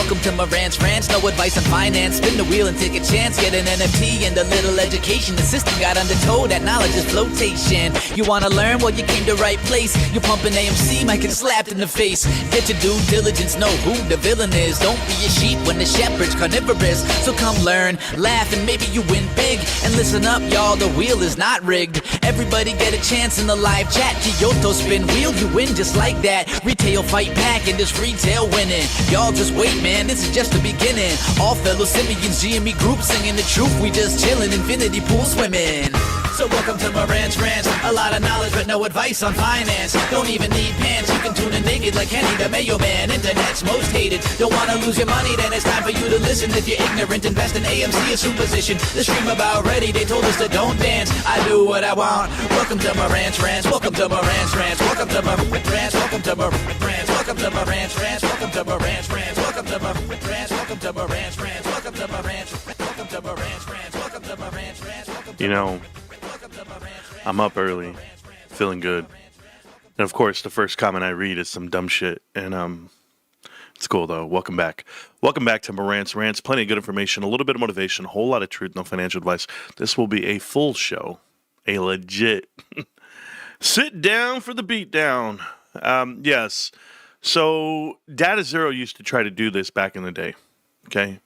Welcome to Marantz Rantz, no advice on finance. Spin the wheel and take a chance. Get an NFT and a little education. The system got undertow, that knowledge is flotation. You wanna learn? Well, you came to right place. You're pumping AMC, might get slapped in the face. Get your due diligence, know who the villain is. Don't be a sheep when the shepherd's carnivorous. So come learn, laugh, and maybe you win big. And listen up, y'all, the wheel is not rigged. Everybody get a chance in the live chat. Kyoto spin wheel, you win just like that. Retail fight back and this retail winning. Y'all just wait, man, this is just the beginning. All fellow simians, GME group singing the truth. We just chillin', infinity pool swimming. So welcome to Marantz Rantz. A lot of knowledge but no advice on finance. Don't even need pants, you can tune in naked like Henny the Mayo Man. Internet's most hated. Don't wanna lose your money, then it's time for you to listen. If you're ignorant, invest in AMC or superstition. The stream about ready, they told us to don't dance. I do what I want. Welcome to Marantz Rantz. Welcome to Marantz Rantz. Welcome to Marantz Rantz. Welcome to Marantz Rantz. Welcome to Marantz Rantz. Welcome to Marantz Rantz. Welcome to Marantz Rantz. Welcome to Marantz Rantz. Welcome to Marantz Rantz. Welcome to Marantz Rantz. Welcome to Marantz Rantz. You know, I'm up early, feeling good. And of course, the first comment I read is some dumb shit. And it's cool though. Welcome back. Welcome back to Marantz Rantz. Plenty of good information, a little bit of motivation, a whole lot of truth, no financial advice. This will be a full show, a legit sit down for the beatdown. Yes. So Data Zero used to try to do this back in the day. Okay.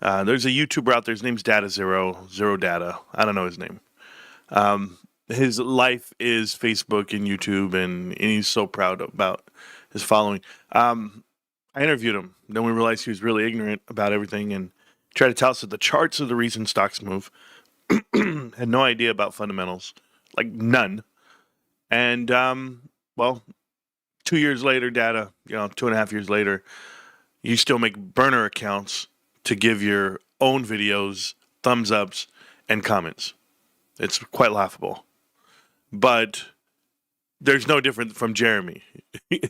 There's a YouTuber out there. His name's Data Zero, Zero Data. I don't know his name. His life is Facebook and YouTube, and he's so proud about his following. I interviewed him. Then we realized he was really ignorant about everything and tried to tell us that the charts are the reason stocks move. Had no idea about fundamentals, like none. And, well, 2 years later, Data, 2.5 years later, you still make burner accounts to give your own videos thumbs ups and comments. It's quite laughable. But there's no different from Jeremy.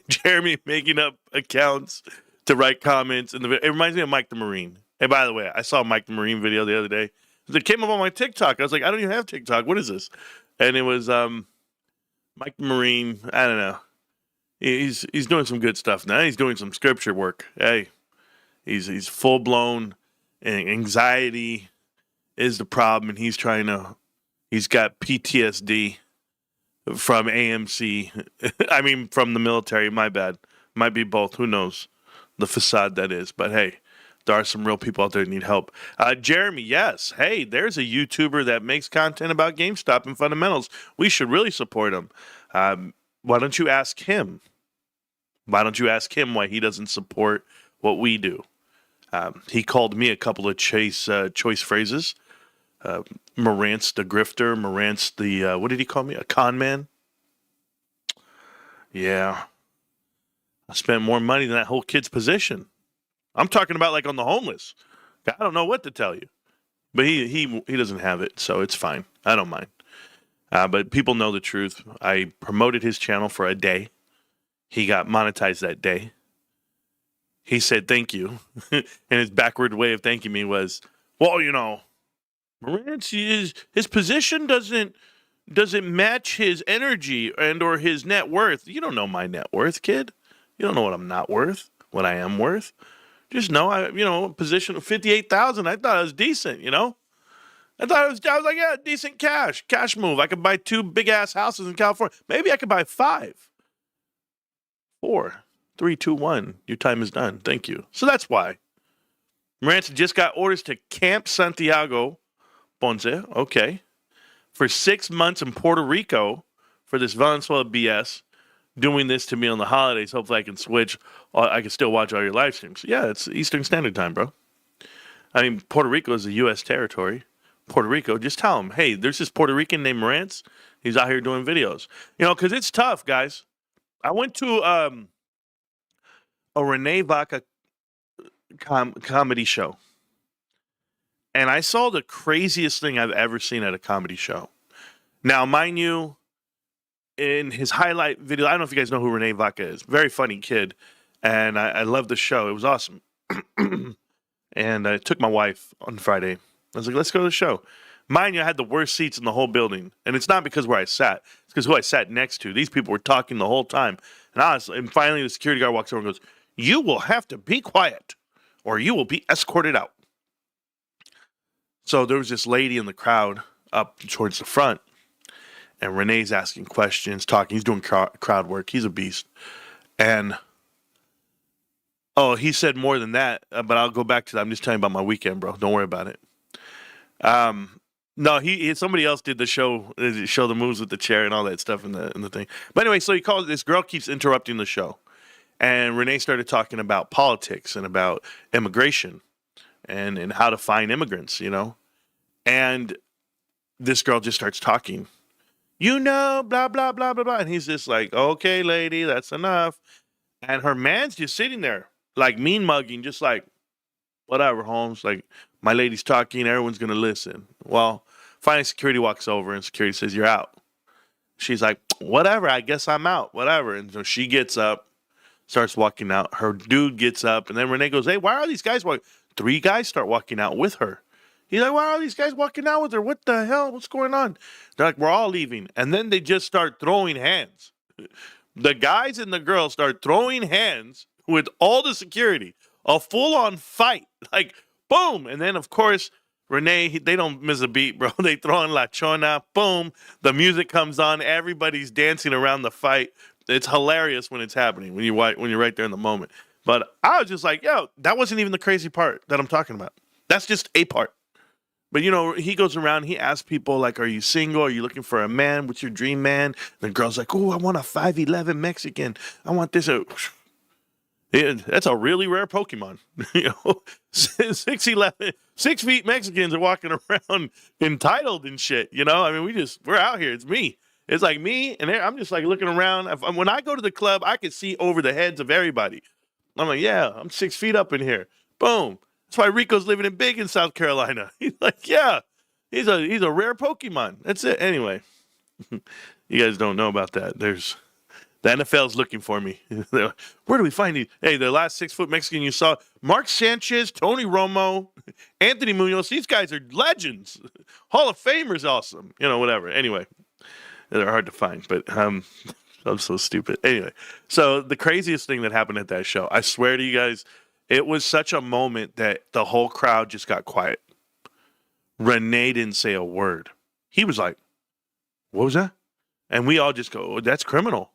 Jeremy making up accounts to write comments. It reminds me of Mike the Marine. Hey, by the way, I saw Mike the Marine video the other day. It came up on my TikTok. I was like, I don't even have TikTok. What is this? And it was Mike the Marine. I don't know. He's doing some good stuff now. He's doing some scripture work. Hey, he's full blown anxiety is the problem, and he's got PTSD from AMC. I mean, from the military. My bad. Might be both. Who knows? The facade that is. But hey, there are some real people out there that need help. Jeremy, yes. Hey, there's a YouTuber that makes content about GameStop and fundamentals. We should really support him. Why don't you ask him? Why don't you ask him why he doesn't support what we do? He called me a couple of choice phrases. Marantz the grifter, Marantz the, what did he call me? A con man? Yeah. I spent more money than that whole kid's position. I'm talking about like on the homeless. I don't know what to tell you. But he doesn't have it, so it's fine. I don't mind. But people know the truth. I promoted his channel for a day. He got monetized that day. He said thank you. And his backward way of thanking me was, well, Marantz, his position doesn't match his energy and or his net worth. You don't know my net worth, kid. You don't know what I'm not worth, what I am worth. Just know position of 58,000. I thought it was decent, I was like, yeah, decent cash move. I could buy 2 big ass houses in California. Maybe I could buy 5. 4, 3, 2, 1. Your time is done. Thank you. So that's why. Marantz just got orders to Camp Santiago Ponce, okay, for 6 months in Puerto Rico for this Venezuela BS, doing this to me on the holidays. Hopefully I can switch. I can still watch all your live streams. Yeah, it's Eastern Standard Time, bro. I mean, Puerto Rico is a U.S. territory. Puerto Rico, just tell him, hey, there's this Puerto Rican named Marantz. He's out here doing videos. Because it's tough, guys. I went to a Renee Vaca comedy show. And I saw the craziest thing I've ever seen at a comedy show. Now, mind you, in his highlight video, I don't know if you guys know who Renee Vaca is. Very funny kid. And I love the show. It was awesome. And I took my wife on Friday. I was like, let's go to the show. Mind you, I had the worst seats in the whole building. And it's not because where I sat. It's because who I sat next to. These people were talking the whole time. And finally, the security guard walks over and goes, you will have to be quiet. or you will be escorted out. So there was this lady in the crowd up towards the front, and Renee's asking questions, talking. He's doing crowd work. He's a beast. And, oh, he said more than that, but I'll go back to that. I'm just telling you about my weekend, bro. Don't worry about it. No, somebody else did the show the moves with the chair and all that stuff in the thing. But anyway, so he calls, this girl keeps interrupting the show. And Renee started talking about politics and about immigration and how to find immigrants, And this girl just starts talking, blah, blah, blah, blah, blah. And he's just like, okay, lady, that's enough. And her man's just sitting there, like mean mugging, just like, whatever, Holmes. Like, my lady's talking, everyone's going to listen. Well, finally security walks over and security says, you're out. She's like, whatever, I guess I'm out, whatever. And so she gets up, starts walking out. Her dude gets up, and then Renee goes, hey, why are these guys walking? 3 guys start walking out with her. He's like, why are these guys walking out with her? What the hell? What's going on? They're like, we're all leaving. And then they just start throwing hands. The guys and the girls start throwing hands with all the security. A full-on fight. Like, boom. And then, of course, Renee, they don't miss a beat, bro. They throw in La Chona. Boom. The music comes on. Everybody's dancing around the fight. It's hilarious when it's happening, when you're right there in the moment. But I was just like, yo, that wasn't even the crazy part that I'm talking about. That's just a part. But, he goes around, he asks people, like, are you single? Are you looking for a man? What's your dream man? And the girl's like, oh, I want a 5'11" Mexican. I want this. Yeah, that's a really rare Pokemon. 6'11", 6 feet Mexicans are walking around entitled and shit. I mean, we're out here. It's me. It's like me, and I'm just like looking around. When I go to the club, I can see over the heads of everybody. I'm like, yeah, I'm 6 feet up in here. Boom. That's why Rico's living in big in South Carolina. He's like, yeah, he's a rare Pokemon. That's it. Anyway, you guys don't know about that. The NFL's looking for me. Where do we find these? Hey, the last 6 foot Mexican you saw, Mark Sanchez, Tony Romo, Anthony Munoz. These guys are legends. Hall of Famers, awesome. Whatever. Anyway, they're hard to find, but I'm so stupid. Anyway, so the craziest thing that happened at that show, I swear to you guys, it was such a moment that the whole crowd just got quiet. Renee didn't say a word. He was like, what was that? And we all just go, oh, that's criminal.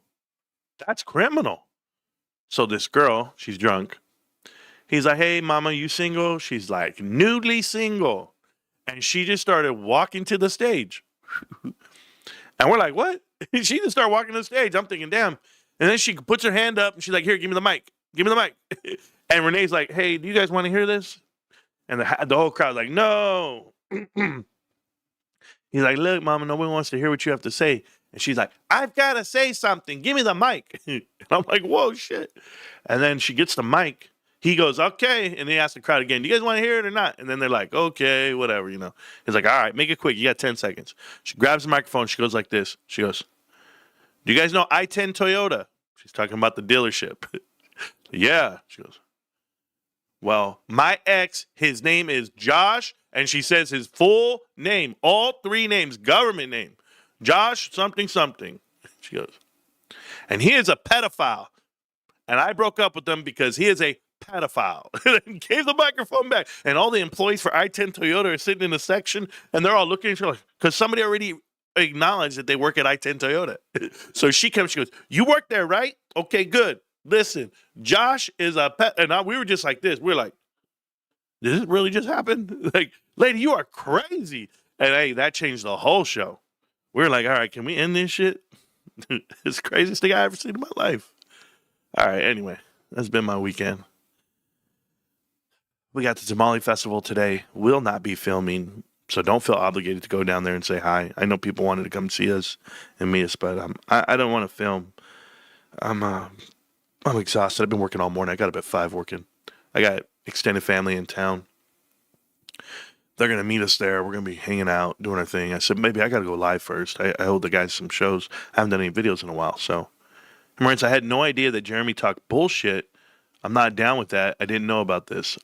That's criminal. So this girl, she's drunk. He's like, hey, mama, you single? She's like, newly single. And she just started walking to the stage. And we're like, what? She just started walking to the stage. I'm thinking, damn. And then she puts her hand up and she's like, here, give me the mic. Give me the mic. And Renee's like, hey, do you guys want to hear this? And the whole crowd's like, no. He's like, look, mama, nobody wants to hear what you have to say. And she's like, I've got to say something. Give me the mic. And I'm like, whoa, shit. And then she gets the mic. He goes, okay. And he asks the crowd again, do you guys want to hear it or not? And then they're like, okay, whatever, He's like, all right, make it quick. You got 10 seconds. She grabs the microphone. She goes like this. She goes, do you guys know I-10 Toyota? She's talking about the dealership. Yeah. She goes, well, my ex, his name is Josh. And she says his full name, all 3 names, government name. Josh something something. She goes, and he is a pedophile. And I broke up with him because he is a pedophile. And gave the microphone back. And all the employees for I-10 Toyota are sitting in a section, and they're all looking at each other because somebody already acknowledged that they work at I-10 Toyota. So she comes, she goes, you work there, right? Okay, good. Listen, Josh is a pet. And we were just like this. We're like, did it really just happen? Like, lady, you are crazy. And hey, that changed the whole show. We're like, all right, can we end this shit? It's the craziest thing I ever seen in my life. All right, anyway, that's been my weekend. We got the Tamale Festival today. We'll not be filming, so don't feel obligated to go down there and say hi. I know people wanted to come see us and meet us, but I don't want to film. I'm exhausted. I've been working all morning. I got up at 5 working. I got extended family in town. They're going to meet us there. We're going to be hanging out, doing our thing. I said, maybe I got to go live first. I owed the guys some shows. I haven't done any videos in a while. So, Marantz, I had no idea that Jeremy talked bullshit. I'm not down with that. I didn't know about this.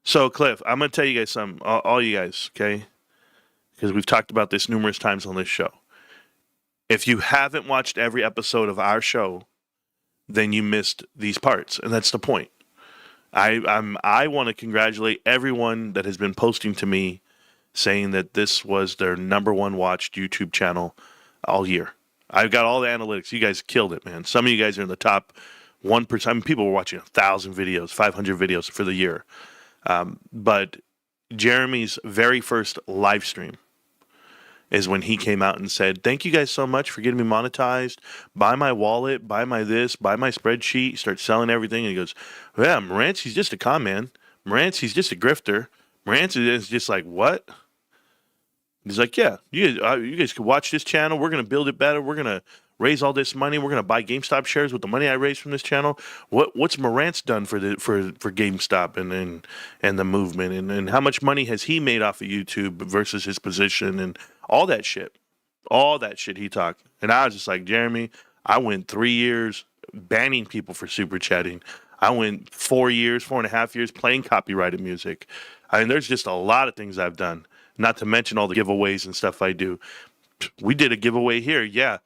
So, Cliff, I'm going to tell you guys something. All you guys, okay? Because we've talked about this numerous times on this show. If you haven't watched every episode of our show, then you missed these parts. And that's the point. I want to congratulate everyone that has been posting to me saying that this was their number one watched YouTube channel all year. I've got all the analytics. You guys killed it, man. Some of you guys are in the top 1%. I mean, people were watching 1,000 videos, 500 videos for the year. But Jeremy's very first live stream is when he came out and said, "Thank you guys so much for getting me monetized. Buy my wallet, buy my this, buy my spreadsheet." Start selling everything. And he goes, "Yeah, Marantz, he's just a con man. Marantz, he's just a grifter. Marantz is just like, what?" He's like, "Yeah, you guys could watch this channel. We're going to build it better. We're going to raise all this money. We're going to buy GameStop shares with the money I raised from this channel. What's Marantz done for GameStop and the movement, and how much money has he made off of YouTube versus his position and all that shit." All that shit he talked. And I was just like, Jeremy, I went 3 years banning people for super chatting. I went 4 years, 4.5 years playing copyrighted music. I mean, there's just a lot of things I've done, not to mention all the giveaways and stuff I do. We did a giveaway here. Yeah.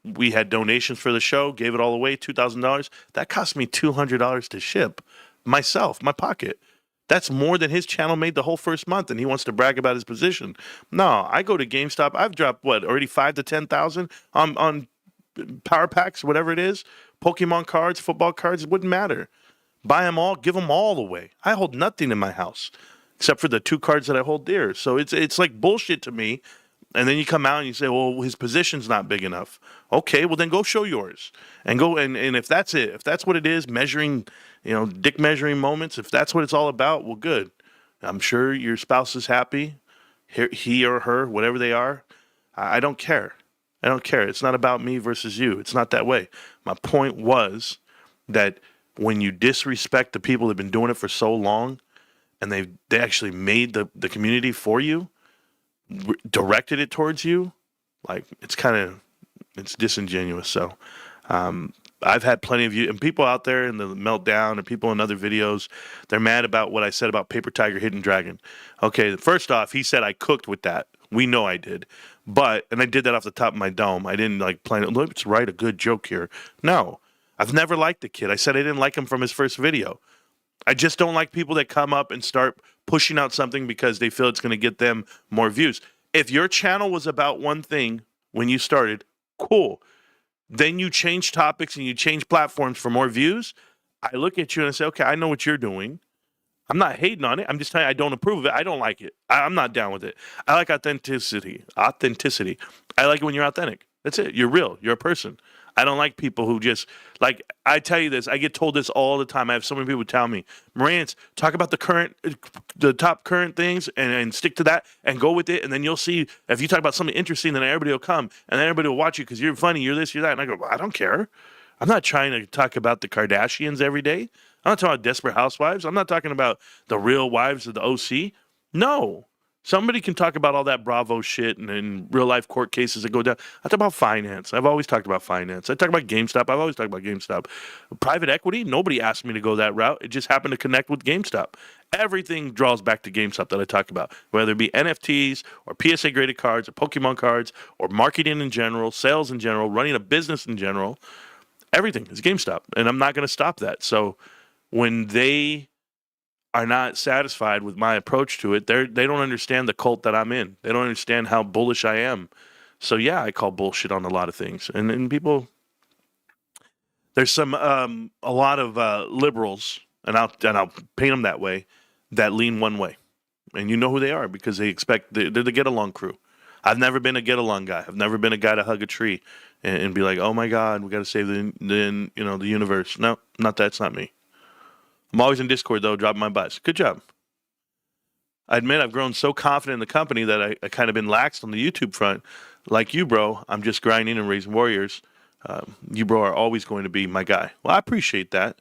We had donations for the show, gave it all away, $2,000. That cost me $200 to ship myself, my pocket. That's more than his channel made the whole first month, and he wants to brag about his position. No, I go to GameStop. I've dropped already 5 to 10,000 on power packs, whatever it is, Pokemon cards, football cards. It wouldn't matter. Buy them all, give them all away. I hold nothing in my house except for the 2 cards that I hold dear. So it's like bullshit to me. And then you come out and you say, "Well, his position's not big enough." Okay, well then go show yours and go and if that's it, if that's what it is, measuring, dick measuring moments, if that's what it's all about, well, good. I'm sure your spouse is happy, he or her, whatever they are. I don't care. I don't care. It's not about me versus you. It's not that way. My point was that when you disrespect the people that have been doing it for so long, and they actually made the community for you, directed it towards you, like it's disingenuous. So I've had plenty of you and people out there in the meltdown and people in other videos, they're mad about what I said about Paper Tiger Hidden Dragon. Okay, first off, he said I cooked with that. We know I did. And I did that off the top of my dome. I didn't plan it. Let's write a good joke here. No, I've never liked the kid. I said I didn't like him from his first video. I just don't like people that come up and start pushing out something because they feel it's going to get them more views. If your channel was about one thing when you started, cool. Then you change topics and you change platforms for more views. I look at you and I say, okay, I know what you're doing. I'm not hating on it. I'm just telling you I don't approve of it. I don't like it. I'm not down with it. I like authenticity. I like it when you're authentic. That's it. You're real. You're a person. I don't like people who just, I tell you this, I get told this all the time. I have so many people tell me, Marantz, talk about the top current things and stick to that and go with it. And then you'll see if you talk about something interesting, then everybody will come and then everybody will watch you because you're funny, you're this, you're that. And I go, well, I don't care. I'm not trying to talk about the Kardashians every day. I'm not talking about Desperate Housewives. I'm not talking about the Real Wives of the OC. No. Somebody can talk about all that Bravo shit and real life court cases that go down. I talk about finance. I've always talked about finance. I talk about GameStop. I've always talked about GameStop. Private equity, nobody asked me to go that route. It just happened to connect with GameStop. Everything draws back to GameStop that I talk about, whether it be NFTs or PSA graded cards or Pokemon cards or marketing in general, sales in general, running a business in general. Everything is GameStop, and I'm not going to stop that. So when they are not satisfied with my approach to it, they don't understand the cult that I'm in. They don't understand how bullish I am. So yeah, I call bullshit on a lot of things. And people, there's some a lot of liberals, and I'll paint them that way, that lean one way, and you know who they are because they expect they're the get along crew. I've never been a get along guy. I've never been a guy to hug a tree and be like, oh my God, we got to save the universe. No, not that. It's not me. I'm always in Discord, though, dropping my butts. Good job. I admit I've grown so confident in the company that I kind of been laxed on the YouTube front. Like you, bro, I'm just grinding and raising warriors. You, bro, are always going to be my guy. Well, I appreciate that.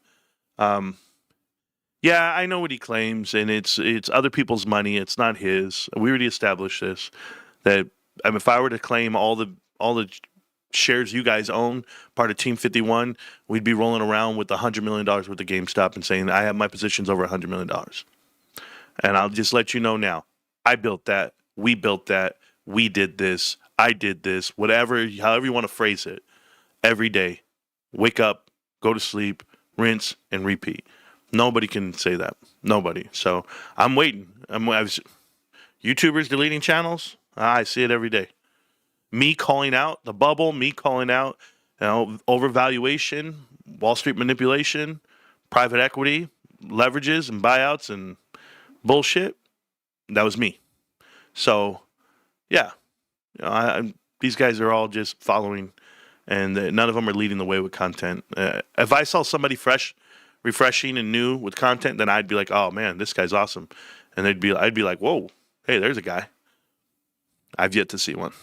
Yeah, I know what he claims, and it's other people's money. It's not his. We already established this. That if I were to claim all the shares you guys own, part of Team 51, we'd be rolling around with $100 million worth of GameStop and saying, I have my positions over $100 million. And I'll just let you know now, I built that, we built that, we did this, I did this, whatever, however you want to phrase it, every day. Wake up, go to sleep, rinse, and repeat. Nobody can say that. Nobody. So I'm waiting. YouTubers deleting channels. I see it every day. Me calling out the bubble. Me calling out, overvaluation, Wall Street manipulation, private equity, leverages and buyouts and bullshit. That was me. So, yeah, these guys are all just following, and none of them are leading the way with content. If I saw somebody fresh, refreshing, and new with content, then I'd be like, "Oh man, this guy's awesome," and I'd be like, "Whoa, hey, there's a guy." I've yet to see one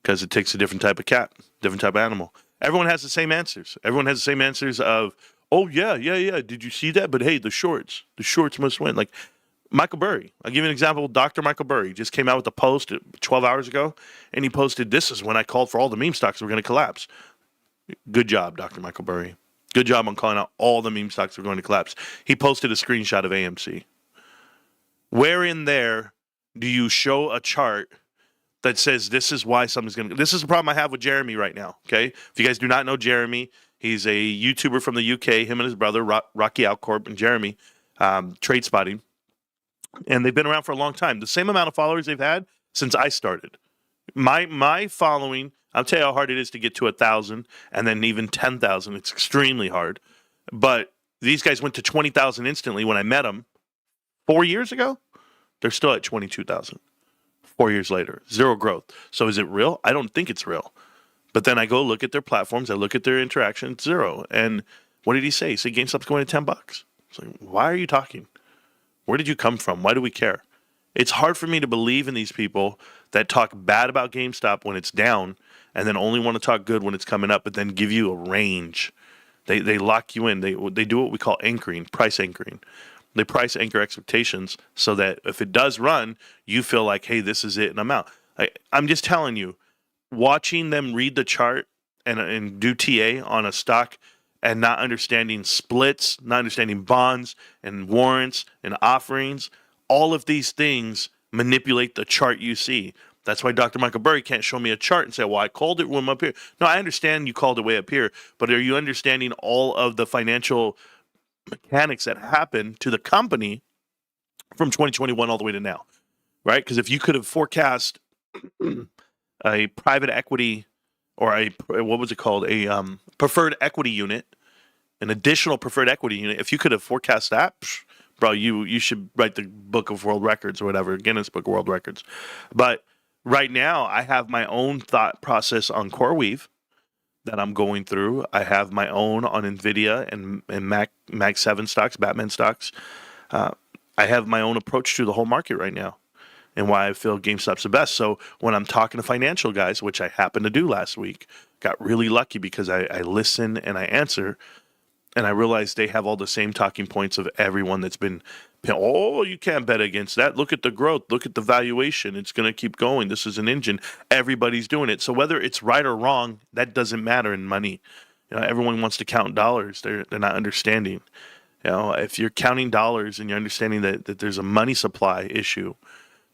because it takes a different type of cat, different type of animal. Everyone has the same answers. Everyone has the same answers of, "Oh yeah. Did you see that? But hey, the shorts must win." Like Michael Burry. I'll give you an example. Dr. Michael Burry just came out with a post 12 hours ago, and he posted, "This is when I called for all the meme stocks were going to collapse." Good job, Dr. Michael Burry. Good job on calling out all the meme stocks were going to collapse. He posted a screenshot of AMC. Where in there do you show a chart that says this is why something's going to... This is the problem I have with Jeremy right now, okay? If you guys do not know Jeremy, he's a YouTuber from the UK, him and his brother, Rocky Outcorp and Jeremy, Trade Spotting. And they've been around for a long time. The same amount of followers they've had since I started. My following, I'll tell you how hard it is to get to 1,000 and then even 10,000. It's extremely hard. But these guys went to 20,000 instantly when I met them 4 years ago. They're still at 22,000. 4 years later, zero growth. So is it real? I don't think it's real. But then I go look at their platforms. I look at their interaction. It's zero. And what did he say? He said GameStop's going to $10. It's like, why are you talking? Where did you come from? Why do we care? It's hard for me to believe in these people that talk bad about GameStop when it's down and then only want to talk good when it's coming up, but then give you a range. They lock you in. They do what we call anchoring, price anchoring. They price anchor expectations so that if it does run, you feel like, hey, this is it and I'm out. I'm just telling you, watching them read the chart and do TA on a stock and not understanding splits, not understanding bonds and warrants and offerings, all of these things manipulate the chart you see. That's why Dr. Michael Burry can't show me a chart and say, well, I called it when I'm up here. No, I understand you called it way up here, but are you understanding all of the financial mechanics that happen to the company from 2021 all the way to now, right? Because if you could have forecast a private equity or what was it called? A preferred equity unit, an additional preferred equity unit. If you could have forecast that, bro, you should write the Book of World Records or whatever, Guinness Book of World Records. But right now, I have my own thought process on CoreWeave that I'm going through. I have my own on NVIDIA and Mag 7 stocks, Batman stocks. I have my own approach to the whole market right now and why I feel GameStop's the best. So when I'm talking to financial guys, which I happened to do last week, got really lucky because I listen and I answer, and I realized they have all the same talking points of everyone that's been, oh, you can't bet against that. Look at the growth. Look at the valuation. It's going to keep going. This is an engine. Everybody's doing it. So whether it's right or wrong, that doesn't matter in money. Everyone wants to count dollars. They're not understanding. If you're counting dollars and you're understanding that there's a money supply issue,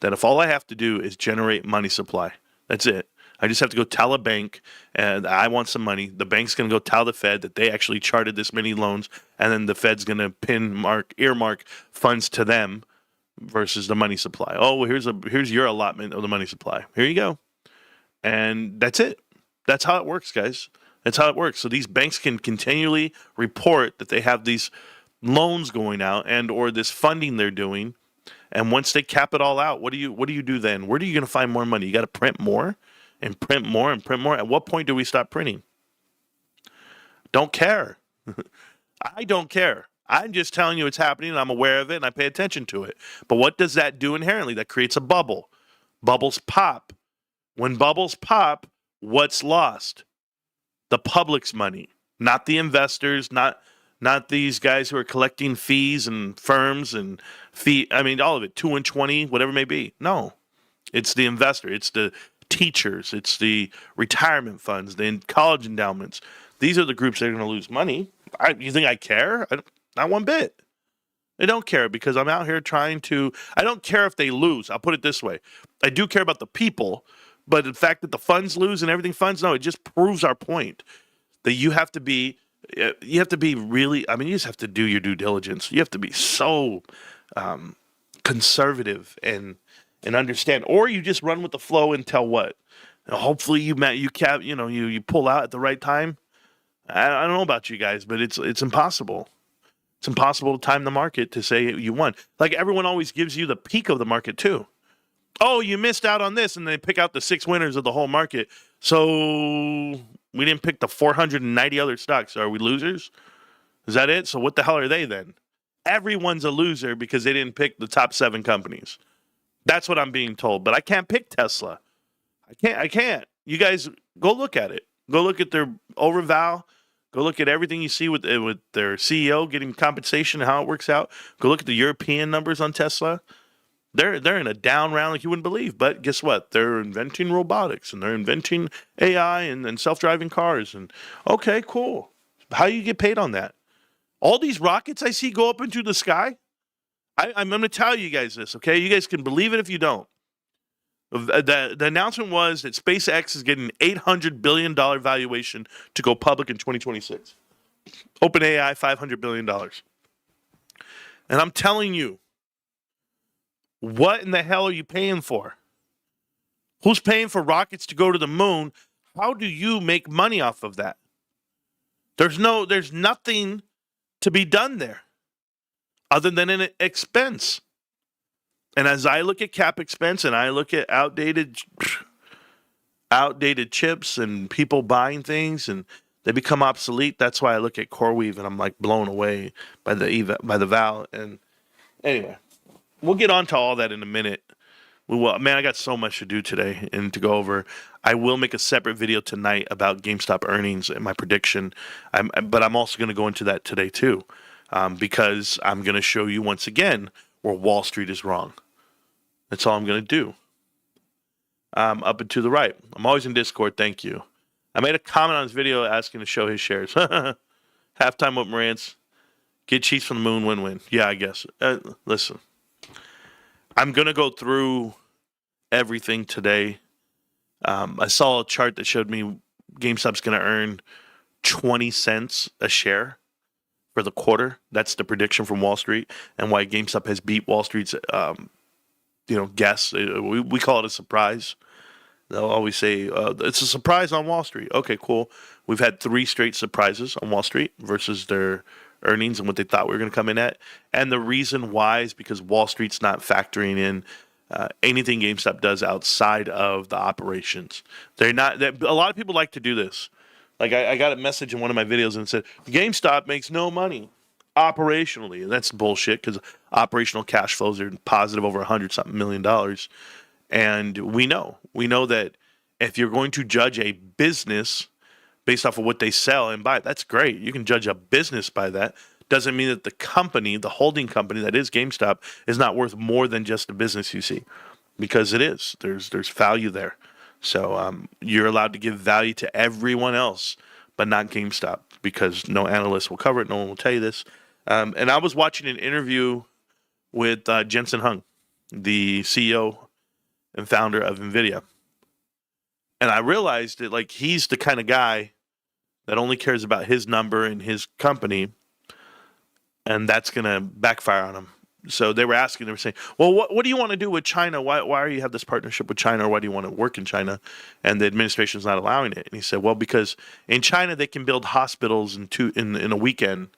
that if all I have to do is generate money supply, that's it. I just have to go tell a bank and I want some money. The bank's going to go tell the Fed that they actually charted this many loans, and then the Fed's going to earmark funds to them versus the money supply. Oh, well, here's your allotment of the money supply. Here you go. And that's it. That's how it works, guys. That's how it works. So these banks can continually report that they have these loans going out and or this funding they're doing. And once they cap it all out, what do you do then? Where are you going to find more money? You got to print more and print more and print more. At what point do we stop printing? Don't care. I don't care. I'm just telling you it's happening and I'm aware of it and I pay attention to it. But what does that do inherently? That creates a bubble. Bubbles pop. When bubbles pop, what's lost? The public's money, not the investors, not these guys who are collecting fees and firms and all of it, 2 and 20, whatever it may be. No, it's the investor. It's the teachers. It's the retirement funds, the college endowments. These are the groups that are going to lose money. You think I care? Not one bit. I don't care because I'm out here trying to... I don't care if they lose. I'll put it this way. I do care about the people, but the fact that the funds lose and everything funds, no, it just proves our point that you have to be You have to be really, I mean, you just have to do your due diligence. You have to be so conservative and understand, or you just run with the flow and tell what. Hopefully you pull out at the right time. I don't know about you guys, but it's impossible. It's impossible to time the market to say you won. Like everyone always gives you the peak of the market too. Oh, you missed out on this, and they pick out the 6 winners of the whole market. So we didn't pick the 490 other stocks. Are we losers? Is that it? So what the hell are they then? Everyone's a loser because they didn't pick the top 7 companies. That's what I'm being told. But I can't pick Tesla. I can't. You guys go look at it. Go look at their overval. Go look at everything you see with their CEO getting compensation and how it works out. Go look at the European numbers on Tesla. They're in a down round like you wouldn't believe. But guess what? They're inventing robotics and they're inventing AI and self-driving cars. And okay, cool. How do you get paid on that? All these rockets I see go up into the sky. I'm going to tell you guys this, okay? You guys can believe it if you don't. The announcement was that SpaceX is getting an $800 billion valuation to go public in 2026. OpenAI, $500 billion. And I'm telling you, what in the hell are you paying for? Who's paying for rockets to go to the moon? How do you make money off of that? There's nothing to be done there other than an expense. And as I look at cap expense and I look at outdated chips and people buying things and they become obsolete, that's why I look at CoreWeave and I'm like blown away by the Val. And anyway, we'll get on to all that in a minute. Man, I got so much to do today and to go over. I will make a separate video tonight about GameStop earnings and my prediction. But I'm also going to go into that today too, because I'm going to show you once again where Wall Street is wrong. That's all I'm going to do. Up and to the right. I'm always in Discord. Thank you. I made a comment on his video asking to show his shares. Halftime with Marantz. Get cheats from the moon, win-win. Yeah, I guess. Listen. I'm going to go through everything today. I saw a chart that showed me GameStop's going to earn 20 cents a share for the quarter. That's the prediction from Wall Street and why GameStop has beat Wall Street's guess. We call it a surprise. They'll always say, it's a surprise on Wall Street. Okay, cool. We've had 3 straight surprises on Wall Street versus their earnings and what they thought we were going to come in at. And the reason why is because Wall Street's not factoring in anything GameStop does outside of the operations. A lot of people like to do this. Like I got a message in one of my videos and it said, GameStop makes no money operationally. And that's bullshit because operational cash flows are positive over $100-something million. And we know that if you're going to judge a business based off of what they sell and buy, that's great. You can judge a business by that. Doesn't mean that the company, the holding company that is GameStop, is not worth more than just the business you see, because it is. There's value there. So you're allowed to give value to everyone else, but not GameStop, because no analyst will cover it. No one will tell you this. And I was watching an interview with Jensen Huang, the CEO and founder of NVIDIA. And I realized that like he's the kind of guy that only cares about his number and his company, and that's going to backfire on him. So they were saying, well, what do you want to do with China? Why do you have this partnership with China, or why do you want to work in China? And the administration is not allowing it. And he said, well, because in China they can build hospitals in a weekend,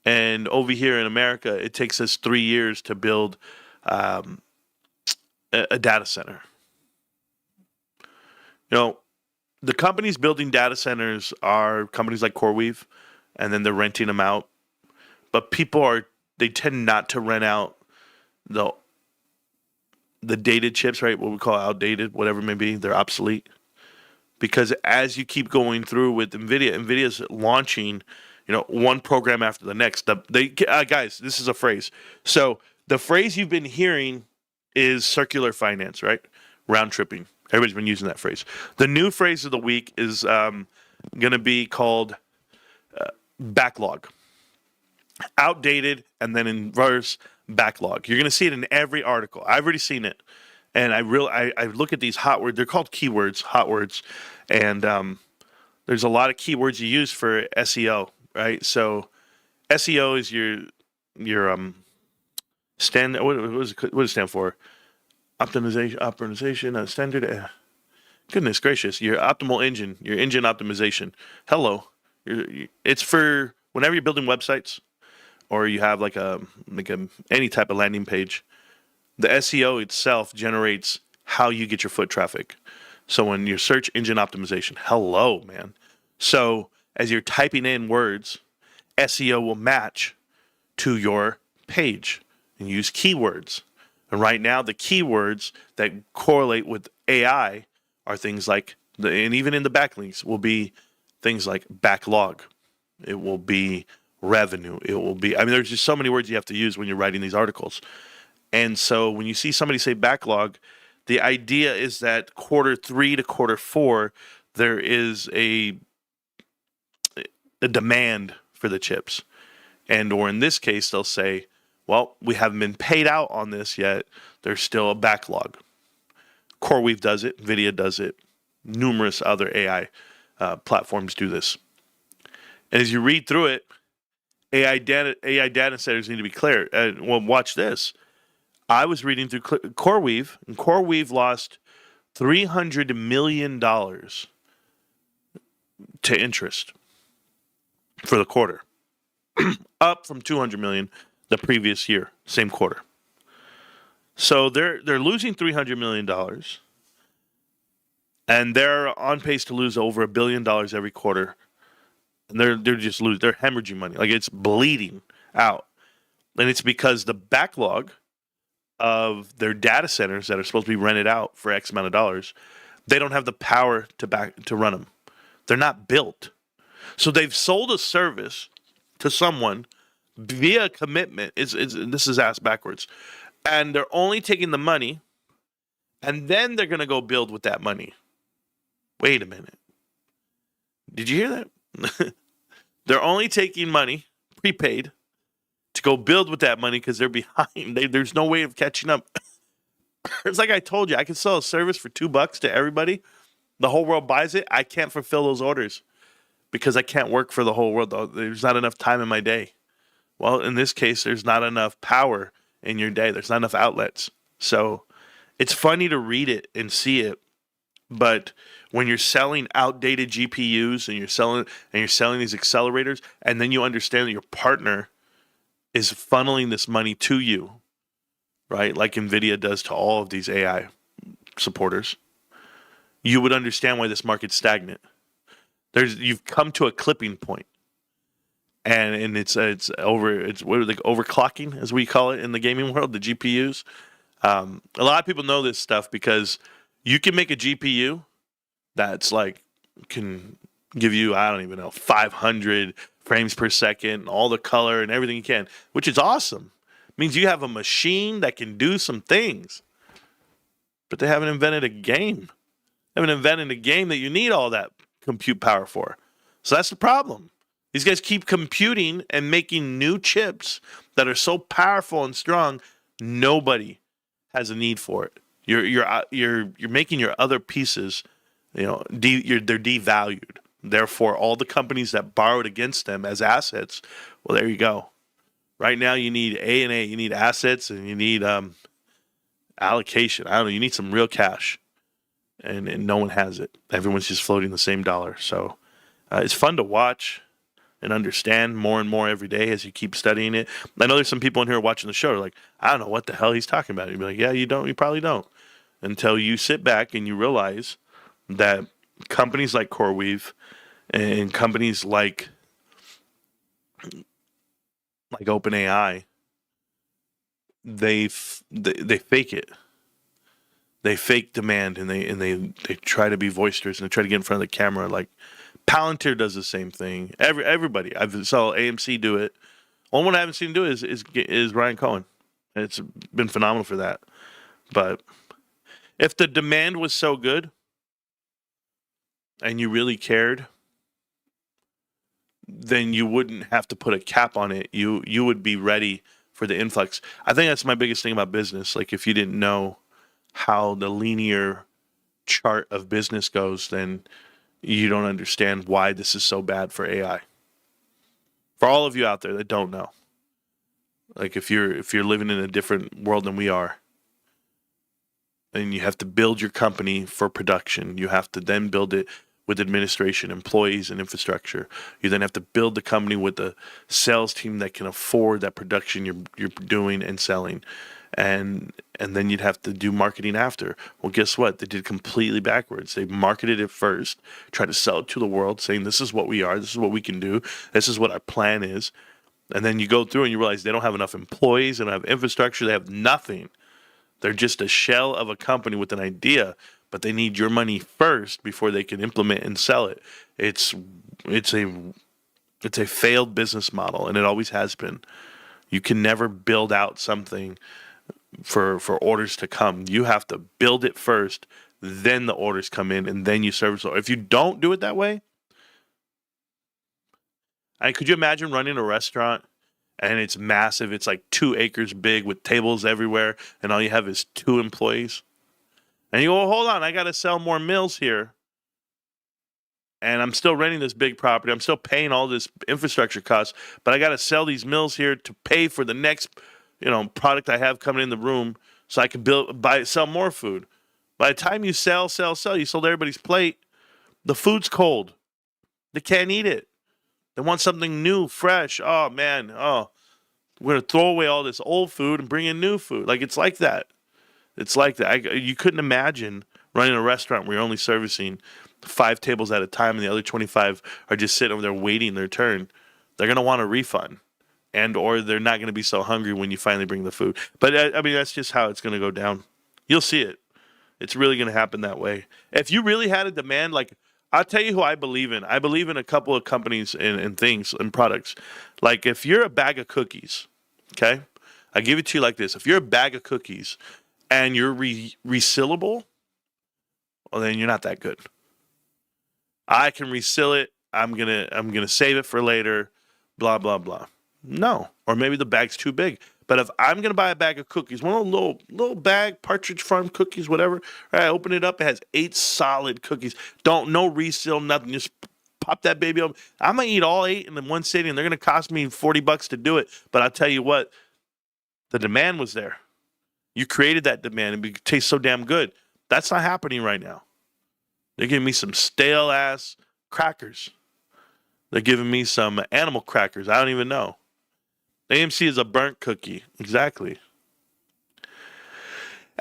and over here in America it takes us 3 years to build a data center. The companies building data centers are companies like CoreWeave, and then they're renting them out. But they tend not to rent out the dated chips, right? What we call outdated, whatever it may be. They're obsolete. Because as you keep going through with NVIDIA's launching, one program after the next. Guys, this is a phrase. So the phrase you've been hearing is circular finance, right? Round tripping. Everybody's been using that phrase. The new phrase of the week is going to be called backlog. Outdated, and then inverse backlog. You're going to see it in every article. I've already seen it. And I look at these hot words. They're called keywords, hot words. And there's a lot of keywords you use for SEO, right? So SEO is your stand. What does it stand for? Optimization, standard. Goodness gracious, your optimal engine, your engine optimization. Hello, it's for whenever you're building websites or you have like a any type of landing page. The SEO itself generates how you get your foot traffic. So when your search engine optimization, hello, man. So as you're typing in words, SEO will match to your page and use keywords. And right now, the keywords that correlate with AI are things like, and even in the backlinks, will be things like backlog. It will be revenue. It will be, I mean, there's just so many words you have to use when you're writing these articles. And so when you see somebody say backlog, the idea is that quarter 3 to quarter 4, there is a demand for the chips. And or in this case, they'll say, well, we haven't been paid out on this yet. There's still a backlog. CoreWeave does it. NVIDIA does it. Numerous other AI platforms do this. And as you read through it, AI data centers need to be clear. Well, watch this. I was reading through CoreWeave, and CoreWeave lost $300 million to interest for the quarter, up from $200 million the previous year, same quarter. So they're losing $300 million, and they're on pace to lose over $1 billion every quarter. And they're hemorrhaging money, like it's bleeding out, and it's because the backlog of their data centers that are supposed to be rented out for X amount of dollars, they don't have the power to run them. They're not built. So they've sold a service to someone via commitment. This is ass backwards. And they're only taking the money, and then they're going to go build with that money. Wait a minute. Did you hear that? They're only taking money, prepaid, to go build with that money because they're behind. There's no way of catching up. It's like I told you, I can sell a service for $2 to everybody. The whole world buys it. I can't fulfill those orders because I can't work for the whole world. There's not enough time in my day. Well, in this case, there's not enough power in your day. There's not enough outlets. So it's funny to read it and see it. But when you're selling outdated GPUs and you're selling these accelerators, and then you understand that your partner is funneling this money to you, right? Like NVIDIA does to all of these AI supporters, you would understand why this market's stagnant. You've come to a clipping point, and it's overclocking, as we call it in the gaming world, the GPUs. A lot of people know this stuff because you can make a GPU that's like can give you, I don't even know, 500 frames per second, all the color and everything you can, which is awesome. It means you have a machine that can do some things, but they haven't invented a game. They haven't invented a game that you need all that compute power for. So that's the problem. These guys keep computing and making new chips that are so powerful and strong, nobody has a need for it. You're making your other pieces, they're devalued. Therefore, all the companies that borrowed against them as assets, well, there you go. Right now, you need A&A, you need assets, and you need allocation. I don't know. You need some real cash, and no one has it. Everyone's just floating the same dollar. So it's fun to watch and understand more and more every day as you keep studying it. I know there's some people in here watching the show like, I don't know what the hell he's talking about. You'd be like, yeah, you probably don't. Until you sit back and you realize that companies like CoreWeave and companies like OpenAI, they fake it. They fake demand and they try to be boisterous and they try to get in front of the camera. Like Palantir does the same thing. Everybody. I saw AMC do it. Only one I haven't seen do it is Ryan Cohen. It's been phenomenal for that. But if the demand was so good and you really cared, then you wouldn't have to put a cap on it. You would be ready for the influx. I think that's my biggest thing about business. Like if you didn't know how the linear chart of business goes, then you don't understand why this is so bad for AI. For all of you out there that don't know, like if you're living in a different world than we are, and you have to build your company for production, you have to then build it with administration, employees, and infrastructure. You then have to build the company with a sales team that can afford that production you're doing and selling, and then you'd have to do marketing after. Well, guess what? They did completely backwards. They marketed it first, tried to sell it to the world, saying this is what we are, this is what we can do, this is what our plan is, and then you go through and you realize they don't have enough employees, they don't have infrastructure, they have nothing. They're just a shell of a company with an idea, but they need your money first before they can implement and sell it. It's a failed business model, and it always has been. You can never build out something for orders to come. You have to build it first, then the orders come in, and then you service it. If you don't do it that way, could you imagine running a restaurant and it's massive? It's like 2 acres big with tables everywhere, and all you have is 2 employees. And you go, well, hold on, I got to sell more meals here. And I'm still renting this big property. I'm still paying all this infrastructure costs, but I got to sell these meals here to pay for the next, product I have coming in the room, so I can sell more food. By the time you sell, you sold everybody's plate. The food's cold. They can't eat it. They want something new, fresh. Oh man, we're gonna throw away all this old food and bring in new food. Like it's like that. It's like that. You couldn't imagine running a restaurant where you're only servicing 5 tables at a time, and the other 25 are just sitting over there waiting their turn. They're gonna want a refund, or they're not gonna be so hungry when you finally bring the food. But I mean, that's just how it's gonna go down. You'll see it. It's really gonna happen that way. If you really had a demand, like I'll tell you who I believe in. I believe in a couple of companies and things and products. Like if you're a bag of cookies, okay, I give it to you like this: if you're a bag of cookies and you're resealable, well, then you're not that good. I can reseal it. I'm gonna save it for later. Blah blah blah. No, or maybe the bag's too big. But if I'm gonna buy a bag of cookies, one of those little bag Partridge Farm cookies, whatever, I open it up. It has 8 solid cookies. No reseal, nothing. Just pop that baby open. I'm gonna eat all 8 in one sitting. They're gonna cost me $40 to do it. But I'll tell you what, the demand was there. You created that demand, and it tastes so damn good. That's not happening right now. They're giving me some stale ass crackers. They're giving me some animal crackers. I don't even know. AMC is a burnt cookie. Exactly.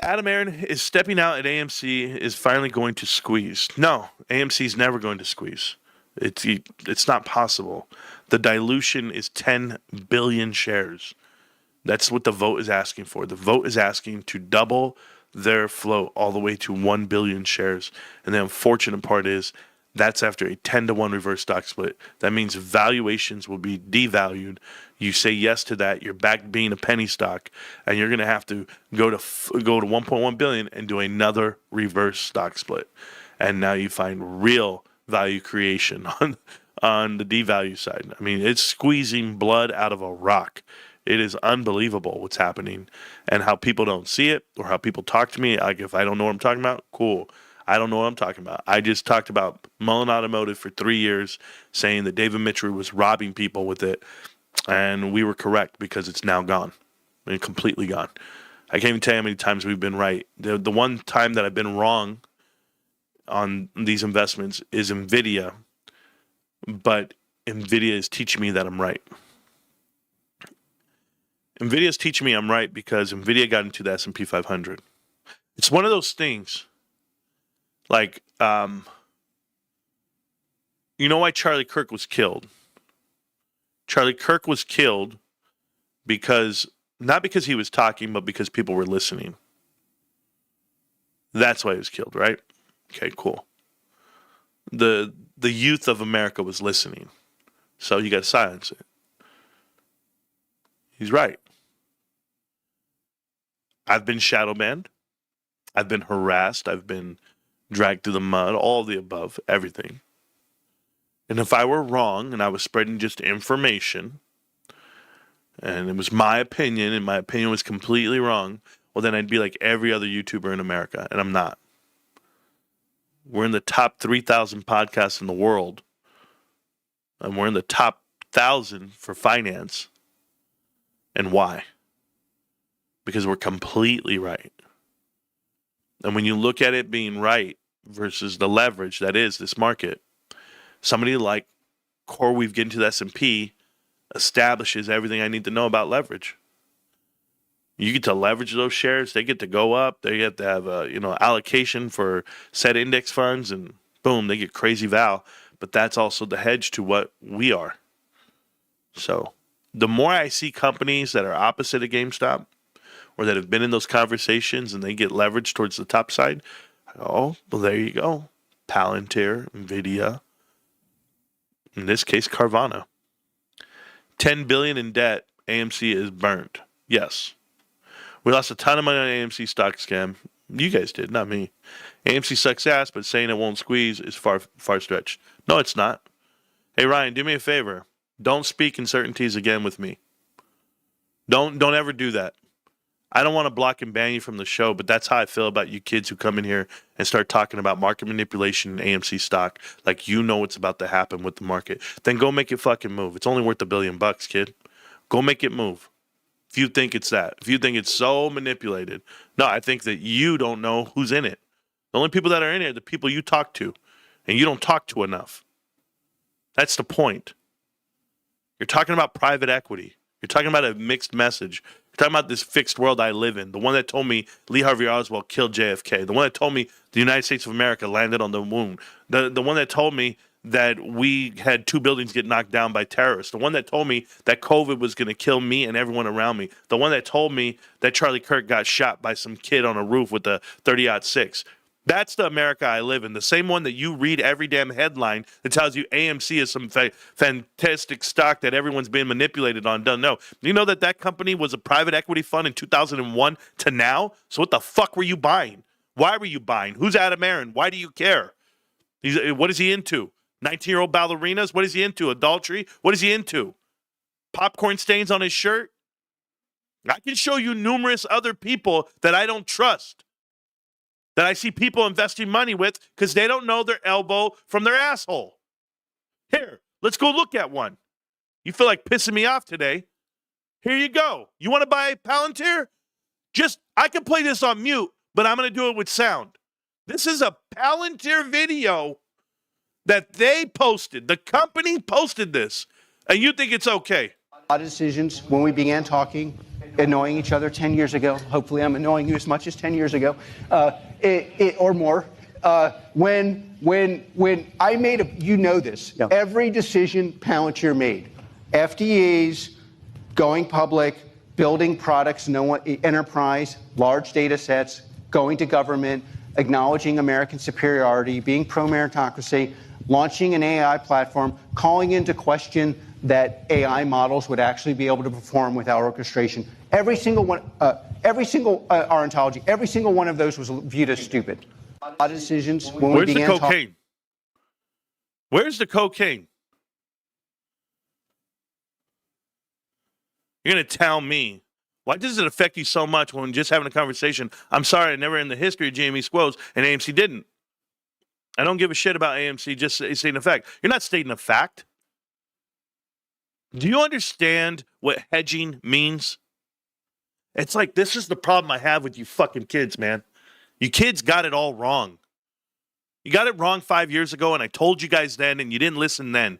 Adam Aaron is stepping out, and AMC is finally going to squeeze. No, AMC is never going to squeeze. It's not possible. The dilution is 10 billion shares. That's what the vote is asking for. The vote is asking to double their float all the way to 1 billion shares. And the unfortunate part is that's after a 10-to-1 reverse stock split. That means valuations will be devalued. You say yes to that, you're back being a penny stock, and you're going to have to go to 1.1 billion and do another reverse stock split. And now you find real value creation on the devalue side. I mean, it's squeezing blood out of a rock. It is unbelievable what's happening, and how people don't see it, or how people talk to me. Like, if I don't know what I'm talking about, cool. I don't know what I'm talking about. I just talked about Mullen Automotive for 3 years, saying that David Mitchell was robbing people with it, and we were correct because it's now gone. I mean, completely gone. I can't even tell you how many times we've been right. The one time that I've been wrong on these investments is NVIDIA, but NVIDIA is teaching me that I'm right. NVIDIA is teaching me I'm right because NVIDIA got into the S&P 500. It's one of those things, like, you know why Charlie Kirk was killed? Charlie Kirk was killed not because he was talking, but because people were listening. That's why he was killed, right? Okay, cool. The youth of America was listening, so you got to silence it. He's right. I've been shadow banned. I've been harassed. I've been dragged through the mud, all of the above, everything. And if I were wrong and I was spreading just information, and it was my opinion, and my opinion was completely wrong, well, then I'd be like every other YouTuber in America, and I'm not. We're in the top 3,000 podcasts in the world. And we're in the top 1,000 for finance. And why? Because we're completely right. And when you look at it being right versus the leverage that is this market, somebody like CoreWeave getting to the S&P establishes everything I need to know about leverage. You get to leverage those shares. They get to go up. They get to have a allocation for set index funds, and boom, they get crazy val. But that's also the hedge to what we are. So the more I see companies that are opposite of GameStop or that have been in those conversations and they get leveraged towards the top side, oh, well, there you go. Palantir, NVIDIA, in this case, Carvana. $10 billion in debt, AMC is burnt. Yes. We lost a ton of money on AMC stock scam. You guys did, not me. AMC sucks ass, but saying it won't squeeze is far stretched. No, it's not. Hey, Ryan, do me a favor. Don't speak uncertainties again with me. Don't ever do that. I don't want to block and ban you from the show, but that's how I feel about you kids who come in here and start talking about market manipulation and AMC stock like you know what's about to happen with the market. Then go make it fucking move. It's only worth $1 billion, kid. Go make it move. If you think it's that. If you think it's so manipulated. No, I think that you don't know who's in it. The only people that are in it are the people you talk to, and you don't talk to enough. That's the point. You're talking about private equity. You're talking about a mixed message. You're talking about this fixed world I live in. The one that told me Lee Harvey Oswald killed JFK. The one that told me the United States of America landed on the moon. The one that told me that we had 2 buildings get knocked down by terrorists. The one that told me that COVID was going to kill me and everyone around me. The one that told me that Charlie Kirk got shot by some kid on a roof with a 30-06. That's the America I live in. The same one that you read every damn headline that tells you AMC is some fantastic stock that everyone's being manipulated on. Don't know. You know that company was a private equity fund in 2001 to now? So what the fuck were you buying? Why were you buying? Who's Adam Aaron? Why do you care? What is he into? 19-year-old ballerinas? What is he into? Adultery? What is he into? Popcorn stains on his shirt? I can show you numerous other people that I don't trust, that I see people investing money with because they don't know their elbow from their asshole. Here, let's go look at one. You feel like pissing me off today. Here you go. You want to buy Palantir? I can play this on mute, but I'm going to do it with sound. This is a Palantir video that they posted. The company posted this, and you think it's okay. A lot of decisions when we began talking, annoying each other 10 years ago. Hopefully I'm annoying you as much as 10 years ago, or more. When I made you know this, yeah. Every decision Palantir made, FDEs, going public, building products, enterprise, large data sets, going to government, acknowledging American superiority, being pro-meritocracy, launching an AI platform, calling into question that AI models would actually be able to perform without orchestration. Every single one, our ontology, every single one of those was viewed as stupid. A lot of decisions when Where's we began the cocaine? Where's the cocaine? You're going to tell me, why does it affect you so much when just having a conversation? I'm sorry, I never in the history of GME Squoze, and AMC didn't. I don't give a shit about AMC just stating a fact. You're not stating a fact. Do you understand what hedging means? It's like, this is the problem I have with you fucking kids, man. You kids got it all wrong. You got it wrong 5 years ago, and I told you guys then, and you didn't listen then.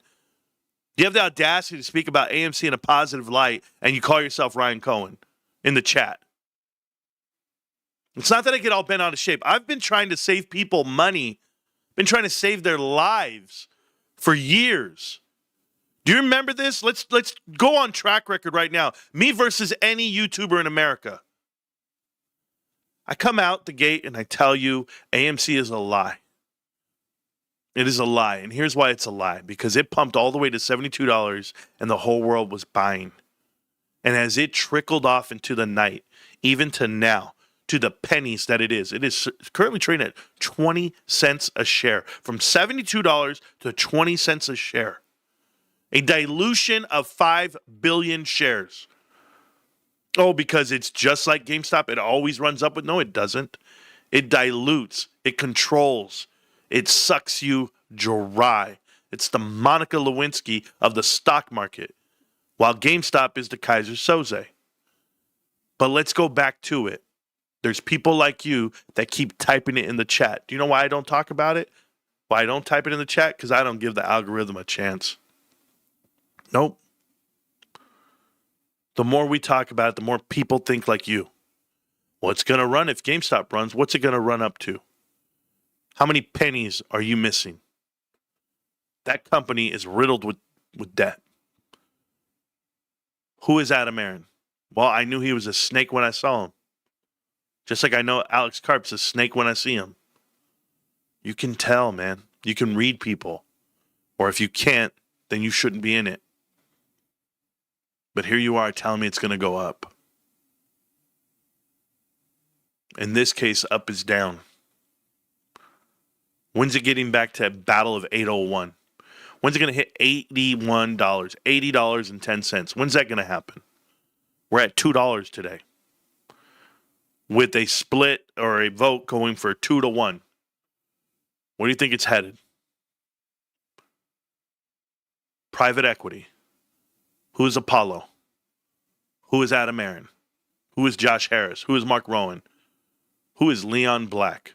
You have the audacity to speak about AMC in a positive light, and you call yourself Ryan Cohen in the chat. It's not that I get all bent out of shape. I've been trying to save people money, been trying to save their lives for years. Do you remember this? Let's go on track record right now. Me versus any YouTuber in America. I come out the gate and I tell you AMC is a lie. It is a lie. And here's why it's a lie. Because it pumped all the way to $72 and the whole world was buying. And as it trickled off into the night, even to now, to the pennies that it is currently trading at 20 cents a share. From $72 to 20 cents a share. A dilution of 5 billion shares. Oh, because it's just like GameStop. It always runs up. No, it doesn't. It dilutes. It controls. It sucks you dry. It's the Monica Lewinsky of the stock market, while GameStop is the Kaiser Soze. But let's go back to it. There's people like you that keep typing it in the chat. Do you know why I don't talk about it? Why I don't type it in the chat? Because I don't give the algorithm a chance. Nope. The more we talk about it, the more people think like you. What's going to run if GameStop runs? What's it going to run up to? How many pennies are you missing? That company is riddled with debt. Who is Adam Aron? Well, I knew he was a snake when I saw him. Just like I know Alex Karp's a snake when I see him. You can tell, man. You can read people. Or if you can't, then you shouldn't be in it. But here you are telling me it's going to go up. In this case, up is down. When's it getting back to a battle of 801? When's it going to hit $81? $80.10. When's that going to happen? We're at $2 today. With a split or a vote going for 2-1. Where do you think it's headed? Private equity. Who is Apollo? Who is Adam Aron? Who is Josh Harris? Who is Mark Rowan? Who is Leon Black?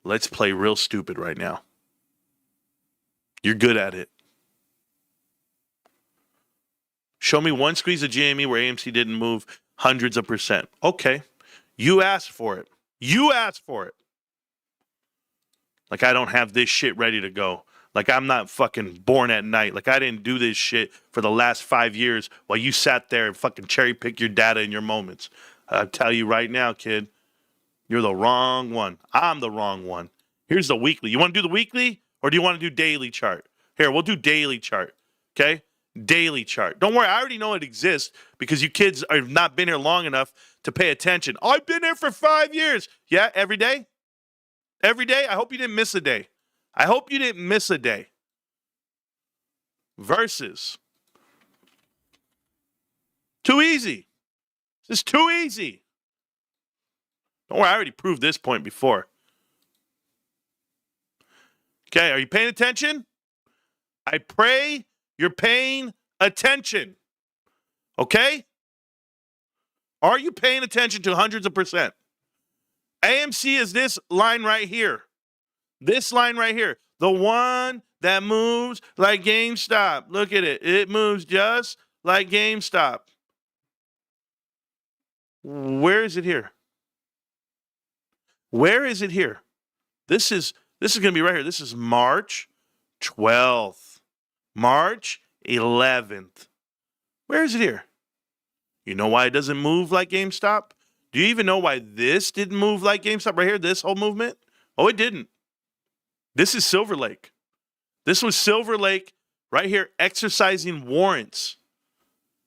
Let's play real stupid right now. You're good at it. Show me one squeeze of GME where AMC didn't move hundreds of percent. Okay. You asked for it. You asked for it. Like I don't have this shit ready to go. Like I'm not fucking born at night. Like I didn't do this shit for the last 5 years while you sat there and fucking cherry pick your data in your moments. I tell you right now, kid, you're the wrong one. I'm the wrong one. Here's the weekly. You want to do the weekly or do you want to do daily chart? Here, we'll do daily chart. Okay? Daily chart. Don't worry, I already know it exists because you kids have not been here long enough to pay attention. Oh, I've been here for 5 years. Yeah, every day? Every day? I hope you didn't miss a day. I hope you didn't miss a day. Versus. Too easy. This is too easy. Don't worry, I already proved this point before. Okay, are you paying attention? I pray you're paying attention. Okay? Are you paying attention to hundreds of percent? AMC is this line right here. This line right here. The one that moves like GameStop. Look at it. It moves just like GameStop. Where is it here? Where is it here? This is going to be right here. This is March 12th. March 11th. Where is it here? You know why it doesn't move like GameStop? Do you even know why this didn't move like GameStop right here? This whole movement? Oh, it didn't. This is Silver Lake. This was Silver Lake right here exercising warrants.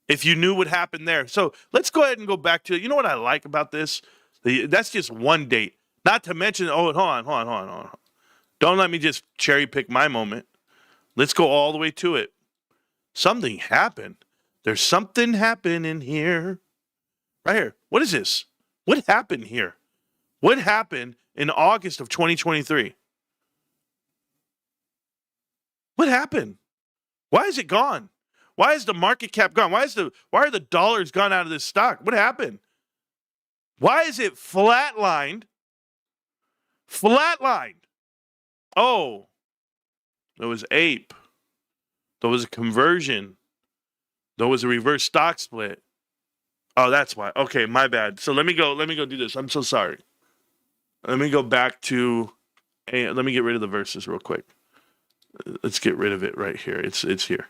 If you knew what happened there. So let's go ahead and go back to, you know what I like about this? That's just one date. Not to mention, hold on. Don't let me just cherry pick my moment. Let's go all the way to it. Something happened. There's something happening here. Right here. What is this? What happened here? What happened in August of 2023? What happened? Why is it gone? Why is the market cap gone? Why are the dollars gone out of this stock? What happened? Why is it flatlined? Flatlined. Oh, there was ape. There was a conversion. There was a reverse stock split. Oh, that's why. Okay, my bad. So let me go do this. I'm so sorry. Let me go back to let me get rid of the verses real quick. Let's get rid of it right here. It's here.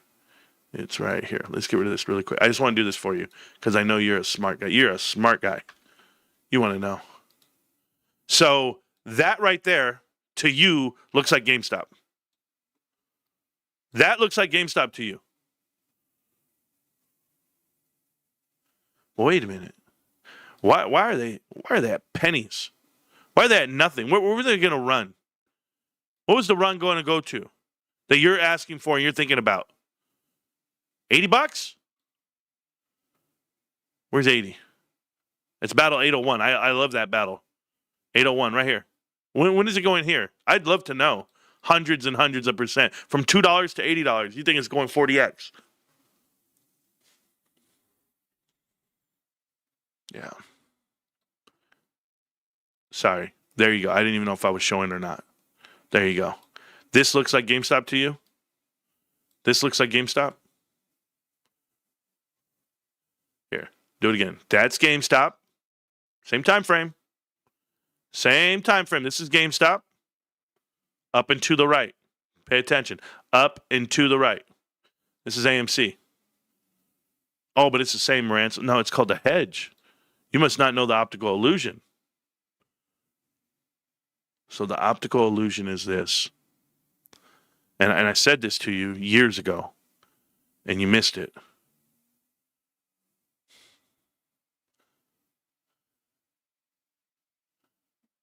It's right here. Let's get rid of this really quick. I just want to do this for you because I know you're a smart guy. You're a smart guy. You want to know. So that right there to you looks like GameStop. That looks like GameStop to you. Well, wait a minute. Why are they at pennies? Why are they at nothing? Where were they going to run? What was the run going to go to that you're asking for and you're thinking about? $80? Where's 80? It's battle 801. I love that battle. 801 right here. When is it going here? I'd love to know. Hundreds and hundreds of percent. From $2 to $80. You think it's going 40x? Yeah. Sorry. There you go. I didn't even know if I was showing or not. There you go. This looks like GameStop to you? This looks like GameStop? Here. Do it again. That's GameStop. Same time frame. Same time frame. This is GameStop. Up and to the right. Pay attention. Up and to the right. This is AMC. Oh, but it's the same Marantz. No, it's called the hedge. You must not know the optical illusion. So the optical illusion is this. And I said this to you years ago, and you missed it.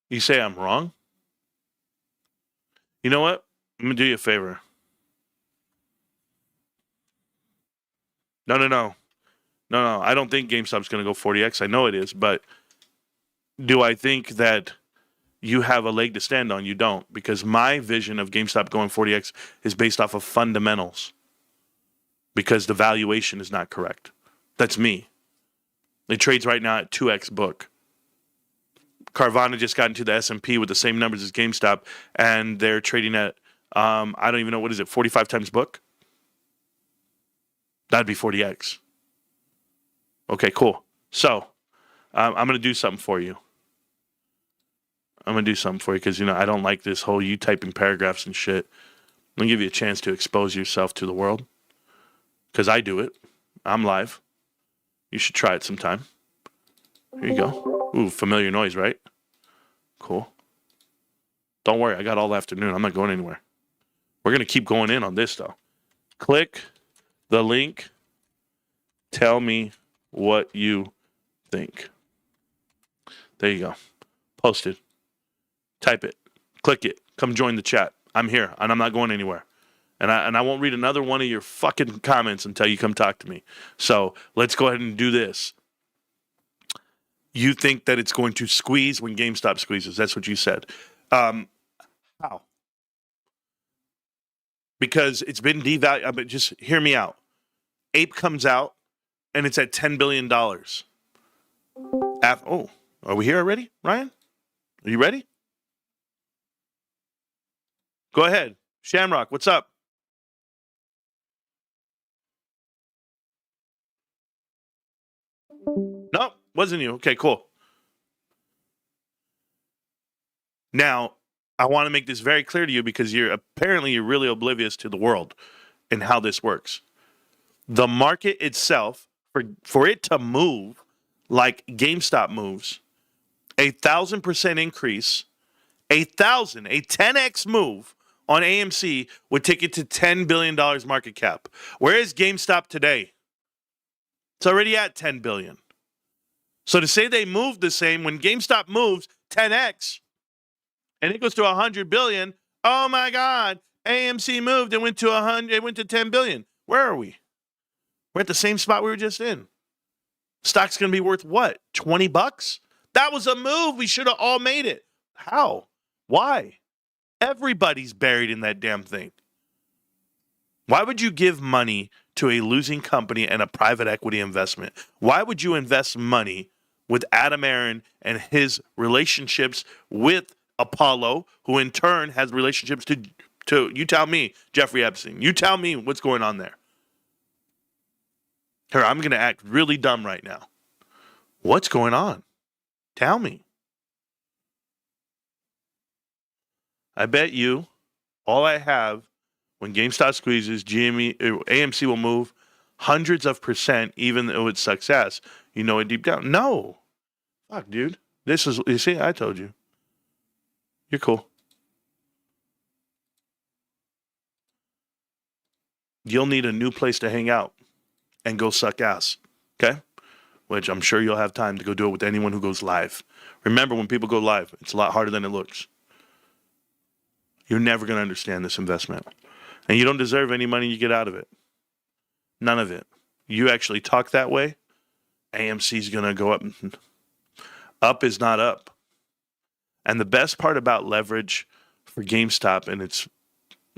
You say I'm wrong? You know what? I'm going to do you a favor. No. I don't think GameStop's going to go 40x. I know it is, but do I think that you have a leg to stand on? You don't, because my vision of GameStop going 40x is based off of fundamentals, because the valuation is not correct. That's me. It trades right now at 2x book. Carvana just got into the S&P with the same numbers as GameStop, and they're trading at, I don't even know, what is it, 45 times book? That'd be 40x. Okay, cool. So, I'm going to do something for you. Because, I don't like this whole you typing paragraphs and shit. I'm going to give you a chance to expose yourself to the world. Because I do it. I'm live. You should try it sometime. Here you go. Ooh, familiar noise, right? Cool. Don't worry, I got all afternoon. I'm not going anywhere. We're going to keep going in on this, though. Click the link. Tell me what you think. There you go. Posted. Type it. Click it. Come join the chat. I'm here, and I'm not going anywhere. And I won't read another one of your fucking comments until you come talk to me. So let's go ahead and do this. You think that it's going to squeeze when GameStop squeezes. That's what you said. How? Because it's been devalued. But just hear me out. Ape comes out, and it's at $10 billion. Are we here already, Ryan? Are you ready? Go ahead. Shamrock, what's up? No, wasn't you. Okay, cool. Now, I want to make this very clear to you, because you're really oblivious to the world and how this works. The market itself, for it to move like GameStop moves, 1,000% increase, a 10x move on AMC would take it to $10 billion market cap. Where is GameStop today? It's already at $10 billion. So to say they moved the same, when GameStop moves 10x and it goes to $100 billion, oh my God, AMC moved and went to $10 billion. Where are we? We're at the same spot we were just in. Stock's going to be worth what? $20? That was a move. We should have all made it. How? Why? Everybody's buried in that damn thing. Why would you give money to a losing company and a private equity investment? Why would you invest money with Adam Aaron and his relationships with Apollo, who in turn has relationships to you tell me, Jeffrey Epstein. You tell me what's going on there. Here, I'm going to act really dumb right now. What's going on? Tell me. I bet you all I have when GameStop squeezes, AMC will move hundreds of percent, even though it's success. You know it deep down. No. Fuck, dude. You see, I told you. You're cool. You'll need a new place to hang out and go suck ass. Okay? Which I'm sure you'll have time to go do it with anyone who goes live. Remember, when people go live, it's a lot harder than it looks. You're never going to understand this investment. And you don't deserve any money you get out of it. None of it. You actually talk that way, AMC's going to go up. Up is not up. And the best part about leverage for GameStop, and it's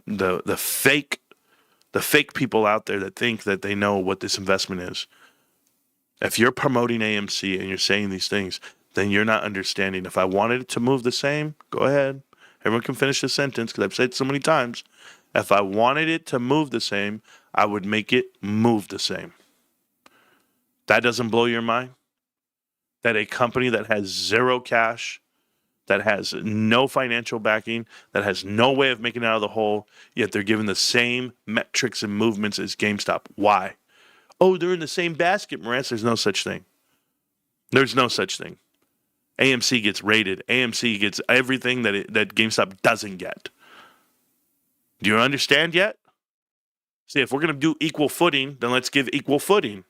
the fake people out there that think that they know what this investment is. If you're promoting AMC and you're saying these things, then you're not understanding. If I wanted it to move the same, go ahead. Everyone can finish the sentence because I've said it so many times. If I wanted it to move the same, I would make it move the same. That doesn't blow your mind? That a company that has zero cash, that has no financial backing, that has no way of making it out of the hole, yet they're given the same metrics and movements as GameStop. Why? Oh, they're in the same basket, Marantz. There's no such thing. There's no such thing. AMC gets rated. AMC gets everything that GameStop doesn't get. Do you understand yet? See, if we're going to do equal footing, then let's give equal footing.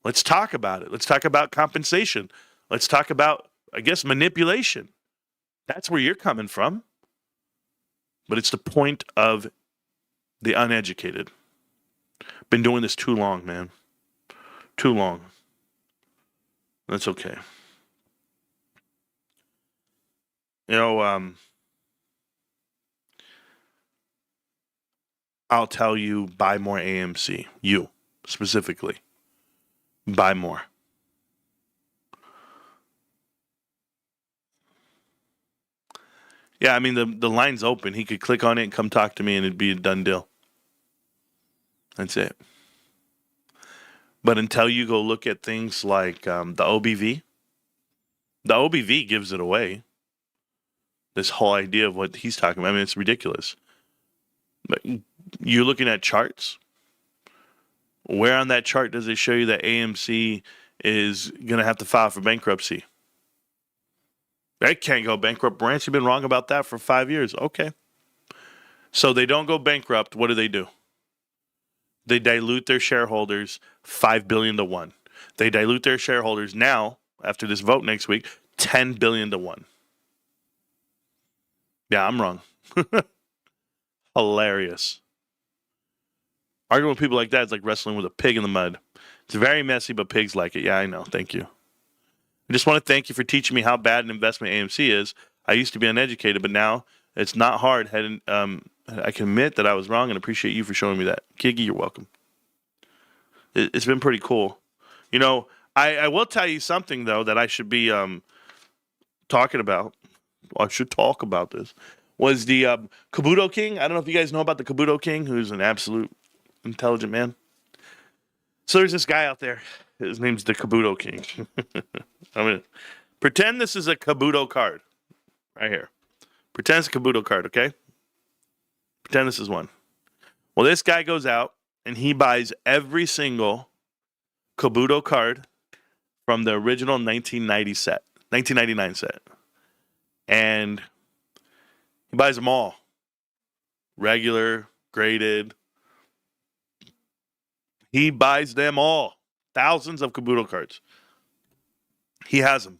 Let's talk about it. Let's talk about compensation. Let's talk about, I guess, manipulation. That's where you're coming from. But it's the point of the uneducated. Been doing this too long, man. Too long. That's okay. You know, I'll tell you, buy more AMC. You, specifically. Buy more. Yeah, I mean, the line's open. He could click on it and come talk to me and it'd be a done deal. That's it. But until you go look at things like the OBV gives it away. This whole idea of what he's talking about, I mean, it's ridiculous. But you're looking at charts. Where on that chart does it show you that AMC is going to have to file for bankruptcy? They can't go bankrupt. Branch, you've been wrong about that for 5 years. Okay. So they don't go bankrupt. What do? They dilute their shareholders 5 billion to 1. They dilute their shareholders now, after this vote next week, 10 billion to 1. Yeah, I'm wrong. Hilarious. Arguing with people like that is like wrestling with a pig in the mud. It's very messy, but pigs like it. Yeah, I know. Thank you. I just want to thank you for teaching me how bad an investment AMC is. I used to be uneducated, but now it's not hard. I can admit that I was wrong and appreciate you for showing me that. Kiggy, you're welcome. It's been pretty cool. You know, I will tell you something, though, that I should be talking about. I should talk about this. Was the Kabuto King. I don't know if you guys know about the Kabuto King, who's an absolute intelligent man. So there's this guy out there. His name's the Kabuto King. I'm going to pretend this is a Kabuto card. Right here. Pretend it's a Kabuto card, okay? Pretend this is one. Well, this guy goes out and he buys every single Kabuto card from the original 1999 set. And he buys them all. Regular, graded. He buys them all. Thousands of Kabuto cards. He has them.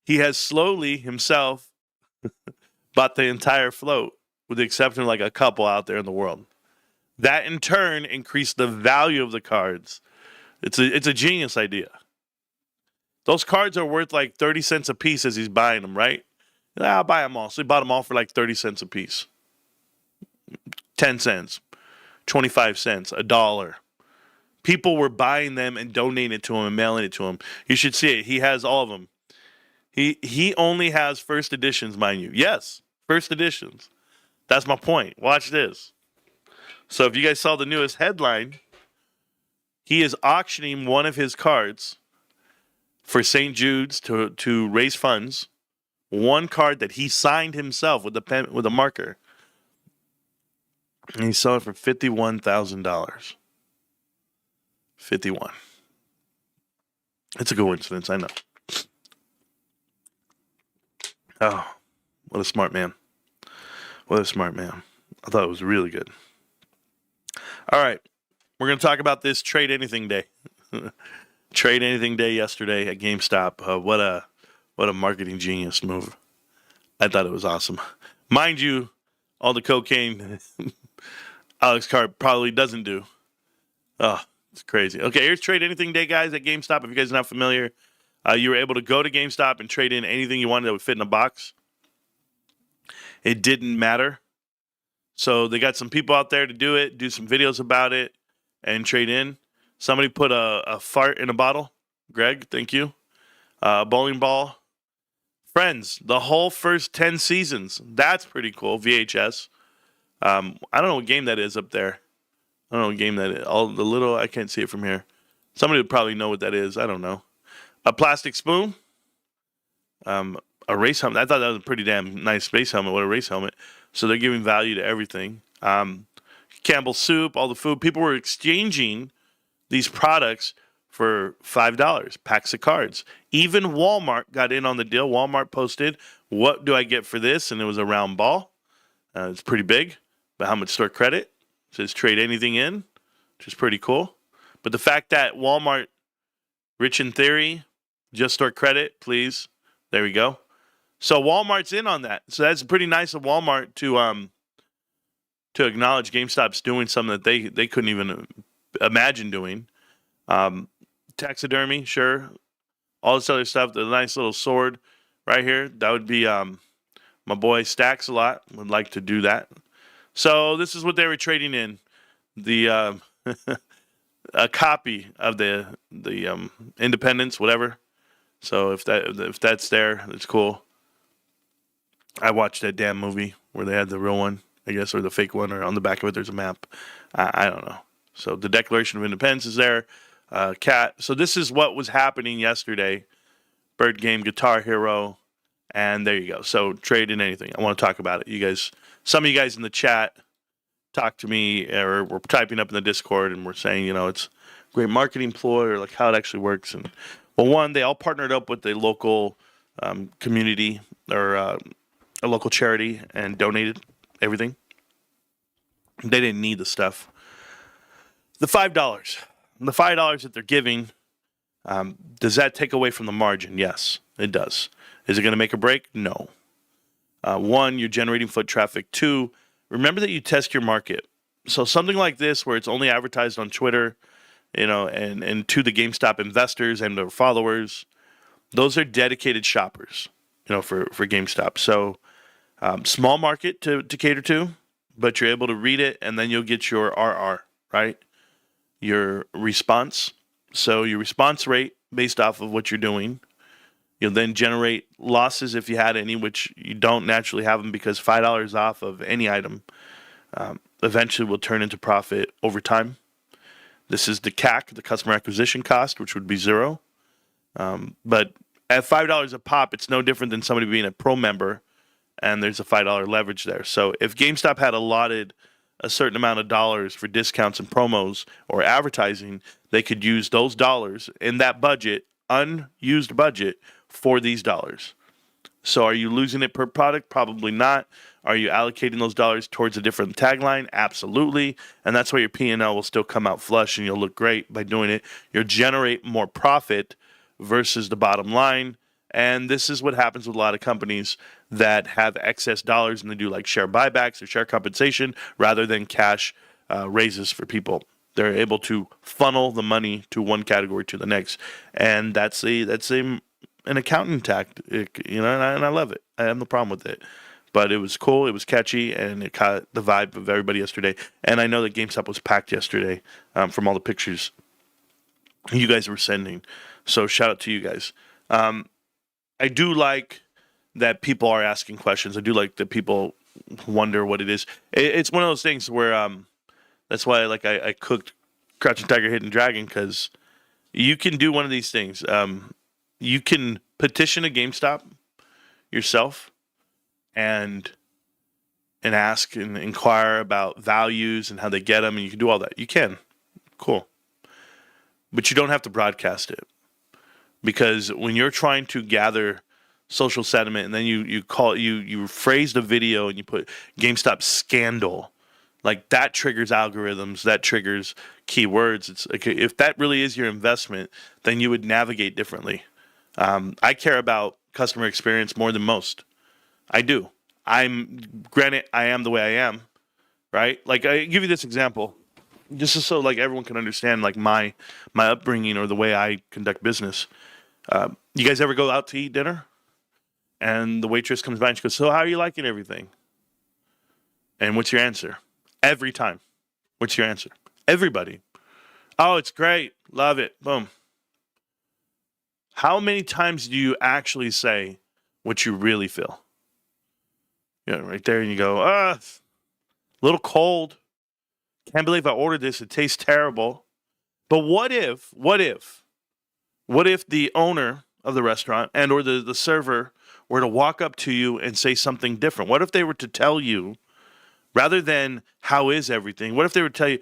He has slowly himself bought the entire float, with the exception of like a couple out there in the world. That in turn increased the value of the cards. It's a genius idea. Those cards are worth like 30 cents a piece as he's buying them, right? I'll buy them all. So he bought them all for like 30 cents a piece. 10 cents. 25 cents. $1. People were buying them and donating it to him and mailing it to him. You should see it. He has all of them. He only has first editions, mind you. Yes, first editions. That's my point. Watch this. So if you guys saw the newest headline, he is auctioning one of his cards for St. Jude's to raise funds. One card that he signed himself with a pen, with a marker. And he sold it for $51,000. 51. It's a coincidence, I know. Oh, what a smart man. What a smart man. I thought it was really good. All right. We're going to talk about this Trade Anything Day. Trade Anything Day yesterday at GameStop. What a marketing genius move. I thought it was awesome. Mind you, all the cocaine Alex Carr probably doesn't do. Oh, it's crazy. Okay, here's Trade Anything Day, guys, at GameStop. If you guys are not familiar, You were able to go to GameStop and trade in anything you wanted that would fit in a box. It didn't matter. So they got some people out there to do it, do some videos about it, and trade in. Somebody put a fart in a bottle. Greg, thank you. Bowling ball. Friends, the whole first 10 seasons. That's pretty cool. VHS. I don't know what game that is up there. I don't know what game that is. All the little, I can't see it from here. Somebody would probably know what that is. I don't know. A plastic spoon. A race helmet. I thought that was a pretty damn nice space helmet. What a race helmet. So they're giving value to everything. Campbell's soup, all the food. People were exchanging these products for $5, packs of cards. Even Walmart got in on the deal. Walmart posted, what do I get for this? And it was a round ball. It's pretty big, but how much store credit? It says trade anything in, which is pretty cool. But the fact that Walmart, rich in theory, just store credit, please. There we go. So Walmart's in on that. So that's pretty nice of Walmart to acknowledge GameStop's doing something that they couldn't even imagine doing. Taxidermy, sure. All this other stuff, the nice little sword right here, that would be my boy Stacks a lot. Would like to do that. So this is what they were trading in. The a copy of the Independence, whatever. So if that's there, it's cool. I watched that damn movie where they had the real one, I guess, or the fake one, or on the back of it there's a map. I don't know. So the Declaration of Independence is there. Cat. So this is what was happening yesterday. Bird Game, Guitar Hero, and there you go. So trade in anything. I want to talk about it. You guys, some of you guys in the chat talk to me, or we're typing up in the Discord, and we're saying, it's a great marketing ploy, or like how it actually works. And well, one, they all partnered up with the local community or a local charity and donated everything. They didn't need the stuff. The $5 that they're giving, does that take away from the margin? Yes, it does. Is it going to make a break? No. One, you're generating foot traffic. Two, remember that you test your market. So something like this, where it's only advertised on Twitter, and to the GameStop investors and their followers, those are dedicated shoppers, for GameStop. So small market to cater to, but you're able to read it, and then you'll get your RR, right? Your response. So your response rate based off of what you're doing. You'll then generate losses if you had any, which you don't naturally have them, because $5 off of any item eventually will turn into profit over time. This is the CAC, the customer acquisition cost, which would be $0. But at $5 a pop, it's no different than somebody being a pro member, and there's a $5 leverage there. So if GameStop had allotted a certain amount of dollars for discounts and promos or advertising, they could use those dollars in that budget, unused budget, for these dollars. So are you losing it per product? Probably not. Are you allocating those dollars towards a different tagline? Absolutely. And that's why your P&L will still come out flush and you'll look great by doing it. You'll generate more profit versus the bottom line. And this is what happens with a lot of companies that have excess dollars and they do like share buybacks or share compensation rather than cash raises for people. They're able to funnel the money to one category to the next. And that's an accounting tactic, and I love it. I have no problem with it. But it was cool, it was catchy, and it caught the vibe of everybody yesterday. And I know that GameStop was packed yesterday from all the pictures you guys were sending. So shout out to you guys. I do like that people are asking questions. I do like that people wonder what it is. It's one of those things where that's why I cooked Crouching Tiger, Hidden Dragon, because you can do one of these things. You can petition a GameStop yourself and ask and inquire about values and how they get them, and you can do all that. You can. Cool. But you don't have to broadcast it. Because when you're trying to gather social sentiment and then you phrase the video and you put GameStop scandal, like that triggers algorithms, that triggers keywords. It's like, if that really is your investment, then you would navigate differently. I care about customer experience more than most. I do. Granted, I am the way I am, right? Like, I give you this example, just so like everyone can understand like my upbringing or the way I conduct business. You guys ever go out to eat dinner? And the waitress comes by and she goes, so how are you liking everything? And what's your answer? Every time. What's your answer? Everybody. Oh, it's great. Love it. Boom. How many times do you actually say what you really feel? Right there, and you go, a little cold. Can't believe I ordered this. It tastes terrible. But what if the owner of the restaurant and or the server were to walk up to you and say something different? What if they were to tell you, rather than how is everything, what if they would tell you,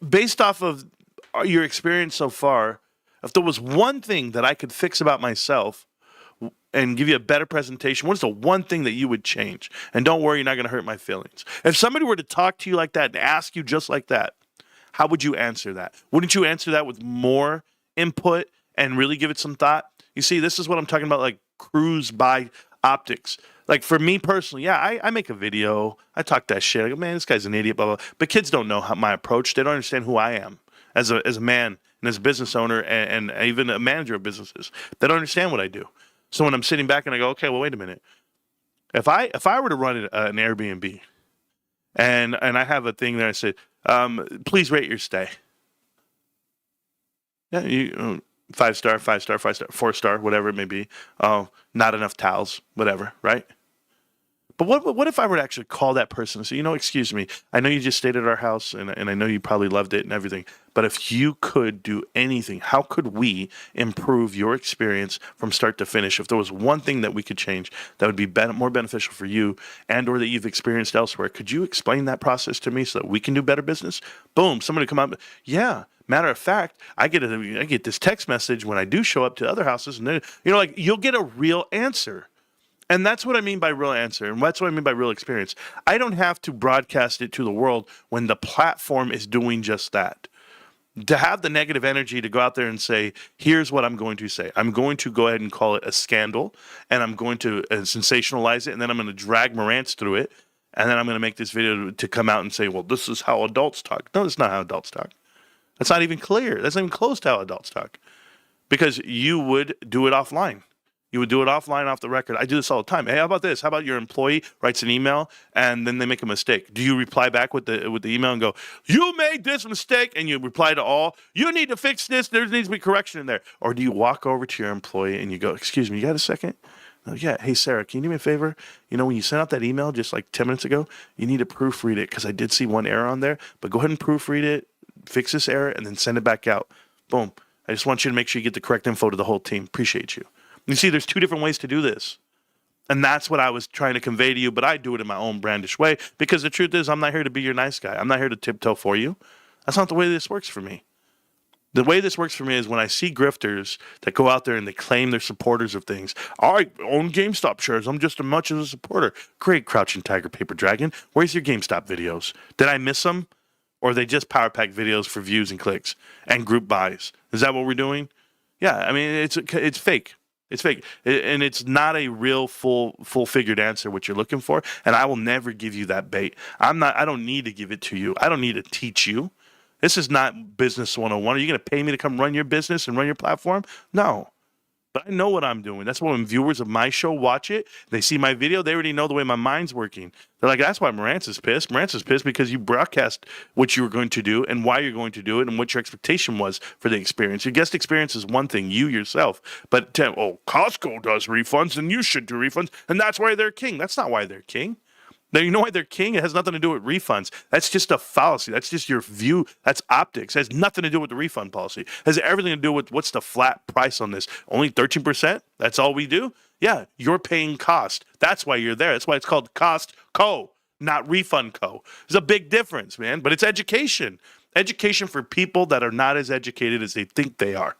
based off of your experience so far, if there was one thing that I could fix about myself and give you a better presentation, what is the one thing that you would change? And don't worry, you're not going to hurt my feelings. If somebody were to talk to you like that and ask you just like that, how would you answer that? Wouldn't you answer that with more input and really give it some thought? You see, this is what I'm talking about, like cruise by optics. Like for me personally, yeah, I make a video. I talk that shit. I go, man, this guy's an idiot, blah, blah. But kids don't know my approach. They don't understand who I am as a man and as a business owner and even a manager of businesses. They don't understand what I do. So when I'm sitting back and I go, okay, well, wait a minute. If I were to run an Airbnb and I have a thing that I said, please rate your stay. Yeah, you 5-star, 5-star, 5-star, 4-star, whatever it may be. Not enough towels, whatever, right? But what if I were to actually call that person and say, excuse me, I know you just stayed at our house and I know you probably loved it and everything, but if you could do anything, how could we improve your experience from start to finish? If there was one thing that we could change that would be more beneficial for you and or that you've experienced elsewhere, could you explain that process to me so that we can do better business? Boom, somebody come up, yeah. Matter of fact, I get this text message when I do show up to other houses, and then, you'll get a real answer. And that's what I mean by real answer, and that's what I mean by real experience. I don't have to broadcast it to the world when the platform is doing just that. To have the negative energy to go out there and say, here's what I'm going to say. I'm going to go ahead and call it a scandal, and I'm going to sensationalize it, and then I'm going to drag Marantz through it, and then I'm going to make this video to come out and say, well, this is how adults talk. No, it's not how adults talk. That's not even clear. That's not even close to how adults talk. Because you would do it offline. You would do it offline, off the record. I do this all the time. Hey, how about this? How about your employee writes an email and then they make a mistake? Do you reply back with the email and go, you made this mistake, and you reply to all, you need to fix this, there needs to be correction in there? Or do you walk over to your employee and you go, excuse me, you got a second? Oh, yeah. Hey, Sarah, can you do me a favor? When you sent out that email just like 10 minutes ago, you need to proofread it because I did see one error on there, but go ahead and proofread it, fix this error, and then send it back out. Boom. I just want you to make sure you get the correct info to the whole team. Appreciate you. You see, there's two different ways to do this. And that's what I was trying to convey to you, but I do it in my own brandish way because the truth is I'm not here to be your nice guy. I'm not here to tiptoe for you. That's not the way this works for me. The way this works for me is when I see grifters that go out there and they claim they're supporters of things. I own GameStop shares. I'm just as much as a supporter. Great, Crouching Tiger, Paper Dragon. Where's your GameStop videos? Did I miss them? Or are they just power pack videos for views and clicks and group buys? Is that what we're doing? Yeah, I mean, it's fake. It's fake. And it's not a real full-figured answer what you're looking for. And I will never give you that bait. I don't need to give it to you. I don't need to teach you. This is not business 101. Are you going to pay me to come run your business and run your platform? No. But I know what I'm doing. That's why when viewers of my show watch it, they see my video, they already know the way my mind's working. They're like, that's why Marantz is pissed. Marantz is pissed because you broadcast what you were going to do and why you're going to do it and what your expectation was for the experience. Your guest experience is one thing, you yourself. But, Costco does refunds and you should do refunds, and that's why they're king. That's not why they're king. Now, you know why they're king? It has nothing to do with refunds. That's just a fallacy. That's just your view. That's optics. It has nothing to do with the refund policy. It has everything to do with what's the flat price on this. Only 13%? That's all we do? Yeah, you're paying cost. That's why you're there. That's why it's called Cost Co, not Refund Co. There's a big difference, man. But it's education. Education for people that are not as educated as they think they are.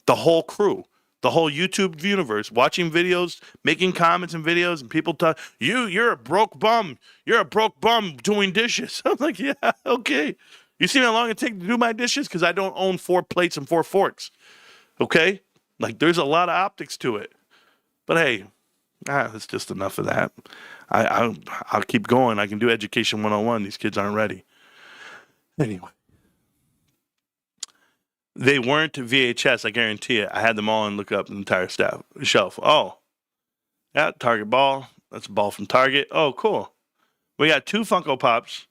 The whole crew. The whole YouTube universe, watching videos, making comments and videos, and people talk, you're a broke bum. You're a broke bum doing dishes. I'm like, yeah, okay. You see how long it takes to do my dishes? Because I don't own 4 plates and 4 forks. Okay? Like, there's a lot of optics to it. But hey, that's just enough of that. I'll keep going. I can do Education 101. These kids aren't ready. Anyway. They weren't VHS, I guarantee it. I had them all and look up the entire shelf. Oh, yeah, Target ball. That's a ball from Target. Oh, cool. We got 2 Funko Pops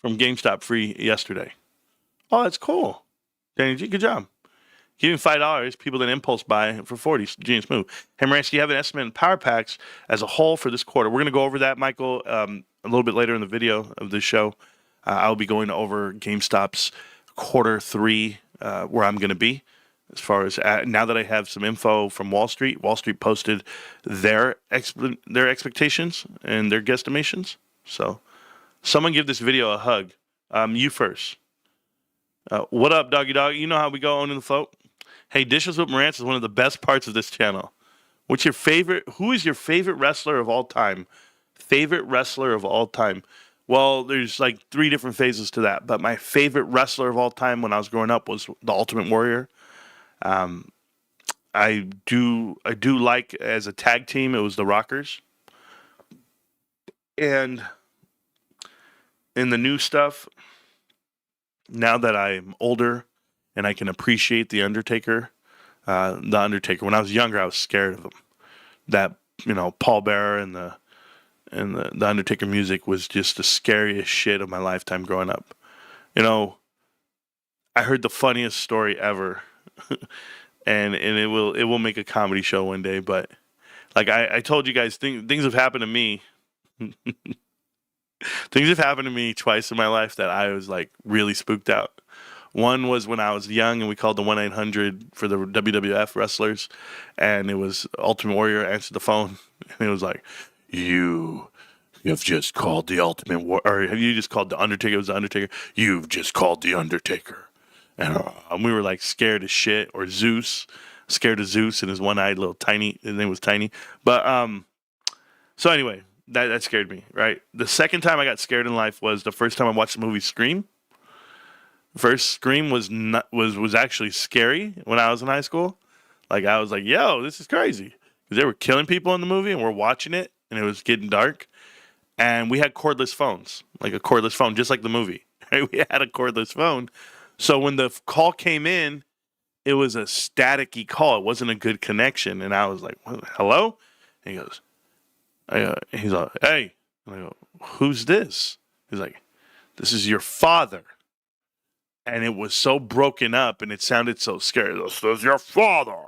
from GameStop free yesterday. Oh, that's cool. Danny G, good job. Giving $5, people that impulse buy for 40. Genius move. Hey, Marantz, do you have an estimate in Power Packs as a whole for this quarter? We're going to go over that, Michael, a little bit later in the video of this show. I'll be going over GameStop's quarter 3, where I'm going to be. As far as now that I have some info from Wall Street posted their expectations and their guesstimations. So, someone give this video a hug. You first. What up, doggy dog? You know how we go on in the float. Hey, Dishes with Marantz is one of the best parts of this channel. What's your favorite? Who is your favorite wrestler of all time? Favorite wrestler of all time? Well, there's like 3 different phases to that. But my favorite wrestler of all time when I was growing up was the Ultimate Warrior. I do like as a tag team, it was the Rockers. And in the new stuff, now that I'm older and I can appreciate the Undertaker, when I was younger, I was scared of him. That, Paul Bearer and the Undertaker music was just the scariest shit of my lifetime growing up. I heard the funniest story ever. and it will make a comedy show one day, but like I told you guys, things have happened to me. Things have happened to me twice in my life that I was like really spooked out. One was when I was young and we called the 1-800 for the WWF wrestlers, and it was Ultimate Warrior answered the phone, and it was like, you have just called the Ultimate Warrior, or have you just called the Undertaker? It was the Undertaker. You've just called the Undertaker. And we were like scared as shit, or Zeus, scared of Zeus and his one-eyed little tiny, his name was Tiny. But, so anyway, that scared me, right? The second time I got scared in life was the first time I watched the movie Scream. First Scream was actually scary when I was in high school. Like I was like, yo, this is crazy. Because they were killing people in the movie and we're watching it and it was getting dark. And we had cordless phones, like a cordless phone, just like the movie. Right? We had a cordless phone. So when the call came in, it was a staticky call. It wasn't a good connection. And I was like, hello? And he goes, he's like, hey. And I go, who's this? He's like, this is your father. And it was so broken up and it sounded so scary. This is your father.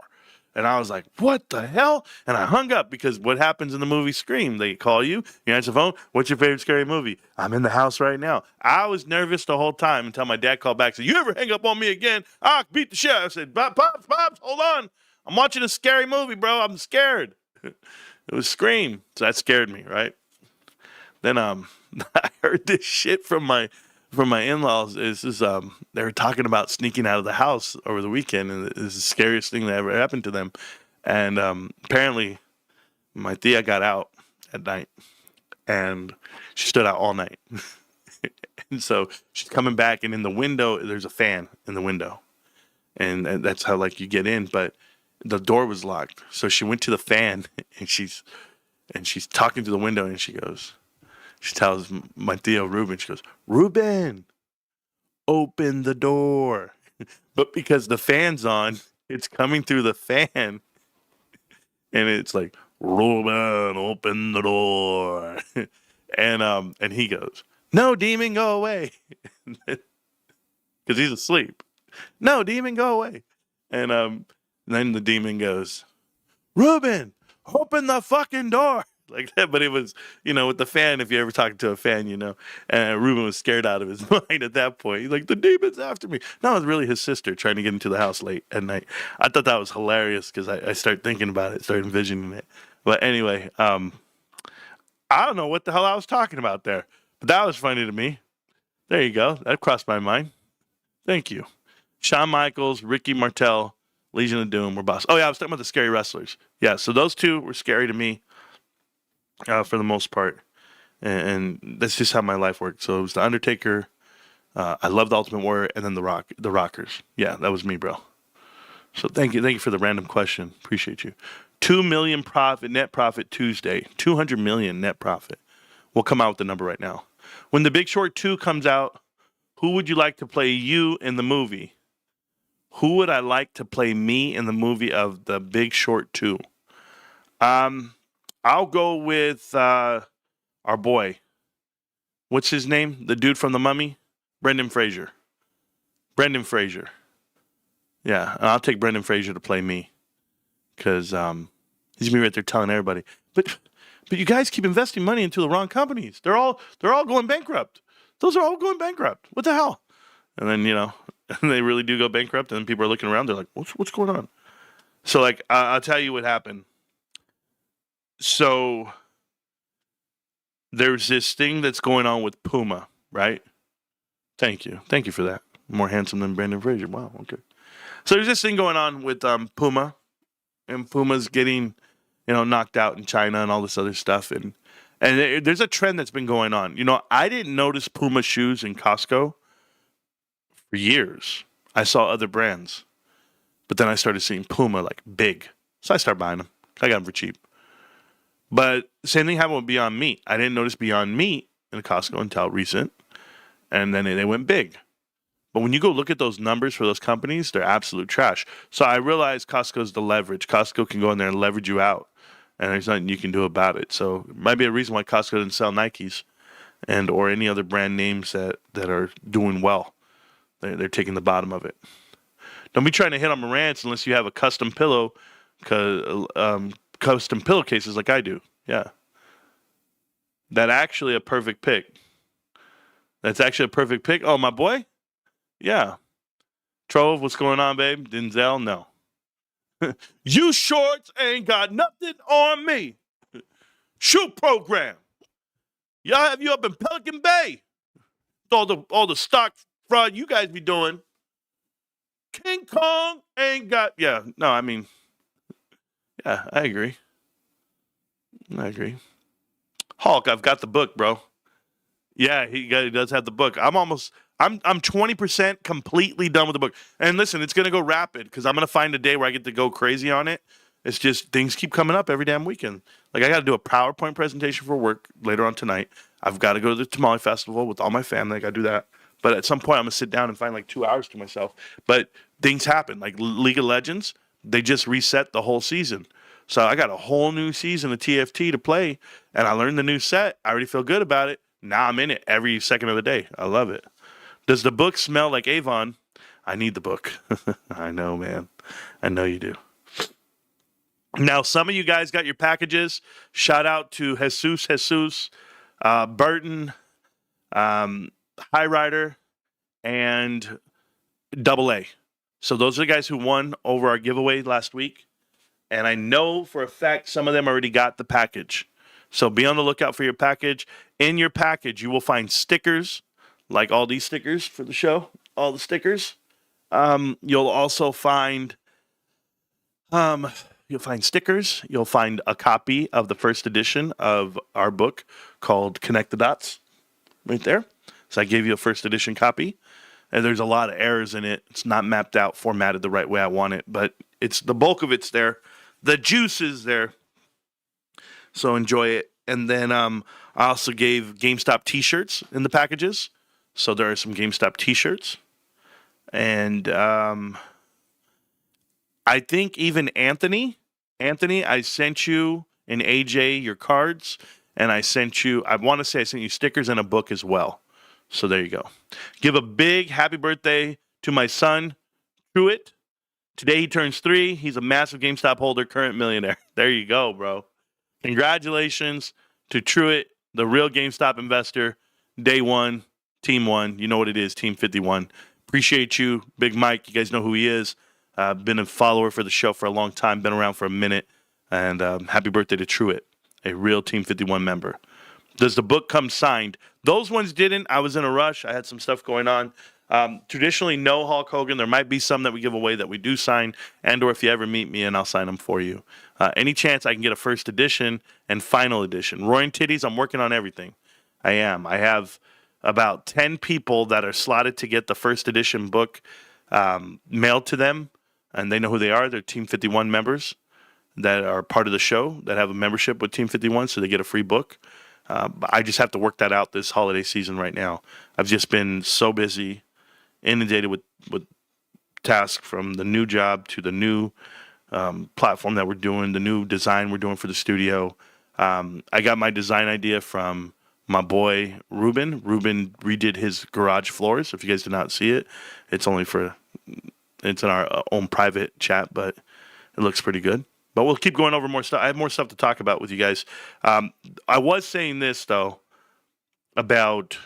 And I was like, what the hell? And I hung up because what happens in the movie Scream? They call you, you answer the phone. What's your favorite scary movie? I'm in the house right now. I was nervous the whole time until my dad called back and said, you ever hang up on me again? I'll beat the shit. I said, Pops, hold on. I'm watching a scary movie, bro. I'm scared. It was Scream. So that scared me, right? Then I heard this shit from my in-laws. They were talking about sneaking out of the house over the weekend, and it's the scariest thing that ever happened to them. And apparently, my tia got out at night, and she stood out all night. And so she's coming back, and in the window, there's a fan in the window, and that's how like you get in. But the door was locked, so she went to the fan, and she's talking to the window, and she tells my Theo Ruben, she goes, Ruben, open the door. But because the fan's on, it's coming through the fan. And it's like, Ruben, open the door. And he goes, no, demon, go away. Because he's asleep. No, demon, go away. And then the demon goes, Ruben, open the fucking door. Like that, but it was, with the fan, if you ever talk to a fan, and Ruben was scared out of his mind at that point. He's like, the demon's after me. No, it was really his sister trying to get into the house late at night. I thought that was hilarious because I started thinking about it, started envisioning it. But anyway, I don't know what the hell I was talking about there, but that was funny to me. There you go. That crossed my mind. Thank you. Shawn Michaels, Ricky Martel, Legion of Doom were boss. Oh, yeah, I was talking about the scary wrestlers. Yeah, so those two were scary to me. For the most part, and that's just how my life worked. So it was the Undertaker, I love the Ultimate Warrior, and then the Rockers. Yeah, that was me, bro. So thank you for the random question. Appreciate you. 2 million net profit Tuesday. 200 million net profit. We'll come out with the number right now. When The Big Short 2 comes out, who would you like to play you in the movie? Who would I like to play me in the movie of The Big Short 2? I'll go with our boy. What's his name? The dude from The Mummy? Brendan Fraser. Brendan Fraser. Yeah, I'll take Brendan Fraser to play me. Because he's going to be right there telling everybody. But you guys keep investing money into the wrong companies. They're all going bankrupt. Those are all going bankrupt. What the hell? And then, they really do go bankrupt, and then people are looking around. They're like, what's going on? So, like, I'll tell you what happened. So, there's this thing that's going on with Puma, right? Thank you for that. More handsome than Brendan Fraser. Wow, okay. So, there's this thing going on with Puma, and Puma's getting, knocked out in China and all this other stuff. And there's a trend that's been going on. I didn't notice Puma shoes in Costco for years. I saw other brands, but then I started seeing Puma like big. So I started buying them. I got them for cheap. But same thing happened with Beyond Meat. I didn't notice Beyond Meat in Costco until recent. And then they went big. But when you go look at those numbers for those companies, they're absolute trash. So I realized Costco's the leverage. Costco can go in there and leverage you out. And there's nothing you can do about it. So it might be a reason why Costco didn't sell Nikes or any other brand names that are doing well. They're taking the bottom of it. Don't be trying to hit on Marantz unless you have a custom pillow, custom pillowcases like I do. Yeah. That's actually a perfect pick. Oh, my boy? Yeah. Trove, what's going on, babe? Denzel? No. You shorts ain't got nothing on me. Shoe program. Y'all have you up in Pelican Bay. All the stock fraud you guys be doing. King Kong ain't got. Yeah, no, I mean, yeah, I agree. Hulk, I've got the book, bro. Yeah, he does have the book. I'm 20% completely done with the book. And listen, it's going to go rapid because I'm going to find a day where I get to go crazy on it. It's just things keep coming up every damn weekend. Like I got to do a PowerPoint presentation for work later on tonight. I've got to go to the Tamale Festival with all my family. I got to do that. But at some point, I'm going to sit down and find like 2 hours to myself. But things happen. Like League of Legends, they just reset the whole season. So I got a whole new season of TFT to play. And I learned the new set. I already feel good about it. Now I'm in it every second of the day. I love it. Does the book smell like Avon? I need the book. I know, man. I know you do. Now, some of you guys got your packages. Shout out to Jesus, Burton, High Rider, and Double A. So those are the guys who won over our giveaway last week. And I know for a fact some of them already got the package. So be on the lookout for your package. In your package, you will find stickers, like all these stickers for the show, all the stickers. You'll also find stickers. You'll find a copy of the first edition of our book called Connect the Dots right there. So I gave you a first edition copy. And there's a lot of errors in it. It's not mapped out, formatted the right way I want it. But it's the bulk of it's there. The juice is there. So enjoy it. And then I also gave GameStop t-shirts in the packages. So there are some GameStop t-shirts. And I think even Anthony, I sent you and AJ your cards. And I want to say I sent you stickers and a book as well. So there you go. Give a big happy birthday to my son, Truett. Today he turns 3. He's a massive GameStop holder, current millionaire. There you go, bro. Congratulations to Truett, the real GameStop investor. Day 1, Team 1. You know what it is, Team 51. Appreciate you, Big Mike. You guys know who he is. Been a follower for the show for a long time. Been around for a minute. And happy birthday to Truett, a real Team 51 member. Does the book come signed? Those ones didn't. I was in a rush. I had some stuff going on. Traditionally, no Hulk Hogan. There might be some that we give away that we do sign, and or if you ever meet me, and I'll sign them for you. Any chance I can get a first edition and final edition. Roaring Titties, I'm working on everything. I am. I have about 10 people that are slotted to get the first edition book mailed to them, and they know who they are. They're Team 51 members that are part of the show that have a membership with Team 51, so they get a free book. I just have to work that out this holiday season right now. I've just been so busy, inundated with task from the new job to the new platform that we're doing, the new design we're doing for the studio. I got my design idea from my boy Ruben. Ruben redid his garage floors. If you guys did not see it, it's in our own private chat, but it looks pretty good. But we'll keep going over more stuff. I have more stuff to talk about with you guys. I was saying this though about,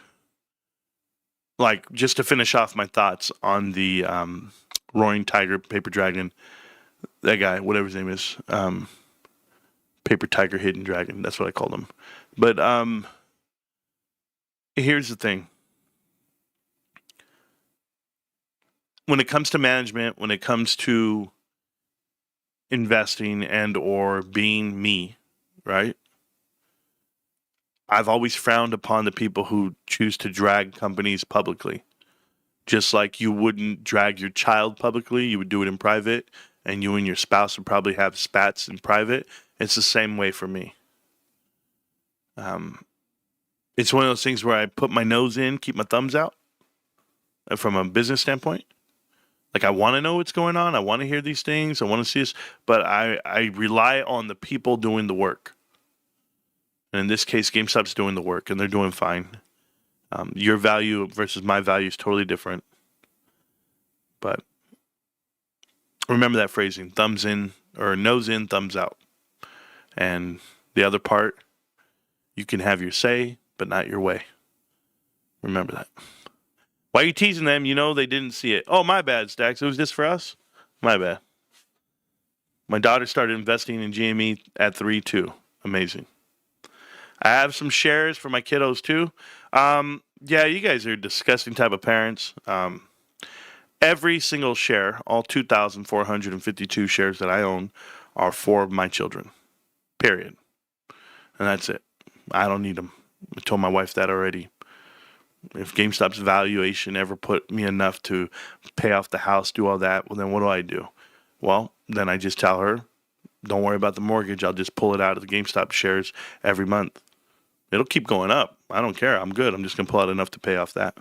like, just to finish off my thoughts on the Roaring Tiger, Paper Dragon, that guy, whatever his name is, Paper Tiger, Hidden Dragon. That's what I called him. But here's the thing. When it comes to management, when it comes to investing and or being me, right? I've always frowned upon the people who choose to drag companies publicly. Just like you wouldn't drag your child publicly, you would do it in private, and you and your spouse would probably have spats in private. It's the same way for me. It's one of those things where I put my nose in, keep my thumbs out, from a business standpoint. Like, I want to know what's going on. I want to hear these things. I want to see this. But I rely on the people doing the work. And in this case, GameStop's doing the work, and they're doing fine. Your value versus my value is totally different. But remember that phrasing, thumbs in, or nose in, thumbs out. And the other part, you can have your say, but not your way. Remember that. Why are you teasing them? You know they didn't see it. Oh, my bad, Stacks. It was just for us? My bad. My daughter started investing in GME at 3 too. Amazing. I have some shares for my kiddos too. Yeah, you guys are disgusting type of parents. Every single share, all 2,452 shares that I own, are for my children. Period. And that's it. I don't need them. I told my wife that already. If GameStop's valuation ever put me enough to pay off the house, do all that, well, then what do? Well, then I just tell her, don't worry about the mortgage. I'll just pull it out of the GameStop shares every month. It'll keep going up. I don't care. I'm good. I'm just going to pull out enough to pay off that.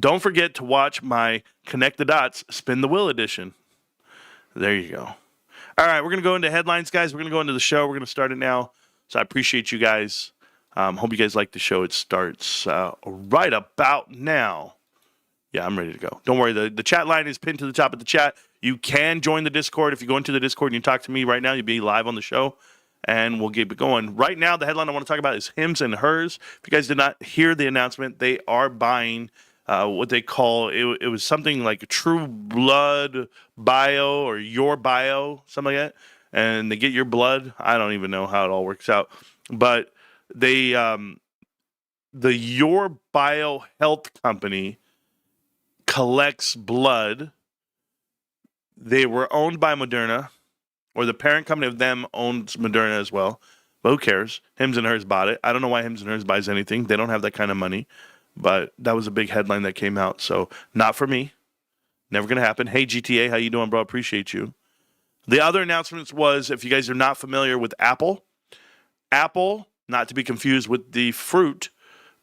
Don't forget to watch my Connect the Dots Spin the Wheel edition. There you go. All right, we're going to go into headlines, guys. We're going to go into the show. We're going to start it now. So I appreciate you guys. Hope you guys like the show. It starts right about now. Yeah, I'm ready to go. Don't worry. The chat line is pinned to the top of the chat. You can join the Discord. If you go into the Discord and you talk to me right now, you'll be live on the show, and we'll keep it going. Right now, the headline I want to talk about is Hims and Hers. If you guys did not hear the announcement, they are buying what they call, it was something like True Blood Bio or Your Bio, something like that. And they get your blood. I don't even know how it all works out. But they, the Your Bio Health Company collects blood. They were owned by Moderna, or the parent company of them owns Moderna as well. But who cares? Hims and Hers bought it. I don't know why Hims and Hers buys anything. They don't have that kind of money. But that was a big headline that came out. So not for me. Never going to happen. Hey, GTA, how you doing, bro? Appreciate you. The other announcements was, if you guys are not familiar with Apple, not to be confused with the fruit,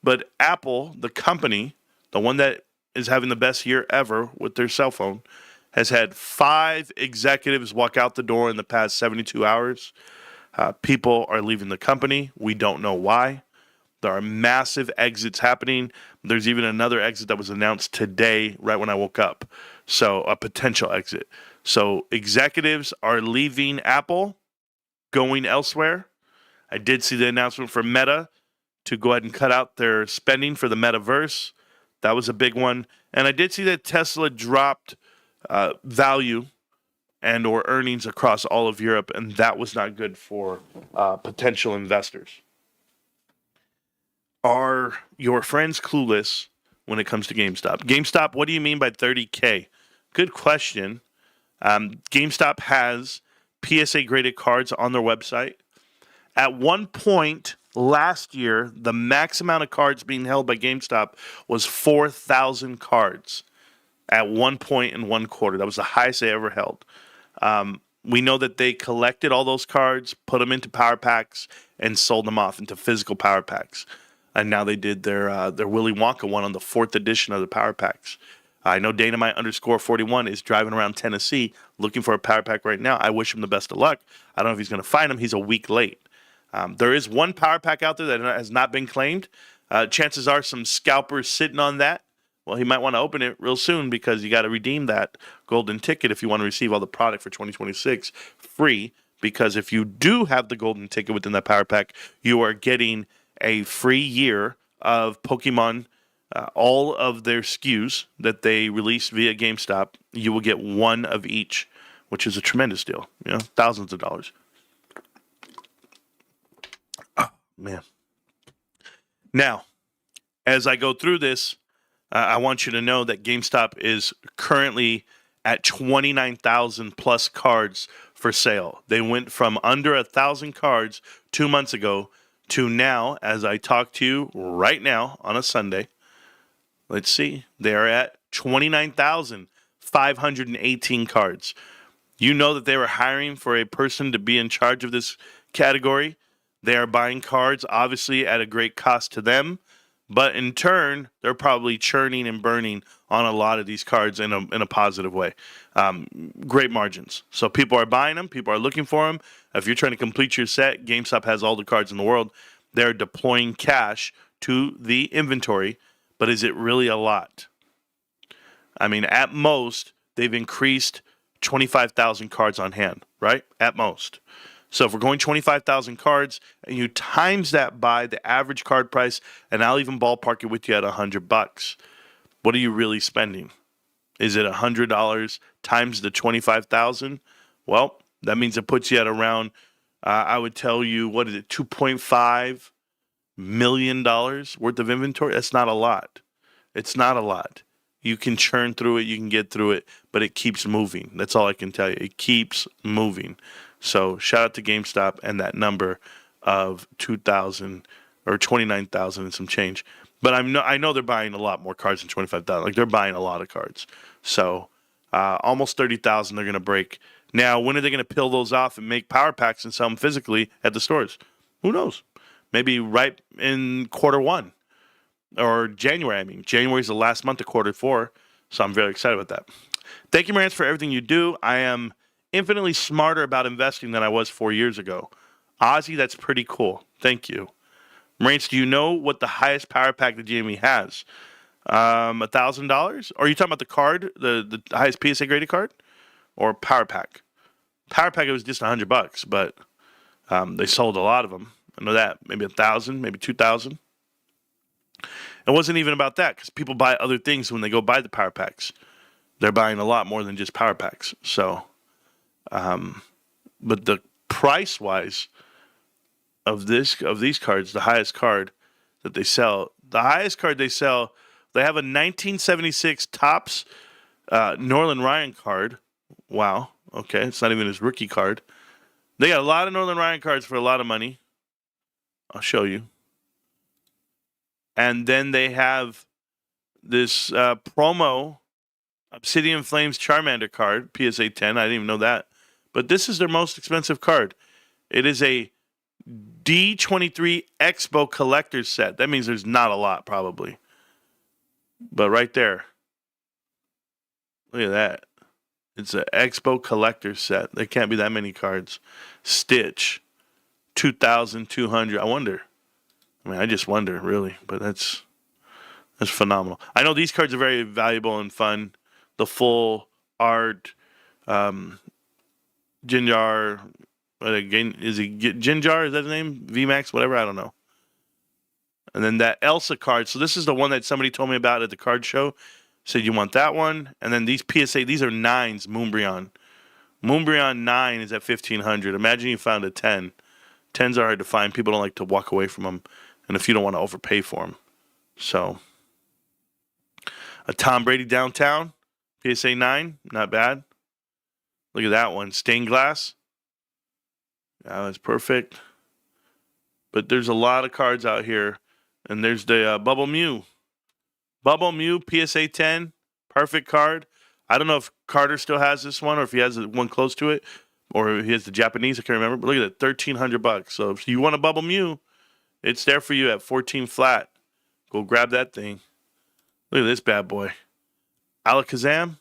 but Apple, the company, the one that is having the best year ever with their cell phone, has had 5 executives walk out the door in the past 72 hours. People are leaving the company. We don't know why. There are massive exits happening. There's even another exit that was announced today, right when I woke up. So a potential exit. So executives are leaving Apple, going elsewhere. I did see the announcement for Meta to go ahead and cut out their spending for the metaverse. That was a big one. And I did see that Tesla dropped value and or earnings across all of Europe, and that was not good for potential investors. Are your friends clueless when it comes to GameStop? GameStop, what do you mean by 30K? Good question. GameStop has PSA graded cards on their website. At one point last year, the max amount of cards being held by GameStop was 4,000 cards at one point in one quarter. That was the highest they ever held. We know that they collected all those cards, put them into power packs, and sold them off into physical power packs. And now they did their Willy Wonka one on the 4th edition of the power packs. I know Dynamite _41 is driving around Tennessee looking for a power pack right now. I wish him the best of luck. I don't know if he's going to find him. He's a week late. There is one power pack out there that has not been claimed. Chances are some scalpers sitting on that. Well, he might want to open it real soon because you got to redeem that golden ticket if you want to receive all the product for 2026 free. Because if you do have the golden ticket within that power pack, you are getting a free year of Pokemon. All of their SKUs that they release via GameStop, you will get one of each, which is a tremendous deal. Thousands of dollars. Oh, man. Now, as I go through this, I want you to know that GameStop is currently at 29,000 plus cards for sale. They went from under 1,000 cards 2 months ago to now, as I talk to you right now on a Sunday. Let's see. They are at 29,518 cards. You know that they were hiring for a person to be in charge of this category. They are buying cards, obviously, at a great cost to them. But in turn, they're probably churning and burning on a lot of these cards in a positive way. Great margins. So people are buying them. People are looking for them. If you're trying to complete your set, GameStop has all the cards in the world. They're deploying cash to the inventory. But is it really a lot? I mean, at most, they've increased 25,000 cards on hand, right? At most. So if we're going 25,000 cards and you times that by the average card price, and I'll even ballpark it with you at $100, what are you really spending? Is it $100 times the 25,000? Well, that means it puts you at around, I would tell you, what is it, $2.5 million worth of inventory? That's not a lot. It's not a lot. You can churn through it, you can get through it, but it keeps moving. That's all I can tell you. It keeps moving. So shout out to GameStop and that number of 2,000 or 29,000 and some change. But I know they're buying a lot more cards than 25,000. Like, they're buying a lot of cards. So almost 30,000 they're going to break. Now, when are they going to peel those off and make power packs and sell them physically at the stores? Who knows? Maybe right in Q1 or January. I mean, January is the last month of Q4, so I'm very excited about that. Thank you, Marantz, for everything you do. I am infinitely smarter about investing than I was 4 years ago. Ozzy, that's pretty cool. Thank you. Marantz, do you know what the highest power pack the GME has? $1,000? Or are you talking about the card, the highest PSA graded card, or power pack? Power pack, it was just $100, but they sold a lot of them. I know that. Maybe 1,000, maybe 2,000. It wasn't even about that because people buy other things when they go buy the power packs. They're buying a lot more than just power packs. So, but the price wise of these cards, the highest card that they sell, they have a 1976 Topps Norland Ryan card. Wow. Okay, it's not even his rookie card. They got a lot of Norland Ryan cards for a lot of money. I'll show you. And then they have this promo Obsidian Flames Charmander card, PSA 10. I didn't even know that. But this is their most expensive card. It is a D23 Expo collector's set. That means there's not a lot, probably. But right there. Look at that. It's an Expo collector's set. There can't be that many cards. Stitch. 2,200. I wonder. I just wonder, really. But that's phenomenal. I know these cards are very valuable and fun. The full art Jinjar. Is he Jinjar? Is that his name? VMAX? Whatever. I don't know. And then that Elsa card. So this is the one that somebody told me about at the card show. Said you want that one. And then these PSA. These are 9s. Moonbryon. Moonbryon 9 is at 1,500. Imagine you found a 10. 10s are hard to find. People don't like to walk away from them. And if you don't want to overpay for them. So, a Tom Brady downtown. PSA 9. Not bad. Look at that one. Stained glass. Yeah, that's perfect. But there's a lot of cards out here. And there's the Bubble Mew. Bubble Mew, PSA 10. Perfect card. I don't know if Carter still has this one or if he has one close to it. Or he has the Japanese, I can't remember. But look at that, $1,300. So if you want a Bubble Mew, it's there for you at 14 flat. Go grab that thing. Look at this bad boy. Alakazam,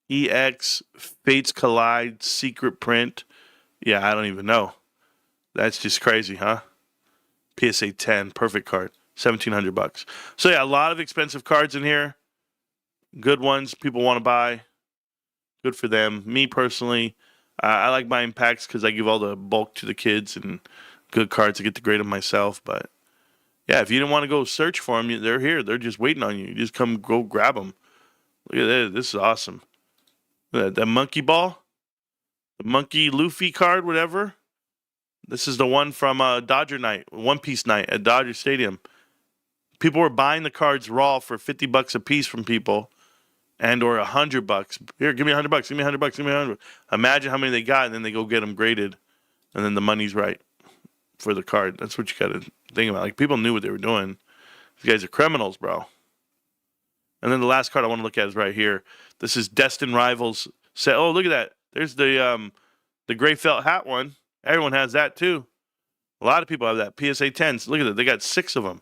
EX, Fates Collide, Secret Print. Yeah, I don't even know. That's just crazy, huh? PSA 10, perfect card, $1,700. So yeah, a lot of expensive cards in here. Good ones people want to buy. Good for them. Me personally, I like buying packs because I give all the bulk to the kids and good cards. I get to grade them myself. But yeah, if you didn't want to go search for them, they're here. They're just waiting on you. You just go grab them. Look at this. This is awesome. Look at that monkey ball, the monkey Luffy card, whatever. This is the one from Dodger Night, One Piece Night at Dodger Stadium. People were buying the cards raw for $50 a piece from people, and or $100. Here, give me $100. Give me $100. Give me $100. Imagine how many they got, and then they go get them graded, and then the money's right for the card. That's what you got to think about. Like, people knew what they were doing. These guys are criminals, bro. And then the last card I want to look at is right here. This is Destined Rivals set. Oh, look at that. There's the gray felt hat one. Everyone has that too. A lot of people have that. PSA 10s. Look at that. They got 6 of them.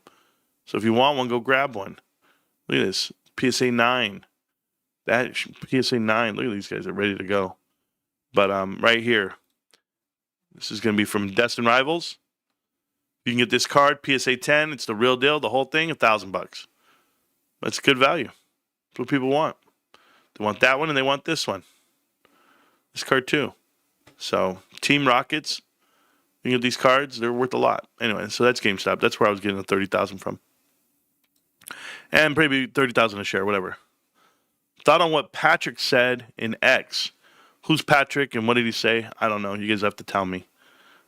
So if you want one, go grab one. Look at this. PSA 9. That PSA 9. Look at these guys. They're ready to go. But right here. This is going to be from Destined Rivals. You can get this card, PSA 10. It's the real deal. The whole thing, $1,000. That's good value. That's what people want. They want that one and they want this one. This card too. So Team Rockets, you get these cards, they're worth a lot. Anyway, so that's GameStop. That's where I was getting the $30,000 from. And maybe $30,000 a share, whatever. Thought on what Patrick said in X. Who's Patrick and what did he say? I don't know. You guys have to tell me.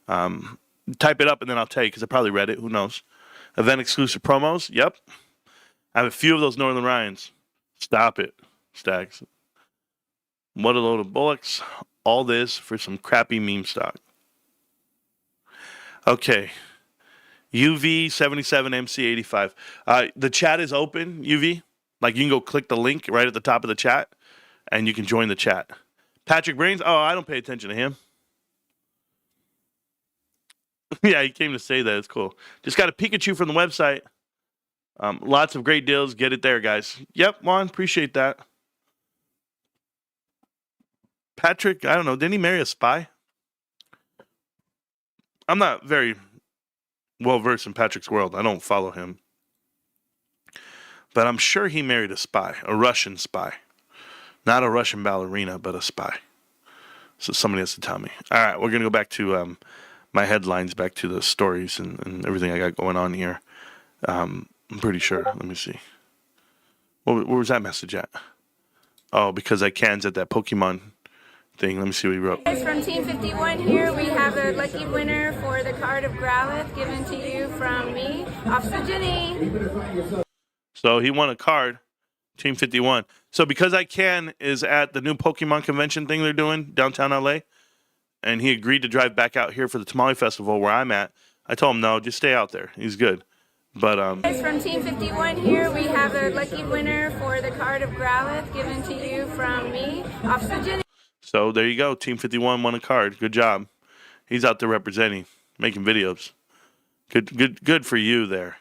Type it up and then I'll tell you because I probably read it. Who knows? Event exclusive promos. Yep. I have a few of those Northern Ryans. Stop it, Stags. What a load of bullocks. All this for some crappy meme stock. Okay. UV77MC85. The chat is open, UV. Like, you can go click the link right at the top of the chat, and you can join the chat. Patrick Brains, oh, I don't pay attention to him. Yeah, he came to say that. It's cool. Just got a Pikachu from the website. Lots of great deals. Get it there, guys. Yep, Juan, appreciate that. Patrick, I don't know. Didn't he marry a spy? I'm not very well versed in Patrick's world. I don't follow him. But I'm sure he married a spy, a Russian spy. Not a Russian ballerina, but a spy. So somebody has to tell me. All right, we're going to go back to my headlines, back to the stories and everything I got going on here. I'm pretty sure. Let me see. Where was that message at? Oh, because I cans at that Pokemon thing. Let me see what he wrote. Guys, from Team 51 here, we have a lucky winner for the card of Growlithe given to you from me, Officer Jenny. So he won a card, Team 51. So because I can is at the new Pokemon convention thing they're doing downtown LA, and he agreed to drive back out here for the Tamale Festival where I'm at. I told him, no, just stay out there. He's good. But Guys, from Team 51 here, we have a lucky winner for the card of Growlithe given to you from me, Officer Jenny. So there you go. Team 51 won a card. Good job. He's out there representing, making videos. Good for you there,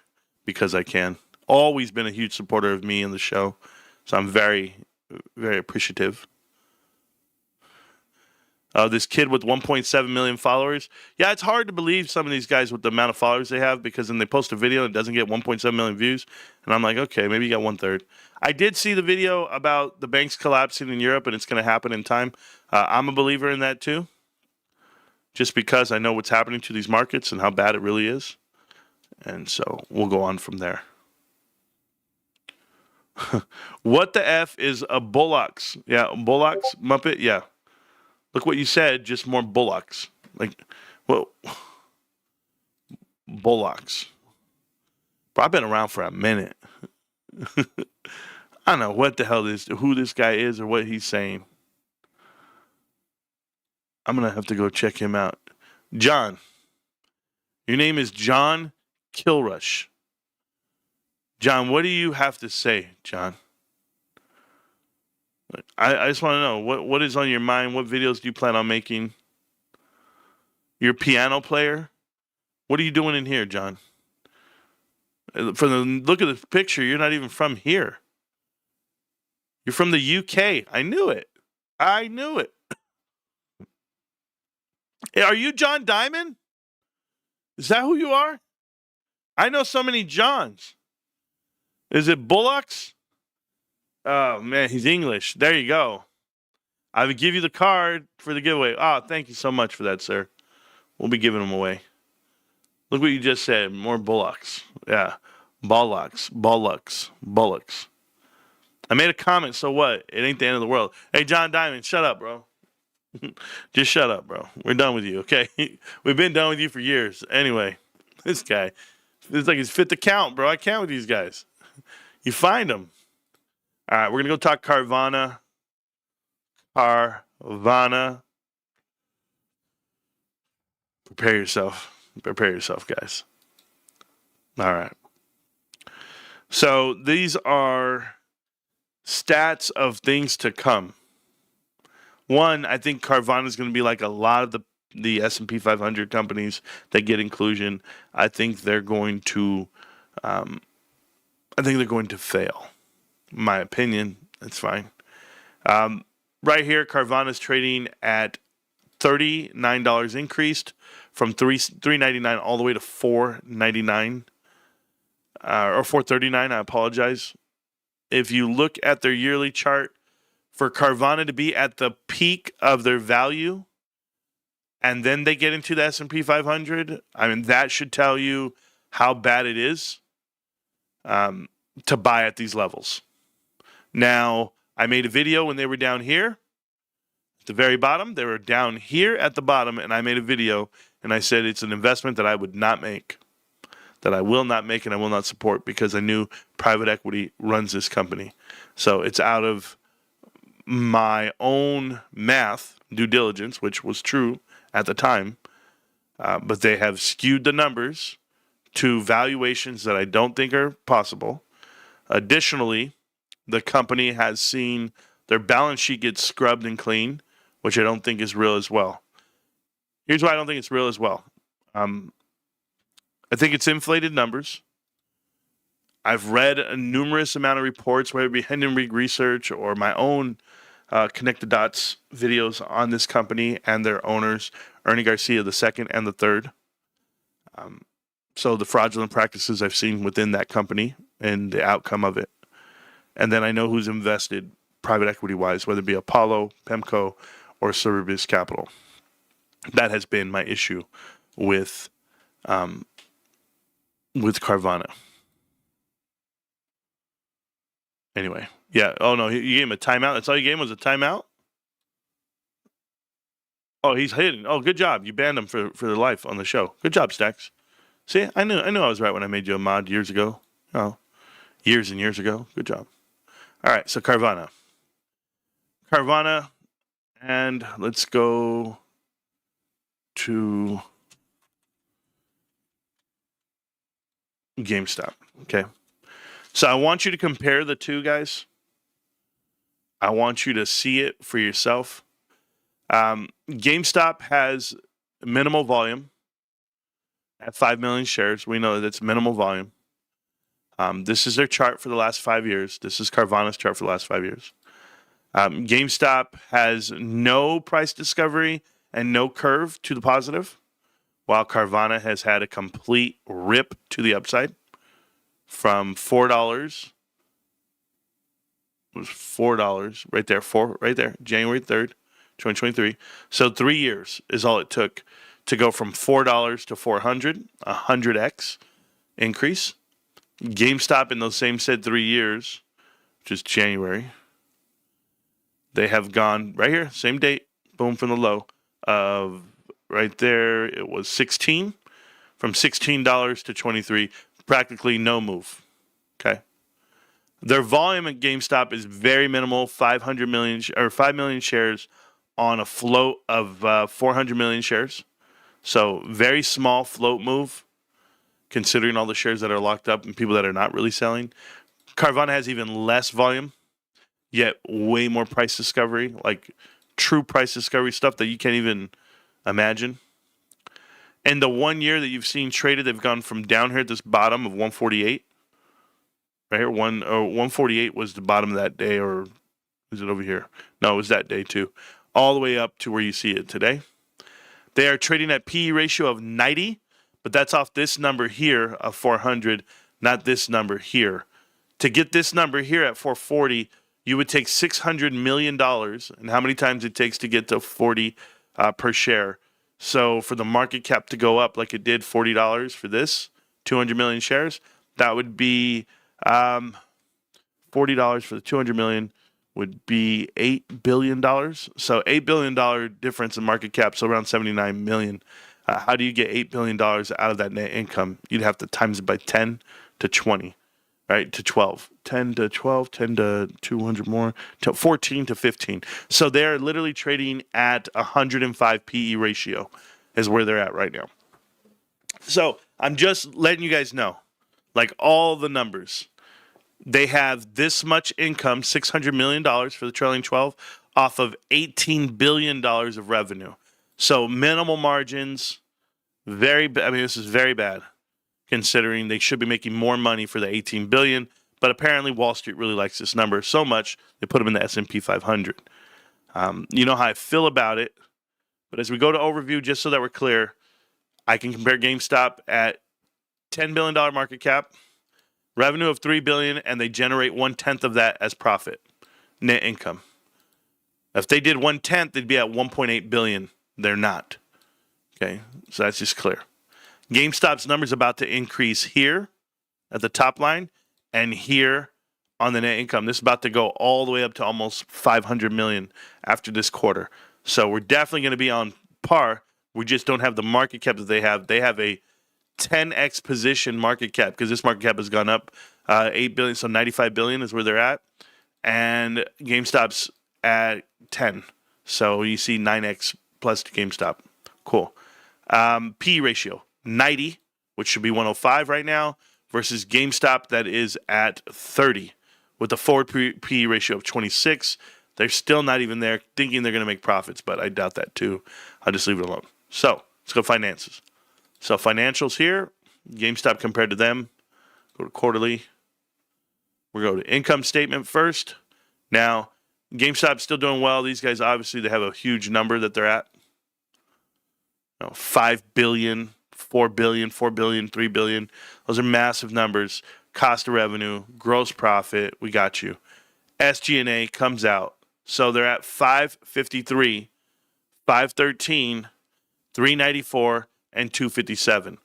because I can. Always been a huge supporter of me and the show. So I'm very, very appreciative. This kid with 1.7 million followers. Yeah, it's hard to believe some of these guys with the amount of followers they have, because then they post a video and it doesn't get 1.7 million views. And I'm like, okay, maybe you got 1/3. I did see the video about the banks collapsing in Europe and it's going to happen in time. I'm a believer in that too, just because I know what's happening to these markets and how bad it really is. And so we'll go on from there. What the F is a bullocks? Yeah, bullocks, Muppet, yeah. Look what you said, just more bullocks. Like, well, bullocks. Bro, I've been around for a minute. I don't know what the hell who this guy is or what he's saying. I'm going to have to go check him out. John. Your name is John Kilrush. John, what do you have to say, John? I just want to know, what is on your mind? What videos do you plan on making? You're a piano player? What are you doing in here, John? From the look of the picture, you're not even from here. You're from the UK. I knew it. I knew it. Hey, are you John Diamond? Is that who you are? I know so many Johns. Is it Bullocks? Oh, man, he's English. There you go. I would give you the card for the giveaway. Oh, thank you so much for that, sir. We'll be giving them away. Look what you just said. More Bullocks. Yeah. Bullocks. I made a comment, so what? It ain't the end of the world. Hey, John Diamond, shut up, bro. Just shut up, bro. We're done with you, okay? We've been done with you for years. Anyway, this guy, it's like he's fit to count, bro. I count with these guys. You find them. All right, we're going to go talk Carvana. Prepare yourself, guys. All right. So these are stats of things to come. One, I think Carvana is going to be like a lot of the S&P 500 companies that get inclusion. I think they're going to fail. My opinion. That's fine. Right here, Carvana is trading at $39 increased from $3.99 all the way to $4.99 or $4.39. I apologize. If you look at their yearly chart, for Carvana to be at the peak of their value, and then they get into the S&P 500, I mean, that should tell you how bad it is to buy at these levels. Now, I made a video when they were down here at the very bottom. They were down here at the bottom, and I made a video, and I said it's an investment that I would not make, that I will not make and I will not support because I knew private equity runs this company. So it's out of my own math, due diligence, which was true at the time, but they have skewed the numbers to valuations that I don't think are possible. Additionally, the company has seen their balance sheet get scrubbed and clean, which I don't think is real as well. Here's why I don't think it's real as well. I think it's inflated numbers. I've read a numerous amount of reports, whether it be Hindenburg Research or my own Connect the Dots videos on this company and their owners, Ernie Garcia the second and the third. So the fraudulent practices I've seen within that company and the outcome of it. And then I know who's invested private equity-wise, whether it be Apollo, Pemco, or Cerberus Capital. That has been my issue with Carvana. Anyway, yeah. Oh, no, you gave him a timeout? That's all you gave him was a timeout? Oh, he's hidden. Oh, good job. You banned him for life on the show. Good job, Stacks. See, I knew I was right when I made you a mod years ago. Oh, years and years ago. Good job. All right, so Carvana, and let's go to GameStop. Okay. So I want you to compare the two, guys. I want you to see it for yourself. GameStop has minimal volume at 5 million shares. We know that it's minimal volume. This is their chart for the last 5 years. This is Carvana's chart for the last 5 years. GameStop has no price discovery and no curve to the positive, while Carvana has had a complete rip to the upside. From $4, it was $4 right there, January 3rd, 2023. So 3 years is all it took to go from $4 to $400, 100x increase. GameStop in those same said 3 years, which is January, they have gone right here, same date, boom, from the low of right there. It was 16, from $16 to 23. Practically no move. Okay. Their volume at GameStop is very minimal, 5 million shares on a float of 400 million shares. So very small float move, considering all the shares that are locked up and people that are not really selling. Carvana has even less volume, yet way more price discovery, like true price discovery stuff that you can't even imagine. And the 1 year that you've seen traded, they've gone from down here at this bottom of 148. Right here, 148 was the bottom of that day, or Is it over here? No, it was that day too. All the way up to where you see it today. They are trading at PE ratio of 90, but that's off this number here of 400, not this number here. To get this number here at 440, you would take $600 million, and how many times it takes to get to 40 per share. So for the market cap to go up like it did, $40 for this, 200 million shares, that would be $40 for the 200 million would be $8 billion. So $8 billion difference in market cap, so around 79 million. How do you get $8 billion out of that net income? You'd have to times it by 10 to 20, right? To 12. 10 to 12, 10 to 200 more, to 14 to 15. So they're literally trading at 105 PE ratio is where they're at right now. So I'm just letting you guys know, like all the numbers. They have this much income, $600 million for the trailing 12, off of $18 billion of revenue. So minimal margins, this is very bad, considering they should be making more money for the $18 billion. But apparently Wall Street really likes this number so much, they put them in the S&P 500. You know how I feel about it. But as we go to overview, just so that we're clear, I can compare GameStop at $10 billion market cap, revenue of $3 billion, and they generate 1/10 of that as profit, net income. If they did 1/10, they'd be at $1.8 billion. They're not. Okay, so that's just clear. GameStop's numbers about to increase here at the top line and here on the net income. This is about to go all the way up to almost $500 million after this quarter. So we're definitely going to be on par. We just don't have the market cap that they have. They have a 10x position market cap because this market cap has gone up 8 billion, so 95 billion is where they're at, and GameStop's at 10, so you see 9x plus to GameStop. Cool. P ratio 90, which should be 105 right now, versus GameStop that is at 30 with a forward P ratio of 26. They're still not even there, thinking they're going to make profits, but I doubt that too. I'll just leave it alone. So let's go finances. So financials here, GameStop compared to them. Go to quarterly. We go to income statement first. Now, GameStop's still doing well. These guys, obviously, they have a huge number that they're at. 5 billion, 4 billion, 4 billion, 3 billion. Those are massive numbers. Cost of revenue, gross profit, we got you. SG&A comes out. So they're at 553, 513, 394, and 257.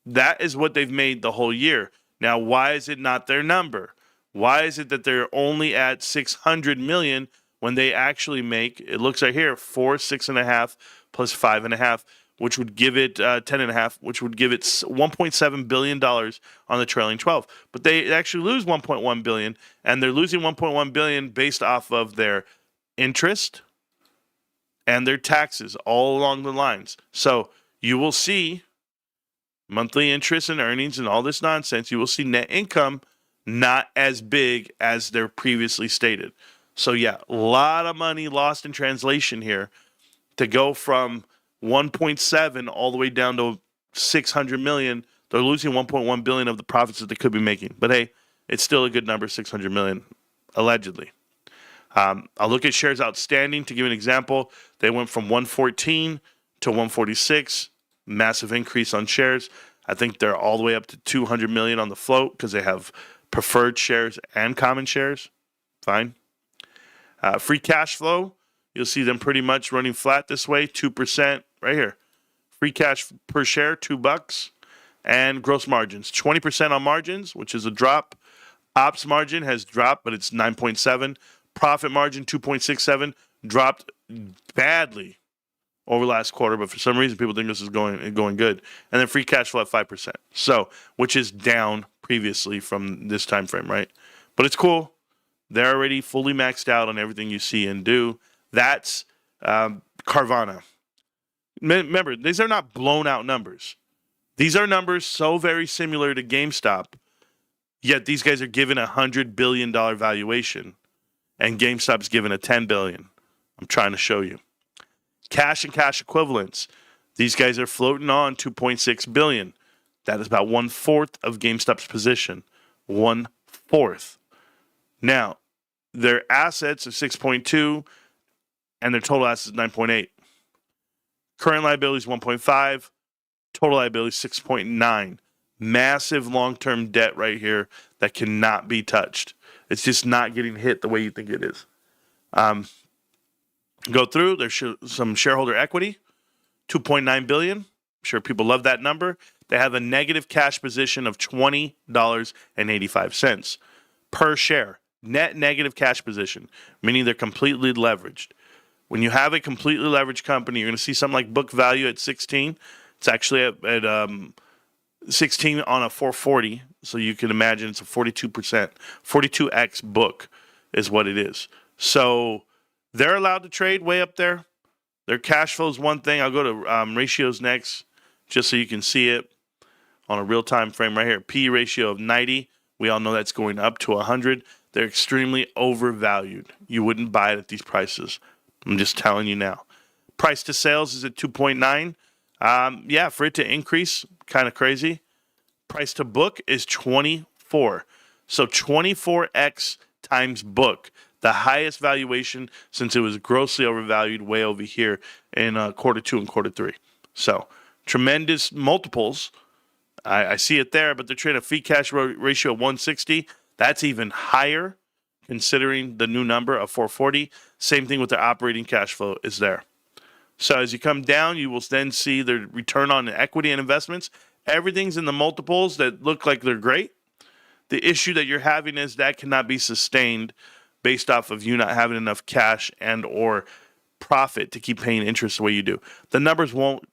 That is what they've made the whole year. Now, why is it not their number? Why is it that they're only at 600 million when they actually make, it looks like here, 4, 6.5 plus 5.5, which would give it 10.5, which would give it $1.7 billion on the trailing 12. But they actually lose 1.1 billion, and they're losing 1.1 billion based off of their interest and their taxes all along the lines. So you will see monthly interest and earnings and all this nonsense. You will see net income not as big as they're previously stated. So yeah, a lot of money lost in translation here to go from 1.7 all the way down to 600 million. They're losing 1.1 billion of the profits that they could be making. But hey, it's still a good number, 600 million, allegedly. I'll look at shares outstanding to give an example. They went from 114 to 146. Massive increase on shares. I think they're all the way up to 200 million on the float because they have preferred shares and common shares. Fine. Free cash flow, you'll see them pretty much running flat this way, 2% right here. Free cash per share, $2. And gross margins, 20% on margins, which is a drop. Ops margin has dropped, but it's 9.7. Profit margin, 2.67, dropped badly over last quarter, but for some reason people think this is going good. And then free cash flow at 5%. So, which is down previously from this time frame, right? But it's cool. They're already fully maxed out on everything you see and do. That's Carvana. Remember, these are not blown out numbers. These are numbers so very similar to GameStop, yet these guys are given a $100 billion valuation, and GameStop's given a $10 billion. I'm trying to show you. Cash and cash equivalents. These guys are floating on $2.6 billion. That is about 1/4 of GameStop's position. 1/4. Now, Their assets are 6.2, and their total assets 9.8. Current liabilities 1.5, total liabilities 6.9. Massive long-term debt right here that cannot be touched. It's just not getting hit the way you think it is. Go through. There's some shareholder equity, $2.9 billion. I'm sure people love that number. They have a negative cash position of $20.85 per share. Net negative cash position, meaning they're completely leveraged. When you have a completely leveraged company, you're going to see something like book value at 16. It's actually at 16 on a 440, so you can imagine it's a 42%. 42x book is what it is. So they're allowed to trade way up there. Their cash flow is one thing. I'll go to ratios next, just so you can see it on a real-time frame right here. P ratio of 90. We all know that's going up to 100. They're extremely overvalued. You wouldn't buy it at these prices. I'm just telling you now. Price to sales is at 2.9. Yeah, for it to increase, kind of crazy. Price to book is 24. So 24x times book. The highest valuation since it was grossly overvalued way over here in Q2 and Q3. So tremendous multiples. I see it there, but they're trading a free cash ratio of 160. That's even higher considering the new number of 440. Same thing with their operating cash flow is there. So as you come down, you will then see their return on equity and investments. Everything's in the multiples that look like they're great. The issue that you're having is that cannot be sustained based off of you not having enough cash and or profit to keep paying interest the way you do. The numbers won't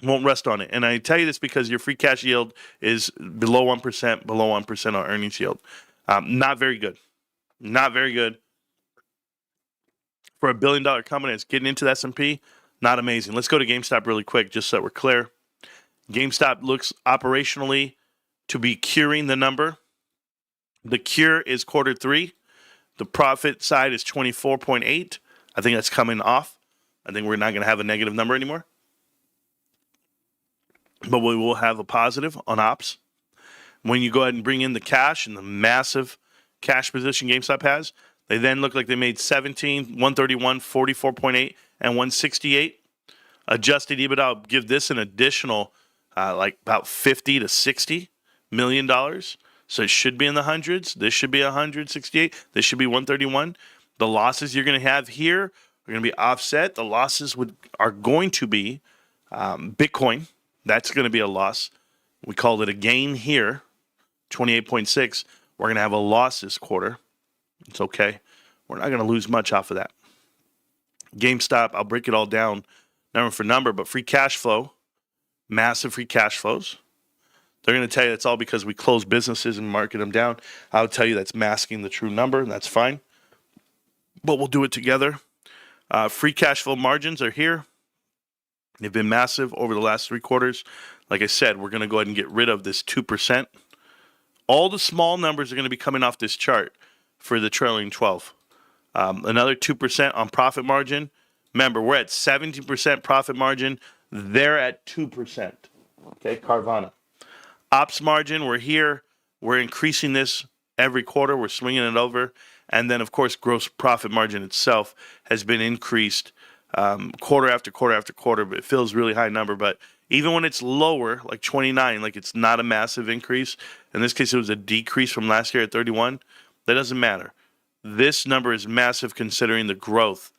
rest on it. And I tell you this because your free cash yield is below 1% on earnings yield. Not very good. Not very good. For a $1 billion company that's getting into the S&P, not amazing. Let's go to GameStop really quick just so we're clear. GameStop looks operationally to be curing the number. The cure is Q3. The profit side is 24.8. I think that's coming off. I think we're not going to have a negative number anymore. But we will have a positive on ops. When you go ahead and bring in the cash and the massive cash position GameStop has, they then look like they made 17, 131, 44.8, and 168. Adjusted EBITDA, I'll give this an additional like about $50 to $60 million. So it should be in the hundreds. This should be 168. This should be 131. The losses you're going to have here are going to be offset. The losses are going to be Bitcoin. That's going to be a loss. We called it a gain here, 28.6. We're going to have a loss this quarter. It's okay. We're not going to lose much off of that. GameStop, I'll break it all down number for number, but free cash flow, massive free cash flows. They're going to tell you it's all because we close businesses and market them down. I'll tell you that's masking the true number, and that's fine. But we'll do it together. Free cash flow margins are here. They've been massive over the last 3 quarters. Like I said, we're going to go ahead and get rid of this 2%. All the small numbers are going to be coming off this chart for the trailing 12. Another 2% on profit margin. Remember, we're at 17% profit margin. They're at 2%. Okay, Carvana. Ops margin, we're here. We're increasing this every quarter. We're swinging it over. And then, of course, gross profit margin itself has been increased quarter after quarter after quarter. But it feels really high number. But even when it's lower, like 29, like it's not a massive increase. In this case, it was a decrease from last year at 31. That doesn't matter. This number is massive considering the growth.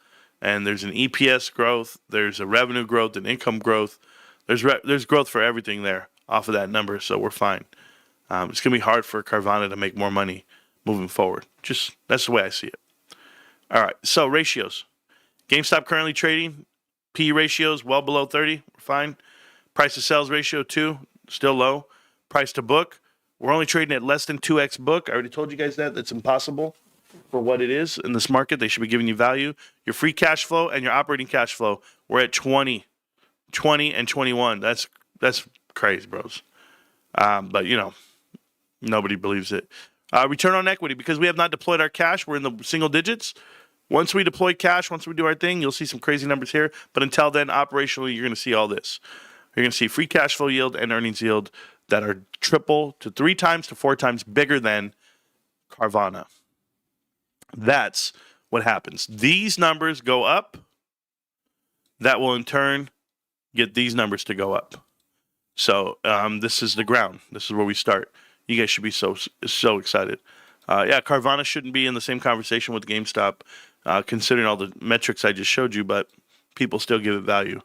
And there's an EPS growth. There's a revenue growth, an income growth. There's growth for everything there off of that number, so we're fine. It's going to be hard for Carvana to make more money moving forward. Just that's the way I see it. All right, so ratios. GameStop currently trading. P ratios well below 30. We're fine. Price to sales ratio 2, still low. Price to book. We're only trading at less than 2x book. I already told you guys that. That's impossible for what it is in this market. They should be giving you value. Your free cash flow and your operating cash flow, we're at 20, and 21. That's crazy, bros. But, nobody believes it. Return on equity, because we have not deployed our cash, we're in the single digits. Once we deploy cash, once we do our thing, you'll see some crazy numbers here. But until then, operationally, you're going to see all this. You're going to see free cash flow yield and earnings yield that are triple to 3 times to 4 times bigger than Carvana. That's what happens. These numbers go up. That will in turn get these numbers to go up. So this is the ground. This is where we start. You guys should be so excited. Carvana shouldn't be in the same conversation with GameStop, considering all the metrics I just showed you, but people still give it value.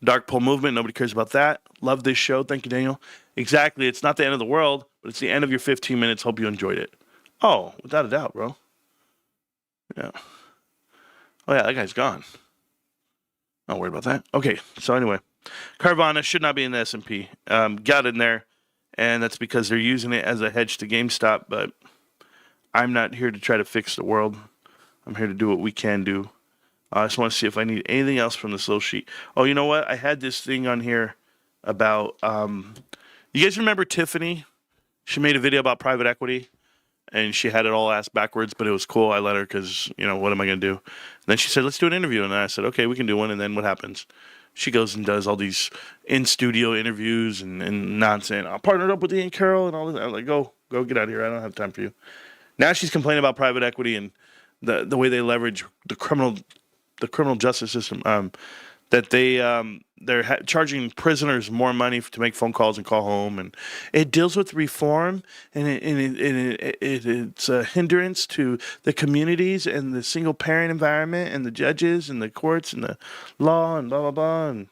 Dark Pole Movement, nobody cares about that. Love this show. Thank you, Daniel. Exactly. It's not the end of the world, but it's the end of your 15 minutes. Hope you enjoyed it. Oh, without a doubt, bro. Yeah. Oh, yeah, that guy's gone. Not worried about that. Okay, so anyway, Carvana should not be in the S&P. Got in there, and that's because they're using it as a hedge to GameStop, but I'm not here to try to fix the world. I'm here to do what we can do. I just want to see if I need anything else from this little sheet. Oh, you know what? I had this thing on here about, you guys remember Tiffany? She made a video about private equity, and she had it all ass backwards, but it was cool. I let her because, what am I going to do? And then she said, let's do an interview. And I said, okay, we can do one. And then what happens? She goes and does all these in-studio interviews and nonsense. I partnered up with Ian Carroll and all this. I'm like, go get out of here. I don't have time for you. Now she's complaining about private equity and the way they leverage the criminal justice system, that they're charging prisoners more money to make phone calls and call home, and it deals with reform, and it's a hindrance to the communities and the single parent environment and the judges and the courts and the law and blah blah blah. And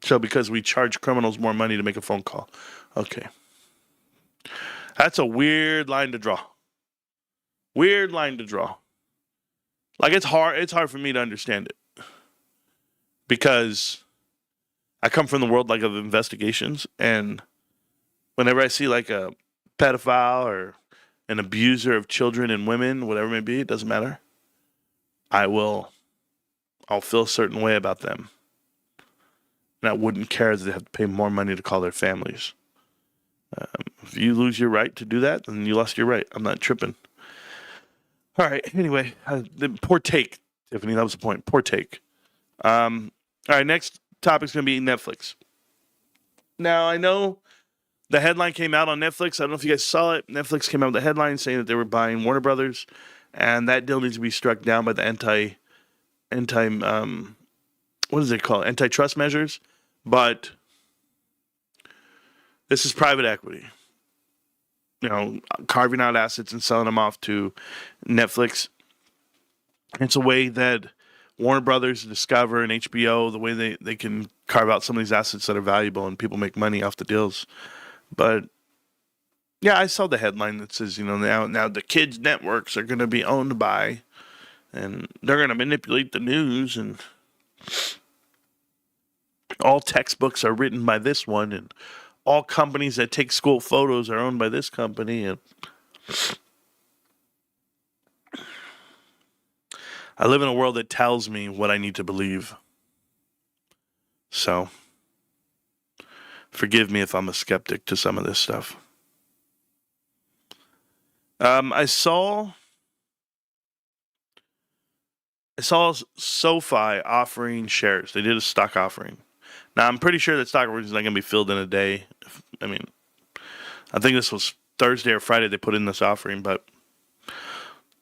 so because we charge criminals more money to make a phone call, okay, that's a weird line to draw. Weird line to draw. Like, it's hard for me to understand it because I come from the world of investigations, and whenever I see like a pedophile or an abuser of children and women, whatever it may be, it doesn't matter. I'll feel a certain way about them. And I wouldn't care that they have to pay more money to call their families. If you lose your right to do that, then you lost your right. I'm not tripping. All right. Anyway, the poor take, Tiffany. That was the point. Poor take. All right. Next topic's going to be Netflix. Now, I know the headline came out on Netflix. I don't know if you guys saw it. Netflix came out with a headline saying that they were buying Warner Brothers, and that deal needs to be struck down by the what is it called? Antitrust measures. But this is private equity. Carving out assets and selling them off to Netflix. It's a way that Warner Brothers, Discover, and HBO, the way they can carve out some of these assets that are valuable and people make money off the deals. But, yeah, I saw the headline that says, now the kids' networks are going to be owned by, and they're going to manipulate the news, and all textbooks are written by this one, and all companies that take school photos are owned by this company. And I live in a world that tells me what I need to believe. So, forgive me if I'm a skeptic to some of this stuff. I saw SoFi offering shares. They did a stock offering. Now, I'm pretty sure that stock offering is not going to be filled in a day. I think this was Thursday or Friday they put in this offering, but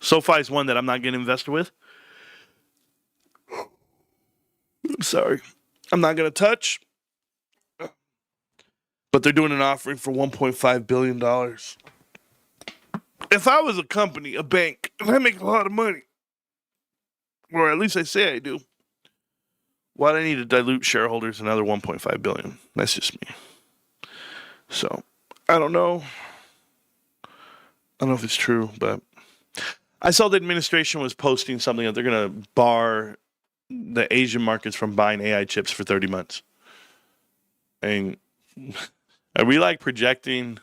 SoFi is one that I'm not getting invested with. I'm sorry. I'm not going to touch. But they're doing an offering for $1.5 billion. If I was a company, a bank, and I make a lot of money, or at least I say I do, why do I need to dilute shareholders another $1.5 billion? That's just me. So, I don't know. I don't know if it's true, but I saw the administration was posting something that they're going to bar the Asian markets from buying AI chips for 30 months. And are we projecting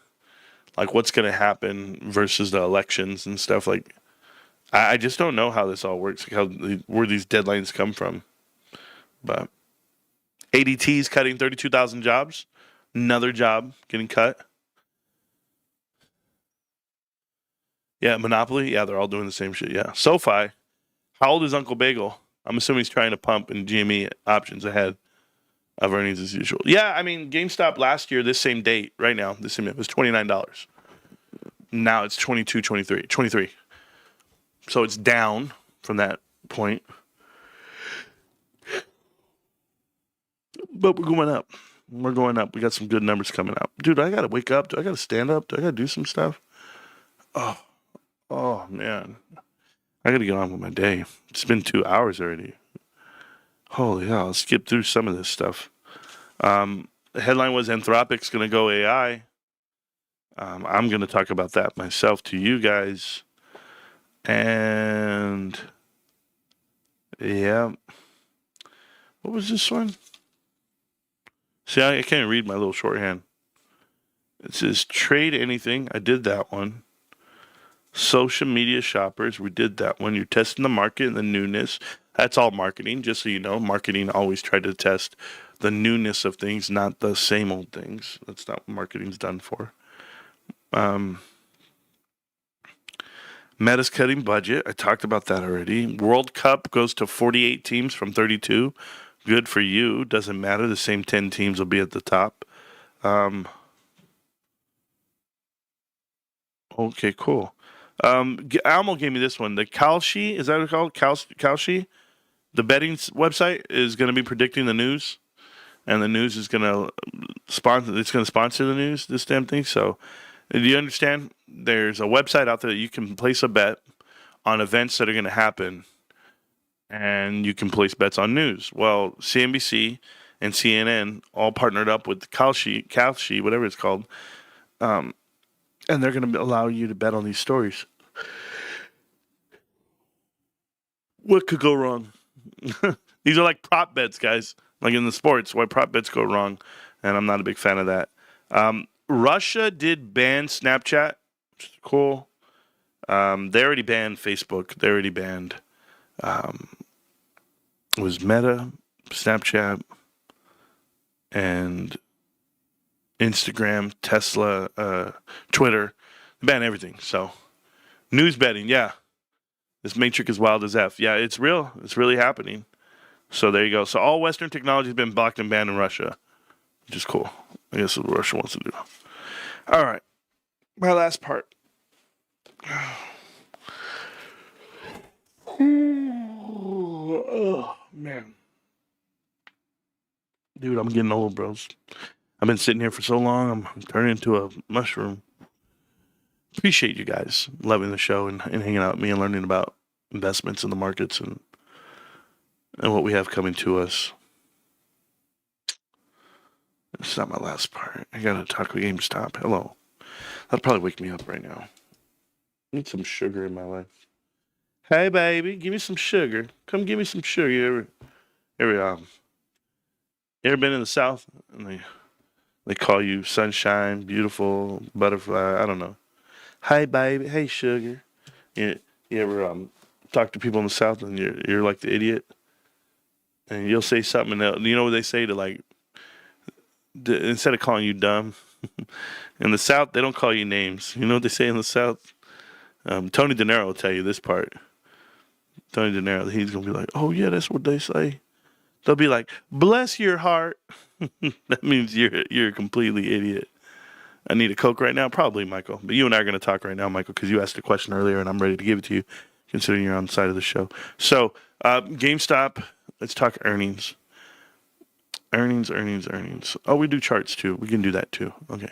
what's going to happen versus the elections and stuff? I just don't know how this all works, where these deadlines come from. But ADT is cutting 32,000 jobs. Another job getting cut. Yeah, Monopoly. Yeah, they're all doing the same shit. Yeah. SoFi. How old is Uncle Bagel? I'm assuming he's trying to pump in GME options ahead of earnings as usual. Yeah, GameStop last year, this same date, right now, it was $29. Now it's $22, $23. So it's down from that point. But we're going up. We're going up. We got some good numbers coming out. Dude, I got to wake up. Do I got to stand up? Do I got to do some stuff? Oh, man. I got to get on with my day. It's been 2 hours already. Holy hell. I'll skip through some of this stuff. The headline was Anthropic's going to go AI. I'm going to talk about that myself to you guys. And yeah. What was this one? See, I can't read my little shorthand. It says trade anything. I did that one. Social media shoppers. We did that one. You're testing the market and the newness. That's all marketing, just so you know. Marketing always try to test the newness of things, not the same old things. That's not what marketing's done for. Meta's cutting budget. I talked about that already. World Cup goes to 48 teams from 32. Good for you. Doesn't matter. The same 10 teams will be at the top. Okay, cool. Almo gave me this one. The Kalshi, is that what it's called? Kalshi? The betting website is going to be predicting the news. And the news is going to sponsor the news, this damn thing. So, do you understand? There's a website out there that you can place a bet on events that are going to happen. And you can place bets on news. Well, CNBC and CNN all partnered up with Kalshi, whatever it's called. And they're going to allow you to bet on these stories. What could go wrong? These are like prop bets, guys. Like in the sports, why prop bets go wrong. And I'm not a big fan of that. Russia did ban Snapchat. Which is cool. They already banned Facebook. They already banned... It was Meta, Snapchat, and Instagram, Tesla, Twitter. They banned everything. So, news betting, yeah. This matrix is wild as F. Yeah, it's real. It's really happening. So, there you go. So, all Western technology has been blocked and banned in Russia, which is cool. I guess what Russia wants to do. All right. My last part. Oh, man. Dude, I'm getting old, bros. I've been sitting here for so long, I'm turning into a mushroom. Appreciate you guys loving the show and hanging out with me and learning about investments in the markets and what we have coming to us. It's not my last part. I gotta talk with GameStop. Hello. That'll probably wake me up right now. I need some sugar in my life. Hey, baby, give me some sugar. Come give me some sugar. You ever been in the South? And they call you sunshine, beautiful, butterfly. I don't know. Hey, baby. Hey, sugar. You ever talk to people in the South and you're like the idiot? And you'll say something else. You know what they say to like, instead of calling you dumb? In the South, they don't call you names. You know what they say in the South? Tony De Niro will tell you this part. Tony De Niro, he's going to be like, oh, yeah, that's what they say. They'll be like, bless your heart. That means you're a completely idiot. I need a Coke right now? Probably, Michael. But you and I are going to talk right now, Michael, because you asked a question earlier, and I'm ready to give it to you, considering you're on the side of the show. So, GameStop, let's talk earnings. Earnings. Oh, we do charts, too. We can do that, too. Okay.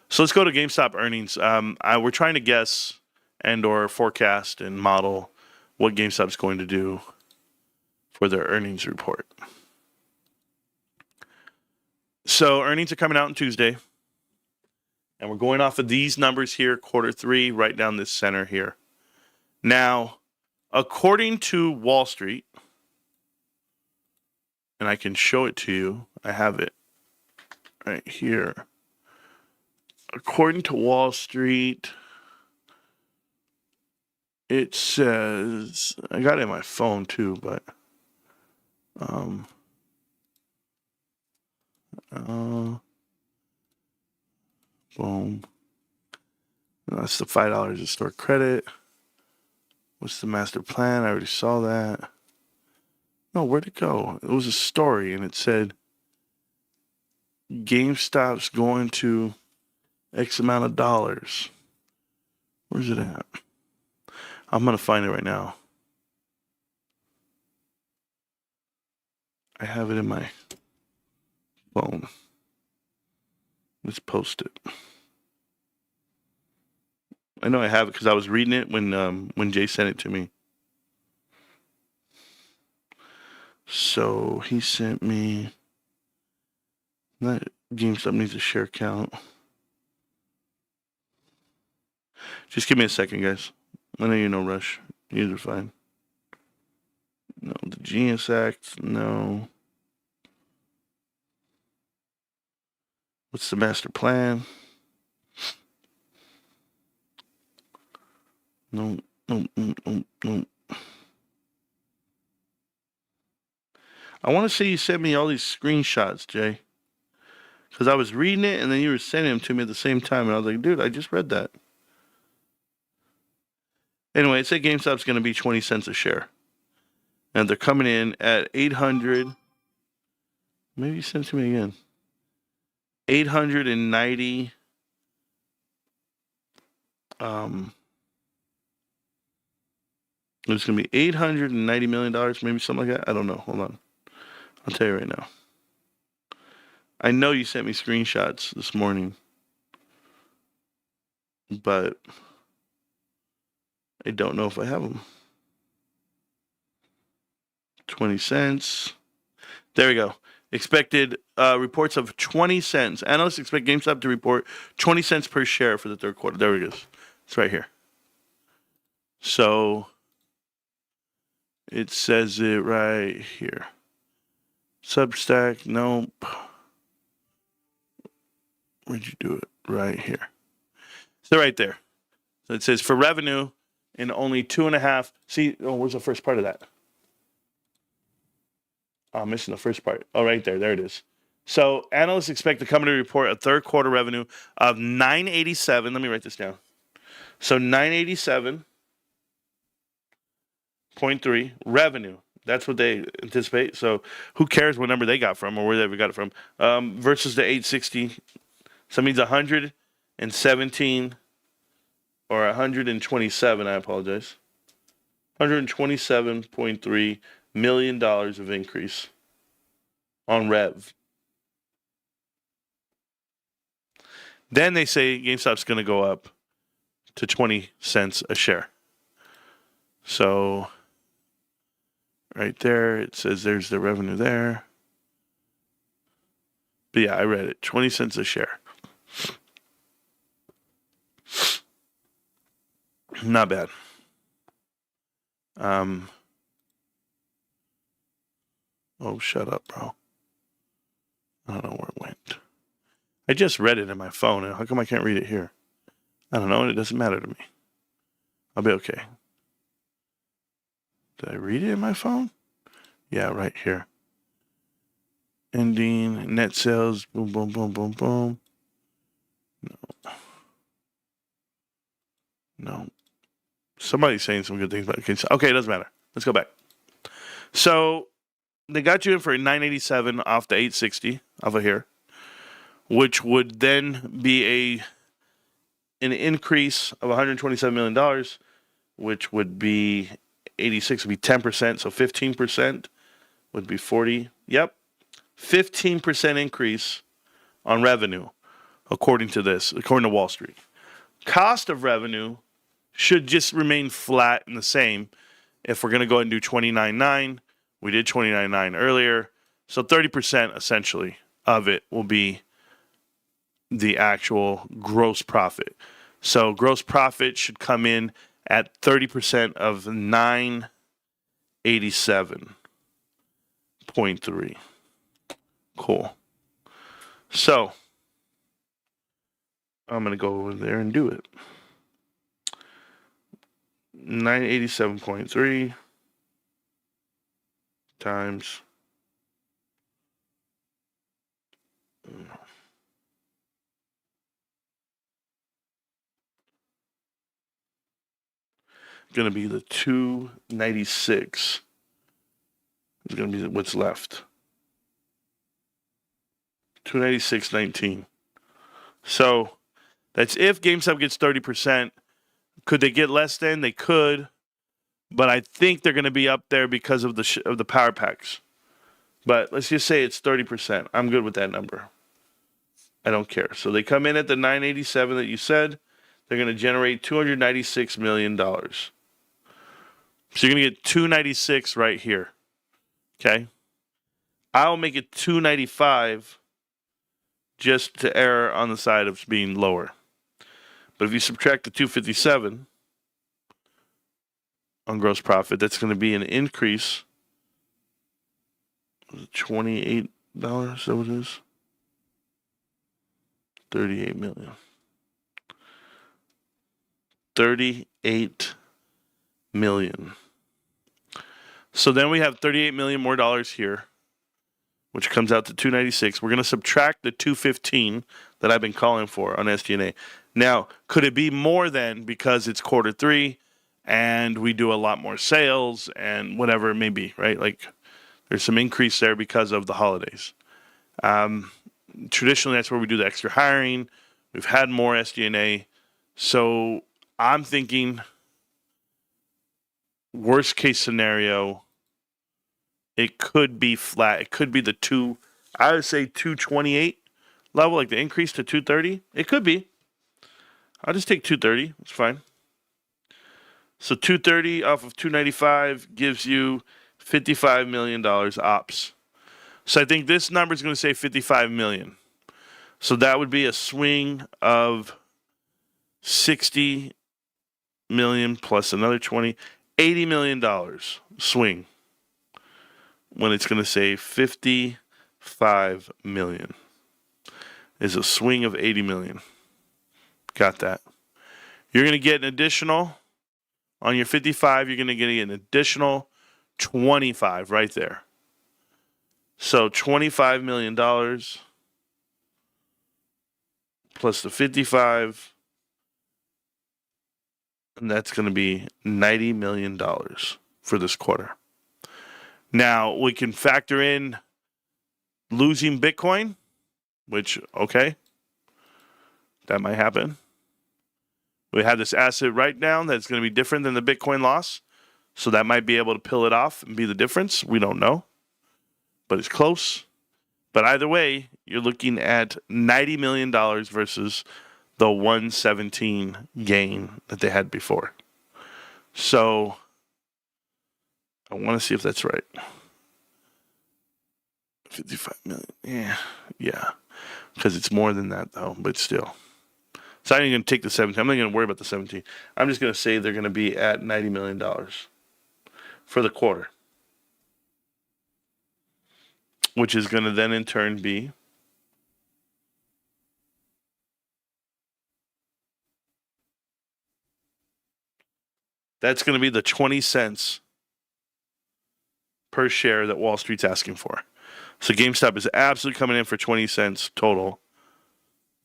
So, let's go to GameStop earnings. We're trying to guess and or forecast and model what GameStop's going to do for their earnings report. So earnings are coming out on Tuesday. And we're going off of these numbers here, Q3, right down this center here. Now, according to Wall Street, and I can show it to you, I have it right here. According to Wall Street, it says, I got it in my phone too, but boom. That's the $5 a store credit. What's the master plan? I already saw that. No, where'd it go? It was a story and it said GameStop's going to X amount of dollars. Where's it at? I'm going to find it right now. I have it in my phone. Let's post it. I know I have it because I was reading it when Jay sent it to me. So he sent me. That GameStop needs a share count. Just give me a second, guys. I know you're no rush. You're fine. No, the Genius Act. No. What's the master plan? No. I want to say you sent me all these screenshots, Jay. Because I was reading it and then you were sending them to me at the same time. And I was like, dude, I just read that. Anyway, it said GameStop's going to be 20 cents a share. And they're coming in at 800. Maybe you sent it to me again. 890. It's going to be $890 million, maybe something like that. I don't know. Hold on. I'll tell you right now. I know you sent me screenshots this morning, but I don't know if I have them. 20 cents. There we go. Expected reports of 20 cents. Analysts expect GameStop to report 20 cents per share for the third quarter. There it is. It's right here. So it says it right here. Substack, nope. Where'd you do it? Right here. So right there. So it says for revenue in only 2.5. See, where's the first part of that? Oh, I'm missing the first part. Oh, right there. There it is. So analysts expect the company to report a third quarter revenue of $987. Let me write this down. So $987.3 revenue. That's what they anticipate. So who cares what number they got from or where they got it from? Versus the 860. So it means 117 or 127. I apologize. $127.3 million of increase on rev. Then they say GameStop's going to go up to 20 cents a share. So right there, it says there's the revenue there. But yeah, I read it. 20 cents a share. Not bad. Oh, shut up, bro. I don't know where it went. I just read it in my phone. How come I can't read it here? I don't know. It doesn't matter to me. I'll be okay. Did I read it in my phone? Yeah, right here. Ending net sales. Boom, boom, boom, boom, boom. No. Somebody's saying some good things about it. Okay, it doesn't matter. Let's go back. So they got you in for $987 off the 860 off of here, which would then be an increase of $127 million, which would be 86 would be 10%, so 15% would be 40. Yep. 15% increase on revenue, according to Wall Street. Cost of revenue should just remain flat and the same. If we're going to go ahead and do 29.9, we did 29.9 earlier. So 30% essentially of it will be the actual gross profit. So gross profit should come in at 30% of 987.3. Cool. So I'm going to go over there and do it. 987.3 times going to be the 296. It's going to be what's left. 296.19. So that's if GameStop gets 30%. Could they get less than? They could. but I think they're going to be up there because of the power packs. But let's just say it's 30%. I'm good with that number. I don't care. So they come in at the 987 that you said. They're going to generate $296 million. So you're going to get 296 right here. Okay? I'll make it 295 just to err on the side of being lower. But if you subtract the 257 on gross profit, that's going to be an increase. $28, is that what it is? 38 million. 38 million. So then we have 38 million more dollars here, which comes out to 296. We're going to subtract the 215 that I've been calling for on SG&A. Now, could it be more than because it's quarter 3 and we do a lot more sales and whatever it may be, right? Like there's some increase there because of the holidays. Traditionally, that's where we do the extra hiring. We've had more SG&A. So I'm thinking worst case scenario, it could be flat. It could be I would say 228 level, like the increase to 230. It could be. I'll just take 230. It's fine. So 230 off of 295 gives you $55 million ops. So I think this number is going to say 55 million. So that would be a swing of 60 million plus another 20, $80 million swing when it's going to say 55 million is a swing of 80 million. Got that. You're going to get an additional on your 55. You're going to get an additional 25 right there. So $25 million plus the 55, and that's going to be $90 million for this quarter. Now, we can factor in losing Bitcoin, which, okay, that might happen. We have this asset write-down that's going to be different than the Bitcoin loss, so that might be able to peel it off and be the difference. We don't know, but it's close. But either way, you're looking at $90 million versus the 117 gain that they had before. So I want to see if that's right. 55 million. Yeah. Because it's more than that, though, but still. So I'm not even going to take the 17. I'm not going to worry about the 17. I'm just going to say they're going to be at $90 million for the quarter, which is going to then in turn be that's going to be the 20 cents per share that Wall Street's asking for. So GameStop is absolutely coming in for 20 cents total.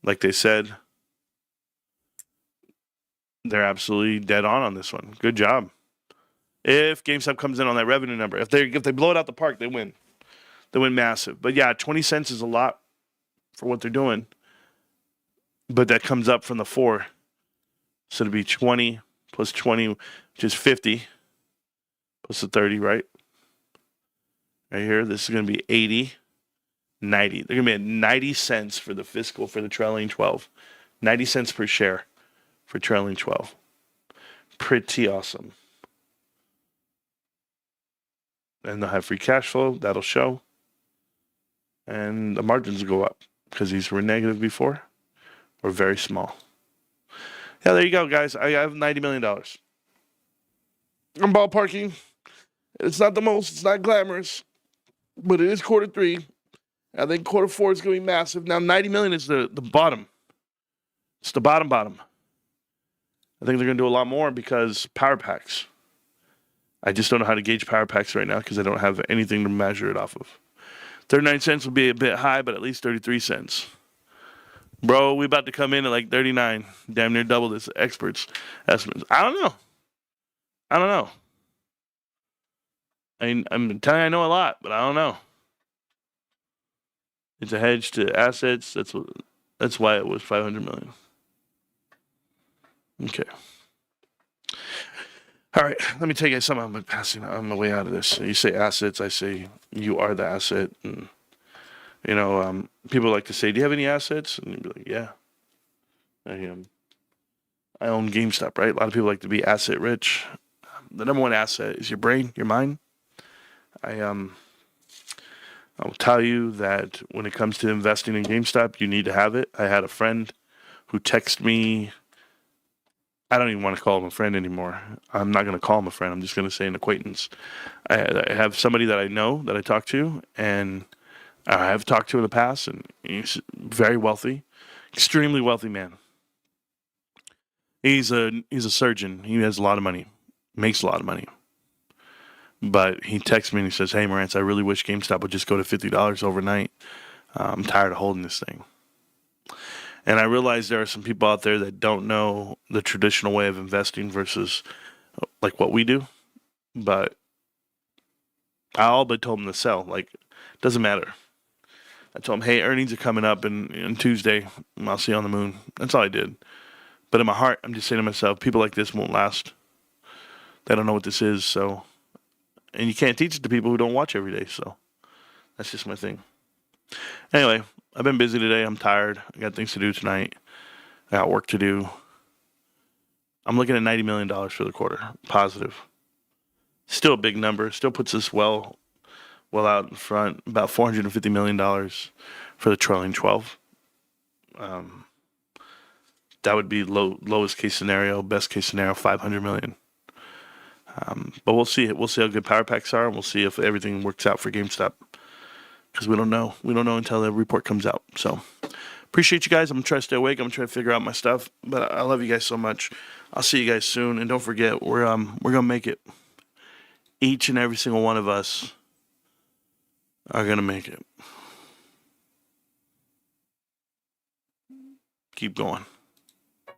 Like they said, they're absolutely dead on this one. Good job. If GameStop comes in on that revenue number, if they blow it out the park, they win. They win massive. But yeah, 20 cents is a lot for what they're doing. But that comes up from the 4. So it'd be 20 plus 20, which is 50, plus the 30, right? Right here, this is going to be 80, 90. They're going to be at 90 cents for the trailing 12. 90 cents per share for trailing 12. Pretty awesome. And they'll have free cash flow. That'll show. And the margins will go up because these were negative before or very small. Yeah, there you go, guys. I have $90 million. I'm ballparking. It's not the most. It's not glamorous. But it is quarter 3. I think quarter 4 is going to be massive. Now, 90 million is the bottom. It's the bottom. I think they're going to do a lot more because power packs. I just don't know how to gauge power packs right now because I don't have anything to measure it off of. 39 cents will be a bit high, but at least 33 cents. Bro, we about to come in at like 39. Damn near double this experts' estimates. I don't know. I'm telling you I know a lot, but I don't know. It's a hedge to assets. That's why it was 500 million. Okay. All right, let me tell you guys something. I'm passing on the way out of this. You say assets, I say you are the asset. And, people like to say, do you have any assets? And you'd be like, yeah. I own GameStop, right? A lot of people like to be asset rich. The number one asset is your brain, your mind. I will tell you that when it comes to investing in GameStop, you need to have it. I had a friend who texted me. I don't even want to call him a friend anymore. I'm not going to call him a friend. I'm just going to say an acquaintance. I have somebody that I know that I talk to, and I have talked to in the past, and he's very wealthy, extremely wealthy man. He's a surgeon. He has a lot of money, makes a lot of money. But he texts me and he says, "Hey, Marantz, I really wish GameStop would just go to $50 overnight. I'm tired of holding this thing." And I realize there are some people out there that don't know the traditional way of investing versus like what we do. But I all but told him to sell. Like, it doesn't matter. I told him, "Hey, earnings are coming up on Tuesday. I'll see you on the moon." That's all I did. But in my heart, I'm just saying to myself, people like this won't last. They don't know what this is. So, and you can't teach it to people who don't watch every day. So that's just my thing. Anyway, I've been busy today. I'm tired. I got things to do tonight. I got work to do. I'm looking at $90 million for the quarter. Positive. Still a big number. Still puts us well out in front. About $450 million for the trailing 12. That would be lowest case scenario. Best case scenario, $500 million. But we'll see. We'll see how good power packs are, and we'll see if everything works out for GameStop. Because we don't know. We don't know until the report comes out. So appreciate you guys. I'm going to try to stay awake. I'm going to try to figure out my stuff. But I love you guys so much. I'll see you guys soon. And don't forget, we're going to make it. Each and every single one of us are going to make it. Keep going.